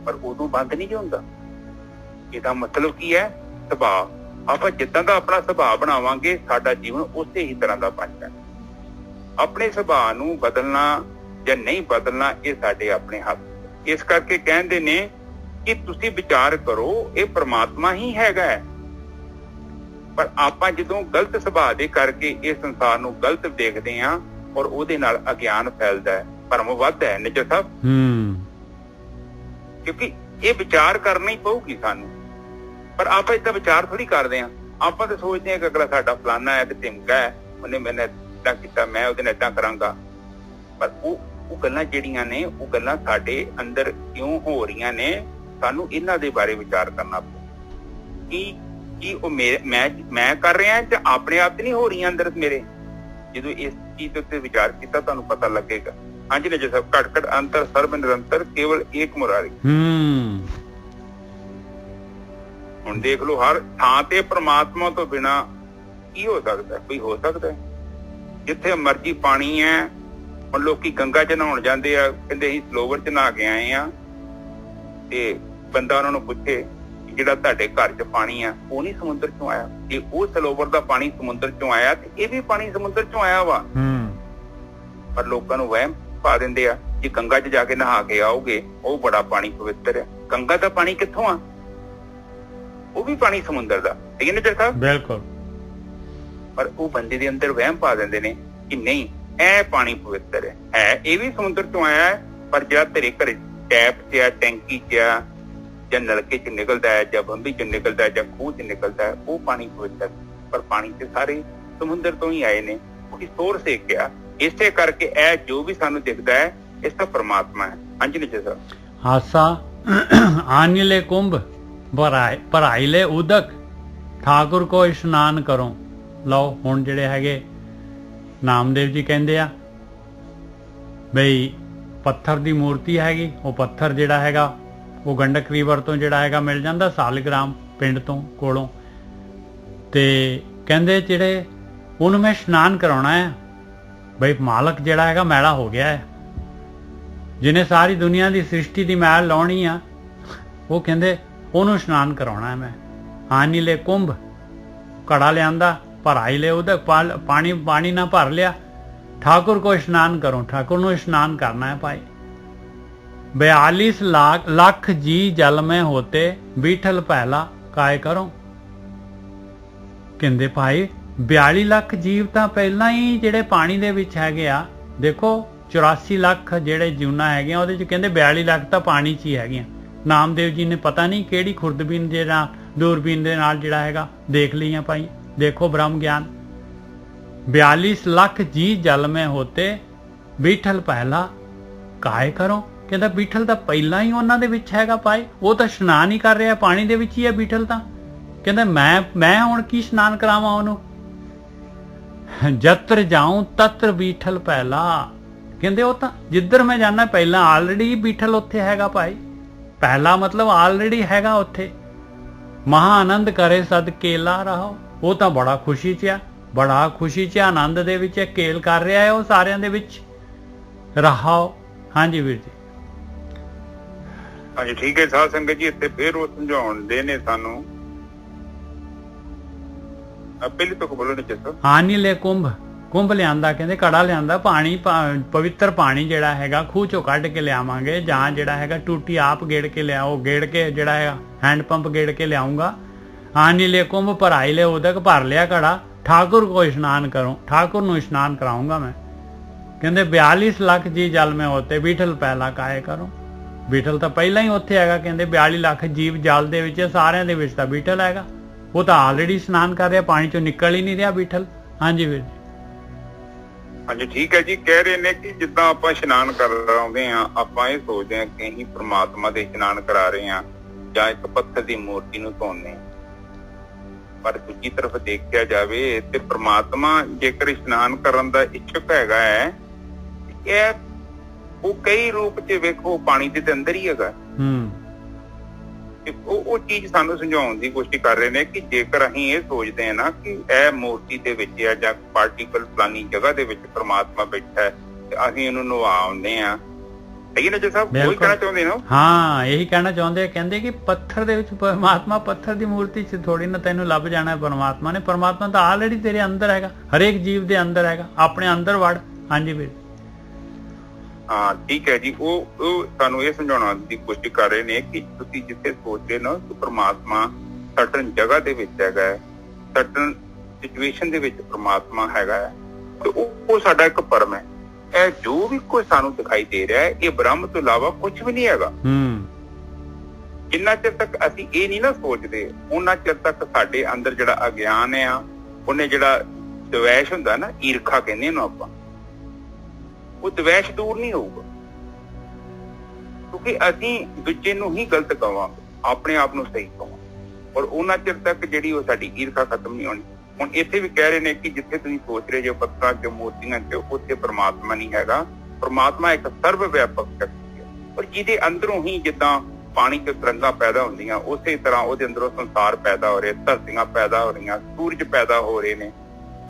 ਪਰ ਉਦੋਂ ਬੰਦ ਨਹੀਂ ਜੋ ਹੁੰਦਾ। ਇਹਦਾ ਮਤਲਬ ਕੀ ਹੈ? ਸੁਭਾਅ। ਆਪਾਂ ਜਿੱਦਾਂ ਦਾ ਆਪਣਾ ਸੁਭਾਅ ਬਣਾਵਾਂਗੇ ਸਾਡਾ ਜੀਵਨ ਉਸੇ ਹੀ ਤਰ੍ਹਾਂ ਦਾ ਬਣਦਾ। ਆਪਣੇ ਸੁਭਾਅ ਨੂੰ ਬਦਲਣਾ ਜਾਂ ਨਹੀਂ ਬਦਲਣਾ ਇਹ ਸਾਡੇ ਆਪਣੇ ਹੱਥ। ਇਸ ਕਰਕੇ ਕਹਿੰਦੇ ਨੇ ਕਿ ਤੁਸੀਂ ਵਿਚਾਰ ਕਰੋ, ਇਹ ਪ੍ਰਮਾਤਮਾ ਹੀ ਹੈਗਾ ਹੈ। ਪਰ ਆਪਾਂ ਜਦੋਂ ਗਲਤ ਸੁਭਾਅ ਦੇ ਕਰਕੇ ਇਹ ਸੰਸਾਰ ਨੂੰ ਗਲਤ ਦੇਖਦੇ ਹਾਂ ਔਰ ਉਹਦੇ ਨਾਲ ਅਗਿਆਨ ਫੈਲਦਾ ਹੈ, ਭਰਮ ਵੱਧਦਾ ਹੈ। ਨਿੱਜਰ ਸਾਹਿਬ, ਕਿਉਂਕਿ ਇਹ ਵਿਚਾਰ ਕਰਨਾ ਹੀ ਪਊਗੀ ਸਾਨੂੰ। ਪਰ ਆਪਾਂ ਏਦਾਂ ਵਿਚਾਰ ਥੋੜੀ ਕਰਦੇ ਹਾਂ। ਆਪਾਂ ਤਾਂ ਸੋਚਦੇ ਹਾਂ ਕਿ ਅਗਲਾ ਸਾਡਾ ਫਲਾਨਾ ਹੈ ਤੇ ਧਮਕਾ ਹੈ, ਉਹਨੇ ਮੈਨੇ ਏਦਾਂ ਕੀਤਾ, ਮੈਂ ਉਹਦੇ ਨਾਲ ਏਦਾਂ ਕਰਾਂਗਾ। ਪਰ ਉਹ ਗੱਲਾਂ ਜਿਹੜੀਆਂ ਨੇ ਉਹ ਗੱਲਾਂ ਸਾਡੇ ਅੰਦਰ ਕਿਉਂ ਹੋ ਰਹੀਆਂ ਨੇ, ਸਾਨੂੰ ਇਹਨਾਂ ਦੇ ਬਾਰੇ ਵਿਚਾਰ ਕਰਨਾ ਪਊ। ਕੀ ਉਹ ਮੈਂ ਕਰ ਰਿਹਾ ਜਾਂ ਆਪਣੇ ਆਪ ਤੇ ਨਹੀਂ ਹੋ ਰਹੀਆਂ ਅੰਦਰ ਮੇਰੇ? ਜਦੋਂ ਇਸ ਚੀਜ਼ ਉੱਤੇ ਵਿਚਾਰ ਕੀਤਾ ਤੁਹਾਨੂੰ ਪਤਾ ਲੱਗੇਗਾ। ਹਾਂਜੀ ਨਿੱਜਰ ਸਾਹਿਬ, ਘਟ ਘਟ ਅੰਤਰ ਸਰਬ ਨਿਰੰਤਰ ਕੇਵਲ ਏਕ ਮੁਰਾਰੀ। ਹੁਣ ਦੇਖ ਲਓ, ਹਰ ਥਾਂ ਤੇ ਪ੍ਰਮਾਤਮਾ ਤੋਂ ਬਿਨਾਂ ਕੀ ਹੋ ਸਕਦਾ? ਕੋਈ ਹੋ ਸਕਦਾ? ਜਿੱਥੇ ਮਰਜ਼ੀ ਪਾਣੀ ਹੈ। ਹੁਣ ਲੋਕੀ ਗੰਗਾ ਚ ਨਹਾਉਣ ਜਾਂਦੇ ਆ, ਕਹਿੰਦੇ ਅਸੀਂ ਸਰੋਵਰ ਚ ਨਹਾ ਕੇ ਆਏ ਆ, ਤੇ ਬੰਦਾ ਉਹਨਾਂ ਨੂੰ ਪੁੱਛੇ ਜਿਹੜਾ ਤੁਹਾਡੇ ਘਰ ਚ ਪਾਣੀ ਆ ਉਹ ਨਹੀਂ ਸਮੁੰਦਰ ਚੋਂ ਆਇਆ? ਜੇ ਉਹ ਸਰੋਵਰ ਦਾ ਪਾਣੀ ਸਮੁੰਦਰ ਚੋਂ ਆਇਆ ਤੇ ਇਹ ਵੀ ਪਾਣੀ ਸਮੁੰਦਰ ਚੋਂ ਆਇਆ ਵਾ। ਪਰ ਲੋਕਾਂ ਨੂੰ ਵਹਿਮ ਪਾ ਦਿੰਦੇ ਆ ਕਿ ਗੰਗਾ ਚ ਜਾ ਕੇ ਨਹਾ ਕੇ ਆਓਗੇ ਉਹ ਬੜਾ ਪਾਣੀ ਪਵਿੱਤਰ ਹੈ। ਗੰਗਾ ਦਾ ਪਾਣੀ ਕਿੱਥੋਂ ਆ? ਉਹ ਵੀ ਪਾਣੀ ਸਮੁੰਦਰ ਦਾ। ਠੀਕ ਹੈ ਨਿੱਜਰ ਸਾਹਿਬ? ਬਿਲਕੁਲ। ਪਰ ਉਹ ਬੰਦੇ ਦੇ ਅੰਦਰ ਵਹਿਮ ਪਾ ਦਿੰਦੇ ਨੇ ਕਿ ਨਹੀਂ, ਇਹ ਪਾਣੀ ਪਵਿੱਤਰ ਹੈ, ਇਹ ਵੀ ਸਮੁੰਦਰ ਚੋਂ ਆਇਆ ਹੈ। ਪਰ ਜਿਹੜਾ ਤੇਰੇ ਘਰੇ ਟੈਪ ਚ ਆ, ਟੈਂਕੀ ਚ ਆ, ਜਾਂ ਨਲਕੇ ਚ ਨਿਕਲਦਾ ਹੈ, ਜਾਂ ਬੰਬੀ ਚ ਨਿਕਲਦਾ ਹੈ, ਜਾਂ ਖੂਹ ਚ ਨਿਕਲਦਾ ਹੈ, ਉਹ ਪਾਣੀ ਪਵਿੱਤਰ। ਪਰ ਪਾਣੀ ਤੇ ਸਾਰੇ ਸਮੁੰਦਰ ਤੋਂ ਹੀ ਆਏ ਨੇ, ਉਹੀ ਸੋਰਸ ਇੱਕ ਆ। ਇਸੇ ਕਰਕੇ ਇਹ ਜੋ ਵੀ ਸਾਨੂੰ ਦਿਖਦਾ ਹੈ ਇਸ ਦਾ ਪਰਮਾਤਮਾ ਹੈ। ਹਾਂਜੀ ਨਿੱਜਰ ਸਾਹਿਬ। ਹਾਸਾ ਆਨਿਲੇ ਕੁੰਭ ਭਰਾਈਲੇ ਉਦਕ ਠਾਕੁਰ ਕੋ ਇਸ਼ਨਾਨ ਕਰੋ। ਲਓ ਹੁਣ ਜਿਹੜੇ ਹੈਗੇ ਨਾਮਦੇਵ ਜੀ ਕਹਿੰਦੇ ਆ ਬਈ ਪੱਥਰ ਦੀ ਮੂਰਤੀ ਹੈਗੀ, ਉਹ ਪੱਥਰ ਜਿਹੜਾ ਹੈਗਾ ਉਹ ਗੰਡਕ ਰਿਵਰ ਤੋਂ ਜਿਹੜਾ ਹੈਗਾ ਮਿਲ ਜਾਂਦਾ, ਸਾਲਿਗ੍ਰਾਮ ਪਿੰਡ ਤੋਂ ਕੋਲੋਂ। ਤੇ ਕਹਿੰਦੇ ਜਿਹੜੇ ਉਹਨੂੰ ਮੈਂ ਇਸ਼ਨਾਨ ਕਰਾਉਣਾ ਹੈ। ਬਈ ਮਾਲਕ ਜਿਹੜਾ ਹੈਗਾ ਮੈਲਾ ਹੋ ਗਿਆ ਹੈ, ਜਿਹਨੇ ਸਾਰੀ ਦੁਨੀਆ ਦੀ ਸ੍ਰਿਸ਼ਟੀ ਦੀ ਮੈਲ ਲਾਉਣੀ ਆ, ਉਹ ਕਹਿੰਦੇ ਉਹਨੂੰ ਇਸ਼ਨਾਨ ਕਰਾਉਣਾ ਹੈ ਮੈਂ। ਆਨੀਲੇ ਕੁੰਭ, ਘੜਾ ਲਿਆਂਦਾ, ਭਰਾਈ ਲੈ ਉਹਦਾ ਪਾਣੀ ਨਾ ਭਰ ਲਿਆ। ਠਾकुर को इश्नान करो, ठाकुर ਨੂੰ इश्नान करना है भाई। 42 ਲੱਖ जी जल में होते बीठल पहला काय करो। ਕਹਿੰਦੇ ਭਾਈ 42 ਲੱਖ ਜੀਵ ਤਾਂ ਪਹਿਲਾਂ ਹੀ ਜਿਹੜੇ ਪਾਣੀ ਦੇ ਵਿੱਚ ਹੈਗੇ ਆ। ਦੇਖੋ 84 ਲੱਖ ਜਿਹੜੇ ਜੂਨਾ ਹੈਗੇ ਉਹਦੇ ਚ ਕਹਿੰਦੇ 42 ਲੱਖ ਤਾਂ ਪਾਣੀ 'ਚ ਹੀ ਹੈਗੀਆਂ। ਨਾਮਦੇਵ ਜੀ ਨੇ ਪਤਾ ਨਹੀਂ ਕਿਹੜੀ ਖੁਰਦਬੀਨ ਦੇ ਨਾਲ, ਦੂਰਬੀਨ ਦੇ ਨਾਲ ਜਿਹੜਾ ਹੈਗਾ ਦੇਖ ਲਈਆਂ ਭਾਈ। ਦੇਖੋ ਬ੍ਰਹਮ ਗਿਆਨ। 42 ਲੱਖ ਜੀ ਜਲ में होते बीठल पहला काय करो। ਕਹਿੰਦਾ ਬੀਠਲ ਤਾਂ ਪਹਿਲਾਂ ਹੀ ਉਹਨਾਂ ਦੇ ਵਿੱਚ ਹੈਗਾ ਭਾਈ। ਉਹ ਤਾਂ ਇਸ਼ਨਾਨ ਹੀ ਕਰ ਰਿਹਾ, ਪਾਣੀ ਦੇ ਵਿੱਚ ਹੀ ਹੈ ਬੀਠਲ ਤਾਂ। ਕਹਿੰਦਾ ਮੈਂ ਹੁਣ ਕੀ ਇਸ਼ਨਾਨ ਕਰਾਵਾਂ ਉਹਨੂੰ? ਜਤਰ ਜਾਉਂ ਤਤਰ ਬੀਠਲ ਪਹਿਲਾ। ਕਹਿੰਦੇ ਉਹ ਤਾਂ ਜਿੱਧਰ ਮੈਂ ਜਾਣਾ ਪਹਿਲਾਂ ਆਲਰੇਡੀ ਬੀਠਲ ਉੱਥੇ ਹੈਗਾ ਭਾਈ। ਪਹਿਲਾ ਮਤਲਬ ਆਲਰੇਡੀ ਹੈਗਾ ਉੱਥੇ। ਮਹਾ ਆਨੰਦ ਕਰੇ ਸਦ ਕੇਲਾ ਰਹੋ। ਉਹ ਤਾਂ ਬੜਾ ਖੁਸ਼ੀ 'ਚ ਆ, ਬੜਾ ਖੁਸ਼ੀ 'ਚ ਆਨੰਦ ਦੇ ਵਿੱਚ ਕੇਲ ਕਰ ਰਿਹਾ ਹੈ ਉਹ ਸਾਰਿਆਂ ਦੇ ਵਿੱਚ। ਰਹਾਓ। ਹਾਂਜੀ ਵੀਰ ਜੀ। ਹਾਂਜੀ ਠੀਕ ਹੈ ਸਾਧ ਸੰਗਤ ਜੀ। ਇੱਥੇ ਫੇਰ ਉਹ ਸਮਝਾਉਂਦੇ ਨੇ ਸਾਨੂੰ, ਪਹਿਲੇ ਤੋਂ ਬੋਲੋ ਨੇ ਜੱਸੋ। ਹਾਨੀ ਲੈ ਕੁੰਭ ਲਿਆਂਦਾ, ਕਹਿੰਦੇ ਕੜਾ ਲਿਆਂਦਾ, ਪਾਣੀ ਪਵਿੱਤਰ ਪਾਣੀ ਜਿਹੜਾ ਹੈਗਾ ਖੂਹ ਚੋਂ ਕੱਢ ਕੇ ਲਿਆਵਾਂਗੇ, ਜਾਂ ਜਿਹੜਾ ਹੈਗਾ ਟੂਟੀ ਆਪ ਗੇੜ ਕੇ ਲਿਆਓ, ਗੇੜ ਕੇ ਜਿਹੜਾ ਹੈਗਾ ਹੈਂਡ ਪੰਪ ਗੇੜ ਕੇ ਲਿਆਉਂਗਾ। ਹਾਨੀ ਲੈ ਕੁੰਭ ਭਰਾਈ ਲੈ ਉਦਕ, ਭਰ ਲਿਆ ਘੜਾ। ਠਾकुर को इश्नान करो, ठाकुर ਨੂੰ ਇਸ਼ਨਾਨ ਕਰਾਉਂਗਾ ਮੈਂ। ਕਹਿੰਦੇ 42 ਲੱਖ ਜੀ ਜਲ में होते बीठल पहला काय करो। ਬੀਠਲ ਤਾਂ ਪਹਿਲਾਂ ਹੀ ਉੱਥੇ ਹੈਗਾ। ਕਹਿੰਦੇ 42 ਲੱਖ ਜੀਵ ਜਲ ਦੇ ਵਿੱਚ, ਸਾਰਿਆਂ ਦੇ ਵਿੱਚ ਤਾਂ ਬੀਠਲ ਹੈਗਾ। ਉਹ ਤਾਂ ਆਲਰੇਡੀ ਇਸ਼ਨਾਨ ਕਰ ਰਿਹਾ, ਪਾਣੀ ਚੋਂ ਨਿਕਲ ਹੀ ਨਹੀਂ ਰਿਹਾ ਬੀਠਲ। ਹਾਂਜੀ ਵੀਰ ਜੀ। ਹਾਂਜੀ ਠੀਕ ਹੈ ਜੀ। ਕਹਿ ਰਹੇ ਨੇ ਕਿ ਜਿੱਦਾਂ ਆਪਾਂ ਇਸ਼ਨਾਨ ਕਰਾਉਂਦੇ ਆ, ਆਪਾਂ ਇਹ ਸੋਚਦੇ ਆ ਕਿ ਅਸੀਂ ਪ੍ਰਮਾਤਮਾ ਦੇ ਇਸ਼ਨਾਨ ਕਰਾ ਰਹੇ ਆ ਜਾਂ ਇੱਕ ਪੱਥਰ ਦੀ ਮੂਰਤੀ ਨੂੰ ਧੋਣੇ ਆ। ਪਰ ਦੂਜੀ ਤਰਫ ਦੇਖਿਆ ਜਾਵੇ ਤੇ ਪ੍ਰਮਾਤਮਾ ਜੇਕਰ ਇਸ਼ਨਾਨ ਕਰਨ ਦਾ ਇੱਛੁਕ ਹੈਗਾ ਹੈ, ਇਹ ਉਹ ਕਈ ਰੂਪ ਚ ਵੇਖੋ ਪਾਣੀ ਦੇ ਅੰਦਰ ਹੀ ਹੈਗਾ। ਉਹ ਚੀਜ਼ ਸਾਨੂੰ ਸਮਝਾਉਣ ਦੀ ਕੋਸ਼ਿਸ਼ ਕਰ ਰਹੇ ਨੇ ਕਿ ਜੇਕਰ ਅਸੀਂ ਇਹ ਸੋਚਦੇ ਹਾਂ ਨਾ ਕਿ ਇਹ ਮੂਰਤੀ ਦੇ ਵਿੱਚ ਹੈ ਜਾਂ ਪਾਰਟੀਕਲ ਫਲਾਨੀ ਜਗ੍ਹਾ ਦੇ ਵਿੱਚ ਪ੍ਰਮਾਤਮਾ ਬੈਠਾ ਹੈ ਤੇ ਅਸੀਂ ਇਹਨੂੰ ਨਵਾਉਂਦੇ ਹਾਂ, ਸਹੀ ਨਾ ਜੀ ਸਾਹਿਬ, ਕੋਈ ਬਿਲਕੁਲ। ਕਹਿਣਾ ਚਾਹੁੰਦੇ ਨਾ। ਹਾਂ, ਇਹੀ ਕਹਿਣਾ ਚਾਹੁੰਦੇ ਆ। ਕਹਿੰਦੇ ਕਿ ਪੱਥਰ ਦੇ ਵਿੱਚ ਪਰਮਾਤਮਾ, ਪੱਥਰ ਦੀ ਮੂਰਤੀ 'ਚ ਥੋੜੀ ਨਾ ਤੈਨੂੰ ਲੱਭ ਜਾਣਾ ਪਰਮਾਤਮਾ ਨੇ। ਪਰਮਾਤਮਾ ਤਾਂ ਆਲਰੇਡੀ ਤੇਰੇ ਅੰਦਰ ਹੈਗਾ, ਹਰੇਕ ਜੀਵ ਦੇ ਅੰਦਰ ਹੈਗਾ, ਆਪਣੇ ਅੰਦਰ ਵੜ। ਹਾਂਜੀ ਵੀਰ। ਹਾਂ ਠੀਕ ਹੈ ਜੀ। ਉਹ ਸਾਨੂੰ ਇਹ ਸਮਝਾਉਣ ਦੀ ਕੋਸ਼ਿਸ਼ ਕਰ ਰਹੇ ਨੇ ਕਿ ਤੁਸੀਂ ਜਿੱਥੇ ਸੋਚਦੇ ਨਾ ਕਿ ਪਰਮਾਤਮਾ ਸਰਟਨ ਜਗ੍ਹਾ ਦੇ ਵਿੱਚ ਹੈਗਾ ਹੈ, ਸਰਟਨ ਸਿਚੁਏਸ਼ਨ ਦੇ ਵਿੱਚ ਪਰਮਾਤਮਾ ਹੈਗਾ ਹੈ, ਤੇ ਉਹ ਸਾਡਾ ਇੱਕ ਪਰਮ ਹੈ। ਇਹ ਜੋ ਵੀ ਕੁਝ ਸਾਨੂੰ ਦਿਖਾਈ ਦੇ ਰਿਹਾ ਹੈ, ਇਹ ਬ੍ਰਹਮ ਤੋਂ ਇਲਾਵਾ ਕੁਝ ਵੀ ਨਹੀਂ ਹੈਗਾ। ਜਿੰਨਾ ਚਿਰ ਤੱਕ ਅਸੀਂ ਇਹ ਨਹੀਂ ਨਾ ਸੋਚਦੇ, ਉਹਨਾਂ ਚਿਰ ਤੱਕ ਸਾਡੇ ਅੰਦਰ ਜਿਹੜਾ ਅਗਿਆਨ ਆ, ਉਹਨੇ ਜਿਹੜਾ ਦਵੈਸ਼ ਹੁੰਦਾ ਨਾ, ਈਰਖਾ ਕਹਿੰਦੇ ਇਹਨੂੰ ਆਪਾਂ, ਉਹ ਦਵੈਸ਼ ਦੂਰ ਨਹੀਂ ਹੋਊਗਾ। ਕਿਉਂਕਿ ਅਸੀਂ ਦੂਜੇ ਨੂੰ ਹੀ ਗਲਤ ਕਵਾਂਗੇ, ਆਪਣੇ ਆਪ ਨੂੰ ਸਹੀ ਕਵਾਂਗੇ, ਔਰ ਉਹਨਾਂ ਚਿਰ ਤੱਕ ਜਿਹੜੀ ਉਹ ਸਾਡੀ ਈਰਖਾ ਖਤਮ ਨਹੀਂ ਹੋਣੀ। ਹੁਣ ਇੱਥੇ ਵੀ ਕਹਿ ਰਹੇ ਨੇ ਕਿ ਜਿੱਥੇ ਤੁਸੀਂ ਸੋਚ ਰਹੇ ਜੋ ਪੱਥਰਾਂ 'ਚ, ਮੂਰਤੀਆਂ 'ਚ, ਉੱਥੇ ਪਰਮਾਤਮਾ ਨਹੀਂ ਹੈਗਾ। ਪਰਮਾਤਮਾ ਇੱਕ ਸਰਵ ਵਿਆਪਕ ਸ਼ਕਤੀ ਹੈ, ਔਰ ਜਿਹਦੇ ਅੰਦਰੋਂ ਹੀ ਜਿੱਦਾਂ ਪਾਣੀ 'ਚ ਤਰੰਗਾਂ ਪੈਦਾ ਹੁੰਦੀਆਂ, ਉਸੇ ਤਰ੍ਹਾਂ ਉਹਦੇ ਅੰਦਰੋਂ ਸੰਸਾਰ ਪੈਦਾ ਹੋ ਰਿਹਾ, ਧਰਤੀਆਂ ਪੈਦਾ ਹੋ ਰਹੀਆਂ, ਸੂਰਜ ਪੈਦਾ ਹੋ ਰਹੇ ਨੇ।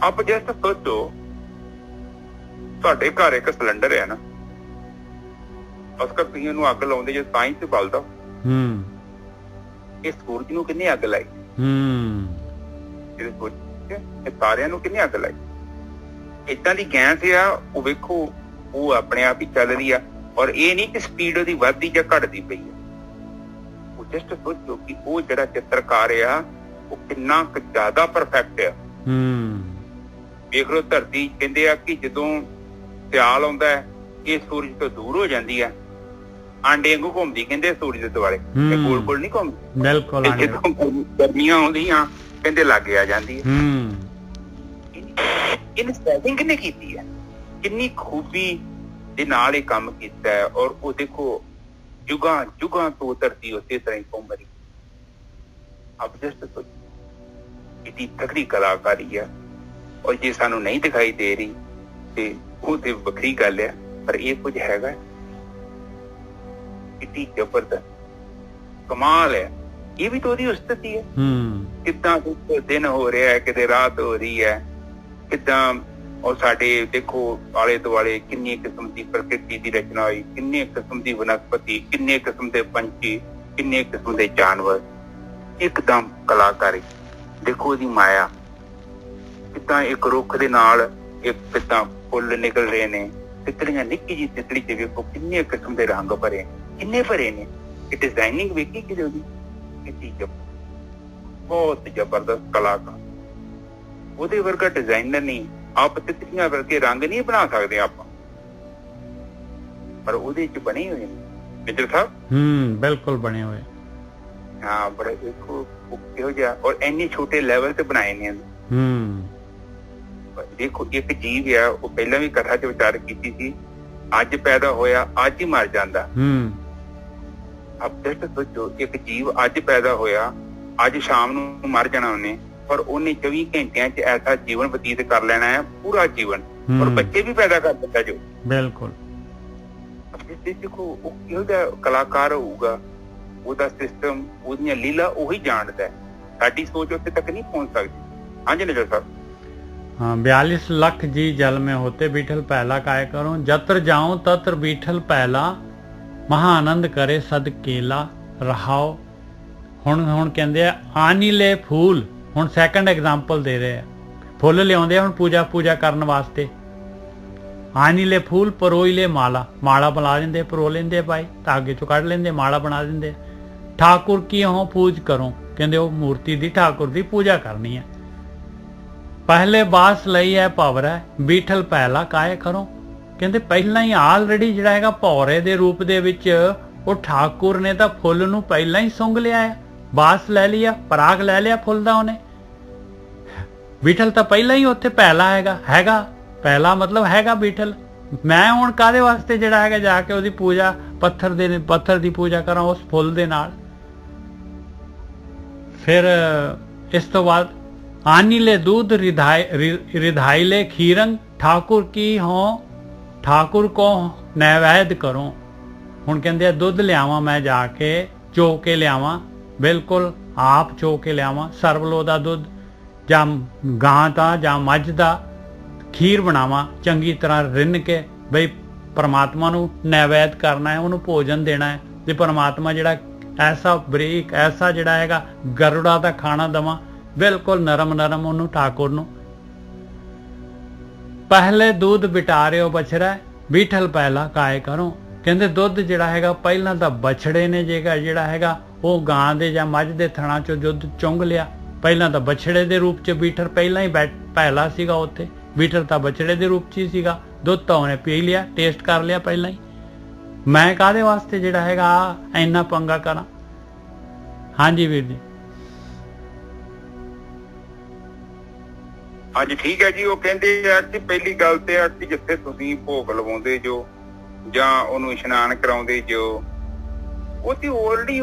ਆਪ ਜਸਟ ਸੋਚੋ, ਤੁਹਾਡੇ ਘਰ ਇੱਕ ਸਿਲੰਡਰ ਹੈ ਨਾ, ਅਸਕਰ ਤੁਸੀਂ ਇਹਨੂੰ ਅੱਗ ਲਾਉਂਦੇ ਜੇ ਸਾਇੰਸ ਤੇ ਬਲਦਾ, ਇਹ ਸੂਰਜ ਨੂੰ ਕਿੰਨੀ ਅੱਗ ਲਾਈ, ਇਹ ਤਾਰਿਆਂ ਨੂੰ ਕਿੰਨੀ ਅੱਗ ਲਾਈ। ਏਦਾਂ ਦੀ ਗੈਸ ਆ, ਉਹ ਵੇਖੋ ਉਹ ਆਪਣੇ ਆਪ ਹੀ ਚੱਲ ਰਹੀ ਆ, ਔਰ ਇਹ ਨਹੀਂ ਕਿ ਸਪੀਡ ਉਹਦੀ ਵੱਧਦੀ ਜਾਂ ਘਟਦੀ ਪਈ ਆ। ਉਹ ਜਸਟ ਸੋਚੋ ਕਿ ਉਹ ਜਿਹੜਾ ਚਿੱਤਰਕਾਰ ਆ ਉਹ ਕਿੰਨਾ ਕੁ ਜ਼ਿਆਦਾ ਪਰਫੈਕਟ ਆ। ਵੇਖ ਲਓ ਧਰਤੀ, ਕਹਿੰਦੇ ਆ ਕਿ ਜਦੋਂ ਸਿਆਲ ਆਉਂਦਾ ਹੈ ਇਹ ਸੂਰਜ ਤੋਂ ਦੂਰ ਹੋ ਜਾਂਦੀ ਆ, ਆਂਡੇ ਵਾਂਗੂ ਘੁੰਮਦੀ, ਕਹਿੰਦੇ ਸੂਰਜ ਦੇ ਦੁਆਲੇ, ਗੋਲ ਗੋਲ ਨਹੀਂ ਘੁੰਮਦੀ। ਬਿਲਕੁਲ। ਜਦੋਂ ਗਰਮੀਆਂ ਆਉਂਦੀਆਂ ਕਹਿੰਦੇ ਲਾਗੇ ਆ ਜਾਂਦੀ ਹੈ। ਇਹਨੇ ਸੈਟਿੰਗ ਕਿੰਨੇ ਕੀਤੀ ਹੈ, ਕਿੰਨੀ ਖੂਬੀ ਦੇ ਨਾਲ ਇਹ ਕੰਮ ਕੀਤਾ ਹੈ। ਔਰ ਉਹ ਦੇਖੋ ਜੁਗਾਂ ਜੁਗਾਂ ਤੋਂ ਧਰਤੀ ਉਸੇ ਤਰ੍ਹਾਂ ਹੀ ਘੁੰਮ ਰਹੀ। ਆਪ ਜਸਟ ਸੋਚੋ ਕਿੰਨੀ ਤਕੜੀ ਕਲਾਕਾਰੀ ਹੈ। ਔਰ ਜੇ ਸਾਨੂੰ ਨਹੀਂ ਦਿਖਾਈ ਦੇ ਰਹੀ ਤੇ ਉਹ ਤੇ ਵੱਖਰੀ ਗੱਲ ਹੈ, ਪਰ ਇਹ ਕੁਝ ਹੈਗਾ, ਕਿੰਨੀ ਜ਼ਬਰਦਸਤ ਕਮਾਲ ਹੈ। ਇਹ ਵੀ ਤਾਂ ਉਹਦੀ ਉਸਤਤੀ ਹੈ। ਕਿੱਦਾਂ ਦਿਨ ਹੋ ਰਿਹਾ ਹੈ, ਕਿਤੇ ਰਾਤ ਹੋ ਰਹੀ ਹੈ, ਕਿੱਦਾਂ ਔਰ ਸਾਡੇ ਦੇਖੋ ਆਲੇ ਦੁਆਲੇ ਕਿੰਨੀ ਕਿਸਮ ਦੀ ਪ੍ਰਕਿਰਤੀ ਦੀ ਰਚਨਾ ਹੋਈ, ਕਿੰਨੇ ਕਿਸਮ ਦੀ ਵਨਸਪਤੀ, ਕਿੰਨੇ ਕਿਸਮ ਦੇ ਪੰਛੀ, ਕਿੰਨੇ ਕਿਸਮ ਦੇ ਜਾਨਵਰ, ਇੱਕਦਮ ਕਲਾਕਾਰੀ। ਦੇਖੋ ਉਹਦੀ ਮਾਇਆ, ਕਿੱਦਾਂ ਇੱਕ ਰੁੱਖ ਦੇ ਨਾਲ ਇੱਕ ਕਿੱਦਾਂ ਫੁੱਲ ਨਿਕਲ ਰਹੇ ਨੇ, ਤਿਤਲੀਆਂ, ਨਿੱਕੀ ਜਿਹੀ ਤਿਤਲੀ ਤੇ ਵੇਖੋ ਕਿੰਨੇ ਕਿਸਮ ਦੇ ਰੰਗ ਭਰੇ, ਕਿੰਨੇ ਭਰੇ ਨੇ। ਇਹ ਡਿਜ਼ਾਈਨਿੰਗ ਵੇਖੀ ਕਿ ਉਹਦੀ ਬਹੁਤ ਜ਼ਬਰਦਸਤ ਕਲਾਕਾਰ, ਉਹਦੇ ਵਰਗਾ ਡਿਜ਼ਾਈਨਰ ਨਹੀਂ। ਆਪ ਤਿਤਲੀਆਂ ਵਰਗੇ ਰੰਗ ਨਹੀਂ ਬਣਾ ਸਕਦੇ ਆਪਾਂ, ਪਰ ਉਹਦੇ ਚ ਬਣੇ ਹੋਏ ਨੇ ਮਿੱਤਰ ਸਾਹਿਬ। ਬਿਲਕੁਲ ਬਣੇ ਹੋਏ। ਹਾਂ, ਬੜੇ ਦੇਖੋ ਕਿਹੋ ਜਿਹਾ, ਔਰ ਇੰਨੇ ਛੋਟੇ ਲੈਵਲ ਤੇ ਬਣਾਏ ਨੇ। ਦੇਖੋ ਇੱਕ ਜੀਵ ਆ, ਉਹ ਪਹਿਲਾਂ ਵੀ ਕਥਾ ਚ ਵਿਚਾਰ ਕੀਤੀ ਸੀ, ਅੱਜ ਪੈਦਾ ਹੋਇਆ ਅੱਜ ਹੀ ਮਰ ਜਾਂਦਾ। ਆਪ ਜਸਟ ਸੋਚੋ, ਇੱਕ ਜੀਵ ਅੱਜ ਪੈਦਾ ਹੋਇਆ, ਅੱਜ ਸ਼ਾਮ ਨੂੰ ਮਰ ਜਾਣਾ ਉਹਨੇ, ਪਰ ਉਹਨੇ 24 ਘੰਟਿਆਂ ਚ ਐਸਾ ਜੀਵਨ ਬਤੀਤ ਕਰ ਲੈਣਾ ਹੈ, ਪੂਰਾ ਜੀਵਨ, ਔਰ ਬੱਚੇ ਵੀ ਪੈਦਾ ਕਰ ਦਿੱਤਾ ਜੋ। ਬਿਲਕੁਲ। ਦੇਖੋ ਉਹ ਕਿਹੋ ਜਿਹਾ ਕਲਾਕਾਰ ਹੋਊਗਾ, ਉਹਦਾ ਸਿਸਟਮ, ਉਹਦੀਆਂ ਲੀਲਾ ਉਹੀ ਜਾਣਦਾ ਹੈ। ਸਾਡੀ ਸੋਚ ਉੱਥੇ ਤੱਕ ਨਹੀਂ ਪਹੁੰਚ ਸਕਦੀ। ਹਾਂਜੀ ਨਜ਼ਰ ਸਾਹਿਬ। हाँ, 42 लाख जी जल में होते बीठल पहला काय करो, जत्र जाऊं तत्र बीठल पहला, महाआनंद करे सद केला रहाओ। ਹੁਣ ਕਹਿੰਦੇ ਆ ਆਨੀਲੇ ਫੂਲ। ਹੁਣ ਸੈਕੰਡ ਐਗਜ਼ਾਮਪਲ ਦੇ ਰਹੇ ਆ, ਫੁੱਲ ਲਿਆਉਂਦੇ ਆ ਹੁਣ ਪੂਜਾ ਕਰਨ ਵਾਸਤੇ। ਆਨੀਲੇ ਫੂਲ ਪਰੋਈਲੇ ਮਾਲਾ, ਮਾਲਾ ਬਣਾ ਲੈਂਦੇ, ਪਰੋ ਲੈਂਦੇ ਭਾਈ, ਧਾਗੇ ਚੋਂ ਕੱਢ ਲੈਂਦੇ, ਮਾਲਾ ਬਣਾ ਦਿੰਦੇ। ਠਾਕੁਰ ਕੀ ਹੋ ਪੂਜ ਕਰੋ, ਕਹਿੰਦੇ ਉਹ ਮੂਰਤੀ ਦੀ, ਠਾਕੁਰ ਦੀ ਪੂਜਾ ਕਰਨੀ ਹੈ। ਪਹਿਲੇ ਬਾਸ ਲਈ ਹੈ ਭਵਰ ਹੈ, ਬੀਠਲ ਪਹਿਲਾ ਕਾਇ ਕਰੋ, ਕਹਿੰਦੇ ਪਹਿਲਾਂ ਹੀ ਆਲਰੇਡੀ ਜਿਹੜਾ ਹੈਗਾ ਭੌਰੇ ਦੇ ਰੂਪ ਦੇ ਵਿੱਚ ਉਹ ਠਾਕੁਰ ਨੇ ਤਾਂ ਫੁੱਲ ਨੂੰ ਪਹਿਲਾਂ ਹੀ ਸੁੰਘ ਲਿਆ ਹੈ, ਬਾਸ ਲੈ ਲਿਆ, ਪਰਾਗ ਲੈ ਲਿਆ ਫੁੱਲ ਦਾ ਉਹਨੇ। ਬੀਠਲ ਤਾਂ ਪਹਿਲਾਂ ਹੀ ਉੱਥੇ ਪਹਿਲਾ ਹੈਗਾ ਪਹਿਲਾ ਮਤਲਬ ਹੈਗਾ ਬੀਠਲ। ਮੈਂ ਹੁਣ ਕਾਹਦੇ ਵਾਸਤੇ ਜਿਹੜਾ ਹੈਗਾ ਜਾ ਕੇ ਉਹਦੀ ਪੂਜਾ, ਪੱਥਰ ਦੀ ਪੂਜਾ ਕਰਾਂ ਉਸ ਫੁੱਲ ਦੇ ਨਾਲ। ਫਿਰ ਇਸ ਤੋਂ ਬਾਅਦ ਆਨੀਲੇ दूध रिधाइले खीरंग, ठाकुर की हो ठाकुर को नैवेद्य करो। ਹੁਣ ਕਹਿੰਦੇ ਆ ਦੁੱਧ ਲਿਆਵਾਂ ਮੈਂ ਜਾ ਕੇ, ਚੋ ਕੇ ਲਿਆਵਾਂ, ਬਿਲਕੁਲ ਆਪ ਚੋ ਕੇ ਲਿਆਵਾਂ, ਸਰਵਲੋ ਦਾ ਦੁੱਧ ਜਾਂ ਗਾਂ ਦਾ ਜਾਂ ਮੱਝ ਦਾ, ਖੀਰ ਬਣਾਵਾਂ ਚੰਗੀ ਤਰ੍ਹਾਂ ਰਿੰਨ ਕੇ, ਬਈ परमात्मा नूं नैवेद करना है, उन्होंने भोजन देना है, ते परमात्मा जिहड़ा ऐसा बरीक ऐसा जिहड़ा हैगा गरुड़ा दा खाना देवां बिल्कुल नरम नरम उन्होंने ठाकुर नूं। पहले दूध बिटारिओ बछड़ा बीठल पहला काय करो। कहते दुध जिहड़ा हैगा पहलां तां बछड़े ने जिहड़ा हैगा वो गां दे जां मझ दे थणा चों दुध चुंग लिया। पहलां तां बछड़े दे रूप च बीठल पहलां ही पहला सीगा, उत्थे बीठल तां बछड़े दे रूप च ही सीगा। दुध तां उहने पी लिया, टेस्ट कर लिया पहलां ही। मैं काहदे वास्ते जिहड़ा हैगा इन्ना पंगा करा। हाँ जी वीर जी। हाँ जी ठीक है जी। वो कहते आ कि पहली गल ते आ कि जिथे तुसीं भोग लवाउंदे जो जां ਉਹਨੂੰ ਇਸ਼ਨਾਨ ਕਰਾਉਂਦੇ ਜੋ ਉਹ ਤੇ ਆਲਰੇਡੀ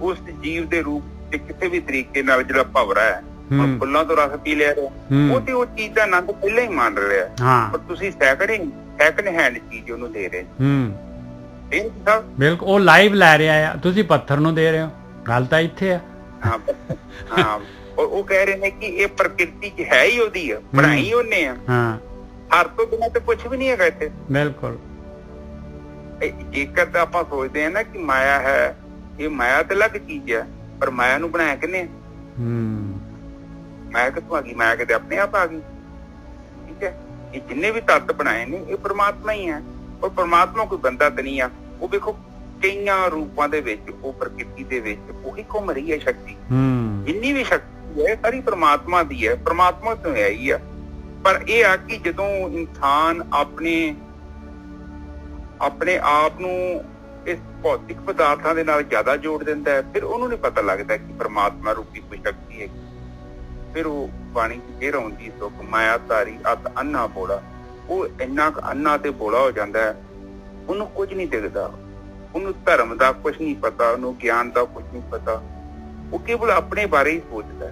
ਉਸ ਜੀਵ ਦੇ ਰੂਪ ਤੇ ਕਿਸੇ ਵੀ ਤਰੀਕੇ ਨਾਲ ਜਿਹੜਾ ਭਵਰਾ ਹੈ ਹੁਣ ਫੁੱਲਾਂ ਤੋਂ ਰਸ ਪੀ ਲਿਆ ਉਹ ਤੇ ਉਹ ਚੀਜ਼ ਦਾ ਆਨੰਦ ਪਹਿਲਾਂ ਹੀ ਮੰਨ ਰਿਹਾ ਪਰ ਤੁਸੀਂ ਸੈਕੰਡ ਹੈਂਡ ਚੀਜ਼ ਉਹਨੂੰ ਦੇ ਰਹੇ ਇਹ ਸਭ ਬਿਲਕੁਲ ਉਹ ਲਾਈਵ ਲੈ ਰਿਹਾ ਆ, ਤੁਸੀਂ ਪੱਥਰ ਨੂੰ ਦੇ ਰਹੇ ਹੋ। ਗੱਲ ਤਾਂ ਇੱਥੇ ਆ। ਹਾਂ ਉਹ ਕਹਿ ਰਹੇ ਨੇ ਕਿ ਇਹ ਪ੍ਰਕਿਰਤੀ ਚ ਹੈ ਹੀ ਉਹਦੀ ਆ, ਬਣਾਈ ਉਹਨੇ ਆ। ਹਾਂ ਹਰ ਤੋਂ ਬਿਨਾਂ ਤੇ ਕੁਝ ਵੀ ਨਹੀਂ ਹੈਗਾ ਇੱਥੇ। ਬਿਲਕੁਲ। ਜੇਕਰ ਤਾਂ ਆਪਾਂ ਸੋਚਦੇ ਹਾਂ ਨਾ ਕਿ ਮਾਇਆ ਹੈ, ਇਹ ਮਾਇਆ ਤੇ ਅਲੱਗ ਚੀਜ਼ ਹੈ, ਪਰ ਮਾਇਆ ਨੂੰ ਬਣਾਇਆ ਕਿੰਨੇ? ਮਾਇਆ ਕਿੱਥੋਂ ਆ ਗਈ? ਮਾਇਆ ਕਿਤੇ ਆਪਣੇ ਆਪ ਆ ਗਈ। ਠੀਕ ਹੈ, ਇਹ ਜਿੰਨੇ ਵੀ ਤੱਤ ਬਣਾਏ ਨੇ ਇਹ ਪਰਮਾਤਮਾ ਹੀ ਹੈ। ਔਰ ਪਰਮਾਤਮਾ ਕੋਈ ਬੰਦਾ ਤਾਂ ਨਹੀਂ ਆ। ਉਹ ਵੇਖੋ ਕਈਆਂ ਰੂਪਾਂ ਦੇ ਵਿੱਚ ਉਹ ਪ੍ਰਕਿਰਤੀ ਦੇ ਵਿੱਚ ਉਹੀ ਘੁੰਮ ਰਹੀ ਹੈ ਸ਼ਕਤੀ। ਜਿੰਨੀ ਵੀ ਸ਼ਕਤੀ ਹੈ ਸਾਰੀ ਪਰਮਾਤਮਾ ਦੀ ਹੈ, ਪਰਮਾਤਮਾ ਤੋਂ ਹੈ ਹੀ ਆ। ਪਰ ਇਹ ਆ ਕਿ ਜਦੋਂ ਇਨਸਾਨ ਆਪਣੇ ਆਪ ਨੂੰ ਇਸ ਭੌਤਿਕ ਪਦਾਰਥਾਂ ਦੇ ਨਾਲ ਜ਼ਿਆਦਾ ਜੋੜ ਦਿੰਦਾ ਹੈ, ਫਿਰ ਉਹਨੂੰ ਨਹੀਂ ਪਤਾ ਲੱਗਦਾ ਕਿ ਪਰਮਾਤਮਾ ਰੂਪੀ ਕੋਈ ਸ਼ਕਤੀ ਹੈਗੀ। ਫਿਰ ਉਹ ਬਾਣੀ ਚ ਫੇਰ ਆਉਂਦੀ ਸੁਖ ਮਾਇਆ ਧਾਰੀ ਅਤ ਅੰਨਾ ਬੋਲਾ। ਉਹ ਇੰਨਾ ਕੁ ਅੰਨਾ ਤੇ ਬੋਲਾ ਹੋ ਜਾਂਦਾ ਹੈ, ਉਹਨੂੰ ਕੁਝ ਨਹੀਂ ਦਿਖਦਾ, ਉਹਨੂੰ ਧਰਮ ਦਾ ਕੁਝ ਨਹੀਂ ਪਤਾ, ਉਹਨੂੰ ਗਿਆਨ ਦਾ ਕੁਝ ਨਹੀਂ ਪਤਾ। ਉਹ ਕੇਵਲ ਆਪਣੇ ਬਾਰੇ ਹੀ ਸੋਚਦਾ,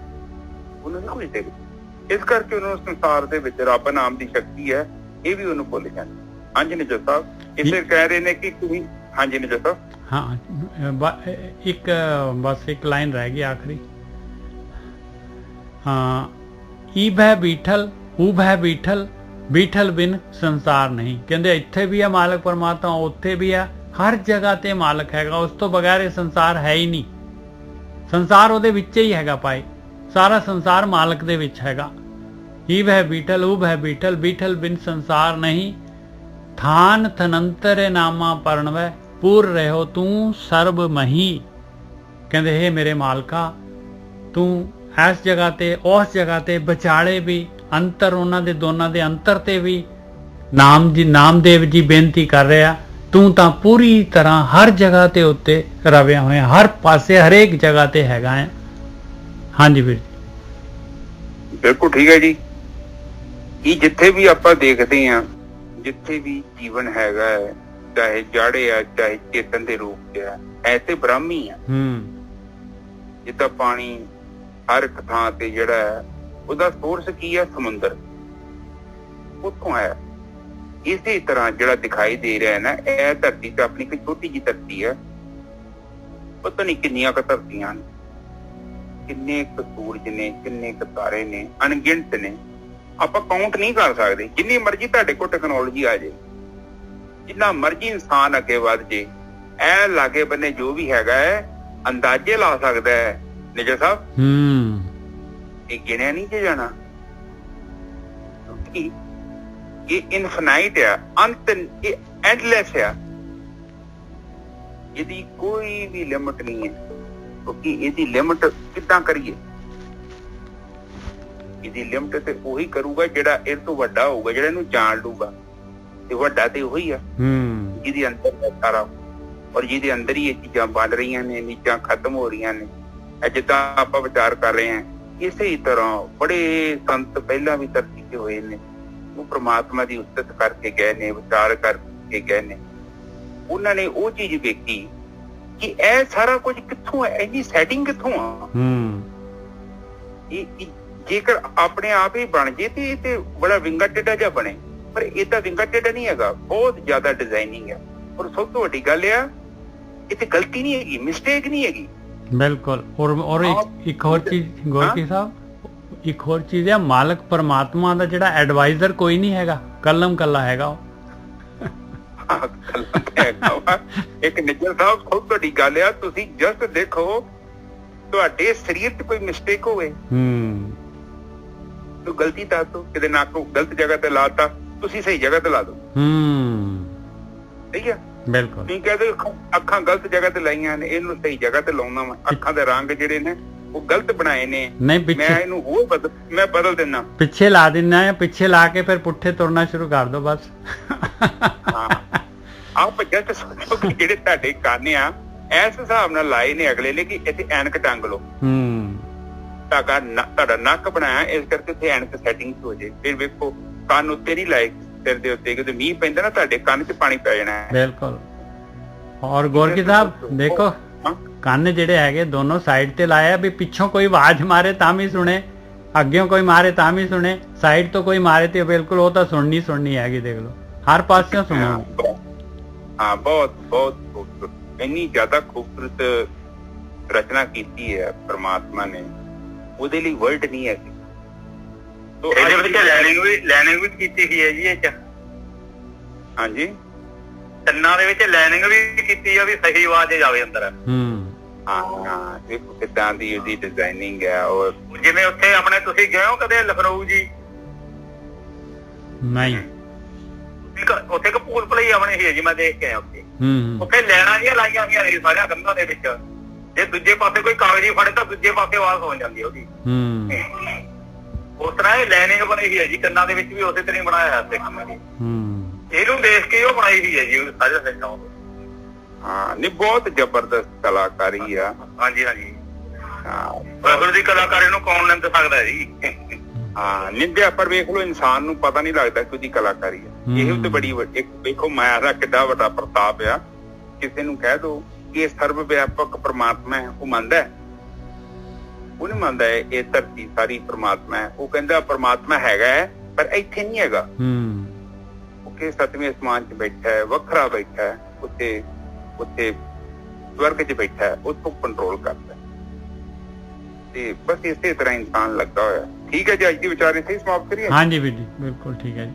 ਉਹਨੂੰ ਨਹੀਂ ਕੁਝ ਦਿਖਦਾ। ਇਸ ਕਰਕੇ ਉਹਨੂੰ ਸੰਸਾਰ ਦੇ ਵਿੱਚ ਰੱਬ ਨਾਮ ਦੀ ਸ਼ਕਤੀ ਹੈ, ਇਹ ਵੀ ਉਹਨੂੰ ਭੁੱਲ ਜਾਂਦਾ। ਹਾਂਜੀ ਨਿਜਰ ਸਾਹਿਬ ਇਸੇ ਕਹਿ ਰਹੇ ਨੇ ਕਿ ਤੁਸੀਂ। ਹਾਂਜੀ ਨਿਜਰ ਸਾਹਿਬ। ਹਾਂ ਇੱਕ ਬਸ ਇੱਕ ਲਾਈਨ ਰਹਿ ਗਈ ਆਖਰੀ। ਹਾਂ ਈਬ ਹੈ ਬੀਠਲ ਊਬ ਹੈ ਬੀਠਲ ਬੀਠਲ ਬਿਨ ਸੰਸਾਰ ਨਹੀਂ। ਕਹਿੰਦੇ ਇੱਥੇ ਵੀ ਆ ਮਾਲਕ ਪਰਮਾਤਮਾ, ਉੱਥੇ ਵੀ ਆ, ਹਰ ਜਗ੍ਹਾ ਤੇ ਮਾਲਕ ਹੈਗਾ। ਉਸ ਤੋਂ ਬਗੈਰ ਇਹ ਸੰਸਾਰ ਹੈ ਹੀ ਨਹੀਂ। ਸੰਸਾਰ ਉਹਦੇ ਵਿੱਚ ਹੀ ਹੈਗਾ ਭਾਈ, ਸਾਰਾ ਸੰਸਾਰ ਮਾਲਕ ਦੇ ਵਿੱਚ ਹੈਗਾ। ਈਬ ਹੈ ਬੀਠਲ ਊਬ ਹੈ ਬੀਠਲ ਬੀਠਲ ਬਿਨ ਸੰਸਾਰ ਨਹੀਂ। ਥਾਨ ਥਨੰਤਰ ਨਾਮਾ ਪਰਣਵੈ ਪੂਰ ਰਹਿਓ ਤੂੰ ਸਰਬ ਮਹੀ। ਕਹਿੰਦੇ ਹੇ ਮੇਰੇ ਮਾਲਕਾ ਤੂੰ ਇਸ ਜਗ੍ਹਾ ਤੇ ਉਸ ਜਗ੍ਹਾ ਤੇ ਵਿਚਾਲੇ ਵੀ ਅੰਤਰ, ਉਹਨਾਂ ਦੇ ਦੋਨਾਂ ਦੇ ਅੰਤਰ ਤੇ ਵੀ ਨਾਮਦੇਵ ਜੀ ਬੇਨਤੀ ਕਰ ਰਿਹਾ, ਤੂੰ ਤਾਂ ਪੂਰੀ ਤਰ੍ਹਾਂ ਹਰ ਜਗ੍ਹਾ ਤੇ ਉੱਤੇ ਰਵਿਆ ਹੋਇਆ, ਹਰ ਪਾਸੇ ਹਰੇਕ ਜਗ੍ਹਾ ਤੇ ਹੈਗਾ ਹੈ। ਹਾਂਜੀ ਵੀਰ ਬਿਲਕੁਲ ਠੀਕ ਹੈ ਜੀ। ਇਹ ਜਿੱਥੇ ਵੀ ਆਪਾਂ ਦੇਖਦੇ ਹਾਂ, ਜਿੱਥੇ ਵੀ ਜੀਵਨ ਹੈਗਾ ਹੈ, ਚਾਹੇ ਜਾੜੇ ਆ ਚਾਹੇ ਚੇਤਨ ਦੇ ਰੂਪ ਚ ਹੈ, ਐਸੇ ਬ੍ਰਹਮੀ ਆ। ਜਿੱਦਾਂ ਪਾਣੀ ਹਰ ਇੱਕ ਥਾਂ ਤੇ ਜਿਹੜਾ ਹੈ ਉਹਦਾ ਸੋਰਸ ਕੀ ਹੈ? ਸਮੁੰਦਰ, ਉੱਥੋਂ ਆਇਆ। ਇਸੇ ਤਰ੍ਹਾਂ ਜਿਹੜਾ ਦਿਖਾਈ ਦੇ ਰਿਹਾ ਹੈ ਨਾ, ਇਹ ਧਰਤੀ ਤੇ ਆਪਣੀ ਕੋਈ ਛੋਟੀ ਜਿਹੀ ਧਰਤੀ ਹੈ, ਪਤਾ ਨਹੀਂ ਕਿੰਨੀਆਂ ਕੁ ਧਰਤੀਆਂ ਨੇ, ਕਿੰਨੇ ਕੁ ਸੂਰਜ ਨੇ, ਕਿੰਨੇ ਕੁ ਤਾਰੇ ਨੇ, ਅਣਗਿਣਤ ਨੇ। ਆਪਾਂ ਕਾਊਂਟ ਨਹੀਂ ਕਰ ਸਕਦੇ। ਜਿੰਨੀ ਮਰਜ਼ੀ ਤੁਹਾਡੇ ਕੋਲ ਟੈਕਨੋਲੋਜੀ ਆ ਜਾਏ, ਜਿੰਨਾ ਮਰਜ਼ੀ ਇਨਸਾਨ ਅੱਗੇ ਵੱਧ ਜੇ, ਇਹ ਲਾਗੇ ਬੰਨੇ ਜੋ ਵੀ ਹੈਗਾ ਹੈ ਅੰਦਾਜ਼ੇ ਲਾ ਸਕਦਾ ਹੈ ਨਿਜਰ ਸਾਹਿਬ। ਇਹ ਗਿਣਿਆ ਨਹੀਂ ਜੇ ਜਾਣਾ, ਕਿਉਂਕਿ ਇਹ ਇਨਫਿਨਾਈਟ ਆ, ਅੰਤ, ਇਹ ਐਂਡਲੈਸ ਆ। ਇਹਦੀ ਕੋਈ ਵੀ ਲਿਮਟ ਨਹੀਂ ਹੈ। ਕਿਉਂਕਿ ਇਹਦੀ ਲਿਮਟ ਕਿੱਦਾਂ ਕਰੀਏ? ਇਹਦੀ ਲਿਮਟ ਤੇ ਉਹੀ ਕਰੂਗਾ ਜਿਹੜਾ ਇਹ ਤੋਂ ਵੱਡਾ ਹੋਊਗਾ, ਜਿਹੜਾ ਇਹਨੂੰ ਜਾਣ ਲੂਗਾ। ਤੇ ਵੱਡਾ ਤੇ ਉਹੀ ਆ ਜਿਹਦੇ ਅੰਦਰ ਸਾਰਾ, ਔਰ ਜਿਹਦੇ ਅੰਦਰ ਹੀ ਇਹ ਚੀਜ਼ਾਂ ਬਣ ਰਹੀਆਂ ਨੇ, ਨੀਚਾਂ ਖਤਮ ਹੋ ਰਹੀਆਂ ਨੇ। ਜਿੱਦਾਂ ਆਪਾਂ ਵਿਚਾਰ ਕਰ ਰਹੇ ਹਾਂ, ਇਸੇ ਹੀ ਤਰ੍ਹਾਂ ਬੜੇ ਸੰਤ ਪਹਿਲਾਂ ਵੀ ਧਰਤੀ ਤੇ ਹੋਏ ਨੇ, ਉਹ ਪ੍ਰਮਾਤਮਾ ਦੀ ਉਸਤਤ ਕਰਕੇ ਗਏ ਨੇ, ਵਿਚਾਰ ਕਰਕੇ ਗਏ ਨੇ। ਉਹਨਾਂ ਨੇ ਉਹ ਚੀਜ਼ ਵੇਖੀ ਕਿ ਇਹ ਸਾਰਾ ਕੁਝ ਕਿੱਥੋਂ ਹੈ, ਇਹਦੀ ਸੈਟਿੰਗ ਕਿੱਥੋਂ ਆ। ਇਹ ਜੇਕਰ ਆਪਣੇ ਆਪ ਹੀ ਬਣ ਜੇ ਤੇ ਇਹ ਤੇ ਬੜਾ ਵਿੰਗਾ ਟੇਢਾ ਜਿਹਾ ਬਣੇ, ਪਰ ਇਹ ਤਾਂ ਵਿੰਗਾ ਟੇਢਾ ਨਹੀਂ ਹੈਗਾ, ਬਹੁਤ ਜ਼ਿਆਦਾ ਡਿਜ਼ਾਈਨਿੰਗ ਹੈ। ਔਰ ਸਭ ਤੋਂ ਵੱਡੀ ਗੱਲ ਆ, ਇਹ ਤੇ ਗਲਤੀ ਨਹੀਂ ਹੈਗੀ, ਮਿਸਟੇਕ ਨਹੀਂ ਹੈਗੀ। ਬਿਲਕੁਲ। ਔਰ ਇੱਕ ਹੋਰ ਚੀਜ਼ ਗੋਰਕੀ ਸਾਹਿਬ, ਇੱਕ ਹੋਰ ਚੀਜ਼ ਹੈ, ਮਾਲਕ ਪਰਮਾਤਮਾ ਦਾ ਜਿਹੜਾ ਐਡਵਾਈਜ਼ਰ ਕੋਈ ਨਹੀਂ ਹੈਗਾ, ਕਲਮ ਕੱਲਾ ਹੈਗਾ ਉਹ। ਗੱਲਾਂ ਤੇ ਹੈਗਾ ਵਾ। ਇੱਕ ਨਿੱਜਰ ਸਾਹਿਬ ਖੁਦ ਤੁਹਾਡੀ ਗੱਲ ਆ, ਤੁਸੀਂ ਜਸਟ ਦੇਖੋ ਤੁਹਾਡੇ ਸਰੀਰ 'ਚ ਕੋਈ ਮਿਸਟੇਕ ਹੋਵੇ, ਤੂੰ ਗਲਤੀ ਦੱਸ ਦੋ, ਕਿਤੇ ਨੱਕ ਨੂੰ ਗਲਤ ਜਗ੍ਹਾ ਤੇ ਲਾਤਾ, ਤੁਸੀਂ ਸਹੀ ਜਗ੍ਹਾ ਤੇ ਲਾ ਦੋ। ਠੀਕ ਹੈ, ਬਿਲਕੁਲ। ਤੁਸੀਂ ਕਹਦੇ ਅੱਖਾਂ ਗਲਤ ਜਗ੍ਹਾ ਤੇ ਲਾਈਆਂ ਨੇ, ਇਹਨੂੰ ਸਹੀ ਜਗ੍ਹਾ ਤੇ ਲਾਉਣਾ ਵਾ। ਅੱਖਾਂ ਦੇ ਰੰਗ ਜਿਹੜੇ ਨੇ ਉਹ ਗਲਤ ਬਣਾਏ ਨੇ, ਮੈਂ ਇਹਨੂੰ ਹੋਰ ਮੈਂ ਬਦਲ ਦਿੰਦਾ, ਪਿੱਛੇ ਲਾ ਦਿੰਦਾ ਹੈ, ਪਿੱਛੇ ਲਾ ਕੇ ਫਿਰ ਪੁੱਠੇ ਤੁਰਨਾ ਸ਼ੁਰੂ ਕਰ ਦੋ ਬਸ। ਹਾਂ, ਆਪ ਜਸਟ ਸੋਚੋ ਕਿ ਜਿਹੜੇ ਤੁਹਾਡੇ ਕੰਨ ਆ ਇਸ ਹਿਸਾਬ ਨਾਲ ਲਾਏ ਨੇ ਅਗਲੇ ਨੇ ਕਿ ਇੱਥੇ ਐਨਕ ਟੰਗ ਲਓ। ਤੁਹਾਡਾ ਨੱਕ ਬਣਾਇਆ ਇਸ ਕਰਕੇ ਇੱਥੇ ਐਨਕ ਸੈਟਿੰਗ ਹੋ ਜੇ। ਫਿਰ ਵੇਖੋ ਕੰਨ ਉੱਤੇ ਨਹੀਂ ਲਾਏ ਸਿਰ ਦੇ ਉੱਤੇ, ਕਿਉਂਕਿ ਮੀਂਹ ਪੈਂਦਾ ਨਾ ਤੁਹਾਡੇ ਕੰਨ 'ਚ ਪਾਣੀ ਪੈ ਜਾਣਾ ਹੈ। ਬਿਲਕੁਲ। ਔਰ ਗੋਰਕੀ ਸਾਹਿਬ ਦੇਖੋ, ਕੰਨ ਜਿਹੜੇ ਹੈਗੇ ਦੋਨੋਂ ਸਾਈਡ ਤੇ ਲਾਇਆ ਵੀ ਪਿੱਛੋਂ ਕੋਈ ਆਵਾਜ਼ ਮਾਰੇ ਤਾਂ ਵੀ ਸੁਣੇ, ਅੱਗਿਓਂ ਕੋਈ ਮਾਰੇ ਤਾਂ ਵੀ ਸੁਣੇ, ਸਾਈਡ ਤੋਂ ਕੋਈ ਮਾਰੇ ਤੇ ਬਿਲਕੁਲ ਉਹ ਤਾਂ ਸੁਣਨੀ ਹੈਗੀ। ਦੇਖ ਲਓ ਹਰ ਪਾਸਿਓਂ ਸੁਣੋ। ਹਾਂ, ਬਹੁਤ ਬਹੁਤ ਖੂਬਸੂਰਤ, ਇੰਨੀ ਜ਼ਿਆਦਾ ਖੂਬਸੂਰਤ ਰਚਨਾ ਕੀਤੀ ਹੈ ਪਰਮਾਤਮਾ ਨੇ, ਉਹਦੇ ਲਈ ਵਰਡ ਨਹੀਂ ਹੈ। ਇਹਦੇ ਵਿੱਚ ਲੈਨਿੰਗ ਵੀ ਕੀਤੀ ਗਈ ਹੈ ਜੀ ਇਹ 'ਚ। ਹਾਂਜੀ, ਕੰਨਾਂ ਦੇ ਵਿੱਚ ਲਾਈਨਿੰਗ ਵੀ ਕੀਤੀ ਆ ਵੀ ਸਹੀ ਆਵਾਜ਼ ਜਾਵੇ ਅੰਦਰ। ਹਾਂ, ਦੇਖੋ ਕਿੱਦਾਂ ਦੀ ਉਹਦੀ ਡਿਜ਼ਾਈਨਿੰਗ ਹੈ। ਔਰ ਜਿਵੇਂ ਉੱਥੇ ਆਪਣੇ ਤੁਸੀਂ ਗਏ ਹੋ ਕਦੇ ਲਖਨਊ ਜੀ? ਨਹੀਂ, ਉੱਥੇ ਕਪੂਰਥਲੇ ਹੀ ਆਪਣੇ ਹੀ ਜੀ, ਮੈਂ ਦੇਖ ਕੇ ਆਇਆ ਉੱਥੇ। ਉੱਥੇ ਲੈਣਾ ਜਿਹੀਆਂ ਲਾਈਆਂ ਹੋਈਆਂ ਨੇ ਸਾਰੀਆਂ ਕੰਧਾਂ ਦੇ ਵਿੱਚ, ਜੇ ਦੂਜੇ ਪਾਸੇ ਕੋਈ ਕਾਗਜ਼ੀ ਫੜੇ ਤਾਂ ਦੂਜੇ ਪਾਸੇ ਆਵਾਜ਼ ਹੋ ਜਾਂਦੀ ਉਹਦੀ। ਉਸ ਤਰ੍ਹਾਂ ਇਹ ਲਾਈਨਿੰਗ ਬਣੀ ਹੋਈ ਹੈ ਜੀ, ਕੰਨਾਂ ਦੇ ਵਿੱਚ ਵੀ ਉਸੇ ਤਰ੍ਹਾਂ ਹੀ ਬਣਾਇਆ ਹੈ ਕੰਨਾਂ ਦੀ। ਇਹਨੂੰ ਦੇਖ ਕੇ ਉਹ ਬਣਾਈ ਹੋਈ ਹੈ ਜੀ ਸਾਰੇ ਸਿਸਟਮ। ਹਾਂ, ਨਹੀਂ ਬਹੁਤ ਜ਼ਬਰਦਸਤ ਕਲਾਕਾਰੀ ਆ। ਹਾਂਜੀ ਹਾਂਜੀ, ਹਾਂ, ਦੀ ਕਲਾਕਾਰੀ ਨੂੰ ਕੌਣ ਨਿੰਦ ਸਕਦਾ ਜੀ? ਹਾਂ, ਨਿੰਦਿਆ, ਪਰ ਵੇਖ ਲਓ ਇਨਸਾਨ ਨੂੰ ਪਤਾ ਨਹੀਂ ਲੱਗਦਾ ਕਿ ਉਹਦੀ ਕਲਾਕਾਰੀ ਆ। ਇਹ ਤੇ ਬੜੀ ਇੱਕ ਵੇਖੋ ਮਾਇਆ ਦਾ ਕਿੱਡਾ ਵੱਡਾ ਪ੍ਰਤਾਪ ਆ। ਕਿਸੇ ਨੂੰ ਕਹਿ ਦੋ ਕਿ ਇਹ ਸਰਵ ਵਿਆਪਕ ਪਰਮਾਤਮਾ ਹੈ, ਉਹ ਮੰਨਦਾ ਹੈ? ਉਹ ਨਹੀਂ ਮੰਨਦਾ ਇਹ ਧਰਤੀ ਸਾਰੀ ਪਰਮਾਤਮਾ ਹੈ। ਉਹ ਕਹਿੰਦਾ ਪਰਮਾਤਮਾ ਹੈਗਾ ਹੈ ਪਰ ਇੱਥੇ ਨਹੀਂ ਹੈਗਾ। ਕਿ ਸੱਤਵੇਂ ਅਸਮਾਨ 'ਚ ਬੈਠਾ ਹੈ, ਵੱਖਰਾ ਬੈਠਾ ਹੈ, ਉੱਥੇ ਸਵਰਗ 'ਚ ਬੈਠਾ ਹੈ, ਉੱਥੋਂ ਕੰਟਰੋਲ ਕਰਦਾ। ਤੇ ਬਸ ਇਸੇ ਤਰ੍ਹਾਂ ਇਨਸਾਨ ਲੱਗਾ ਹੋਇਆ। ਠੀਕ ਹੈ ਜੀ, ਅੱਜ ਦੀ ਵਿਚਾਰ ਇੱਥੇ ਹੀ ਸਮਾਪਤ ਕਰੀਏ। ਹਾਂਜੀ ਵੀਰ ਜੀ, ਬਿਲਕੁਲ ਠੀਕ ਹੈ ਜੀ।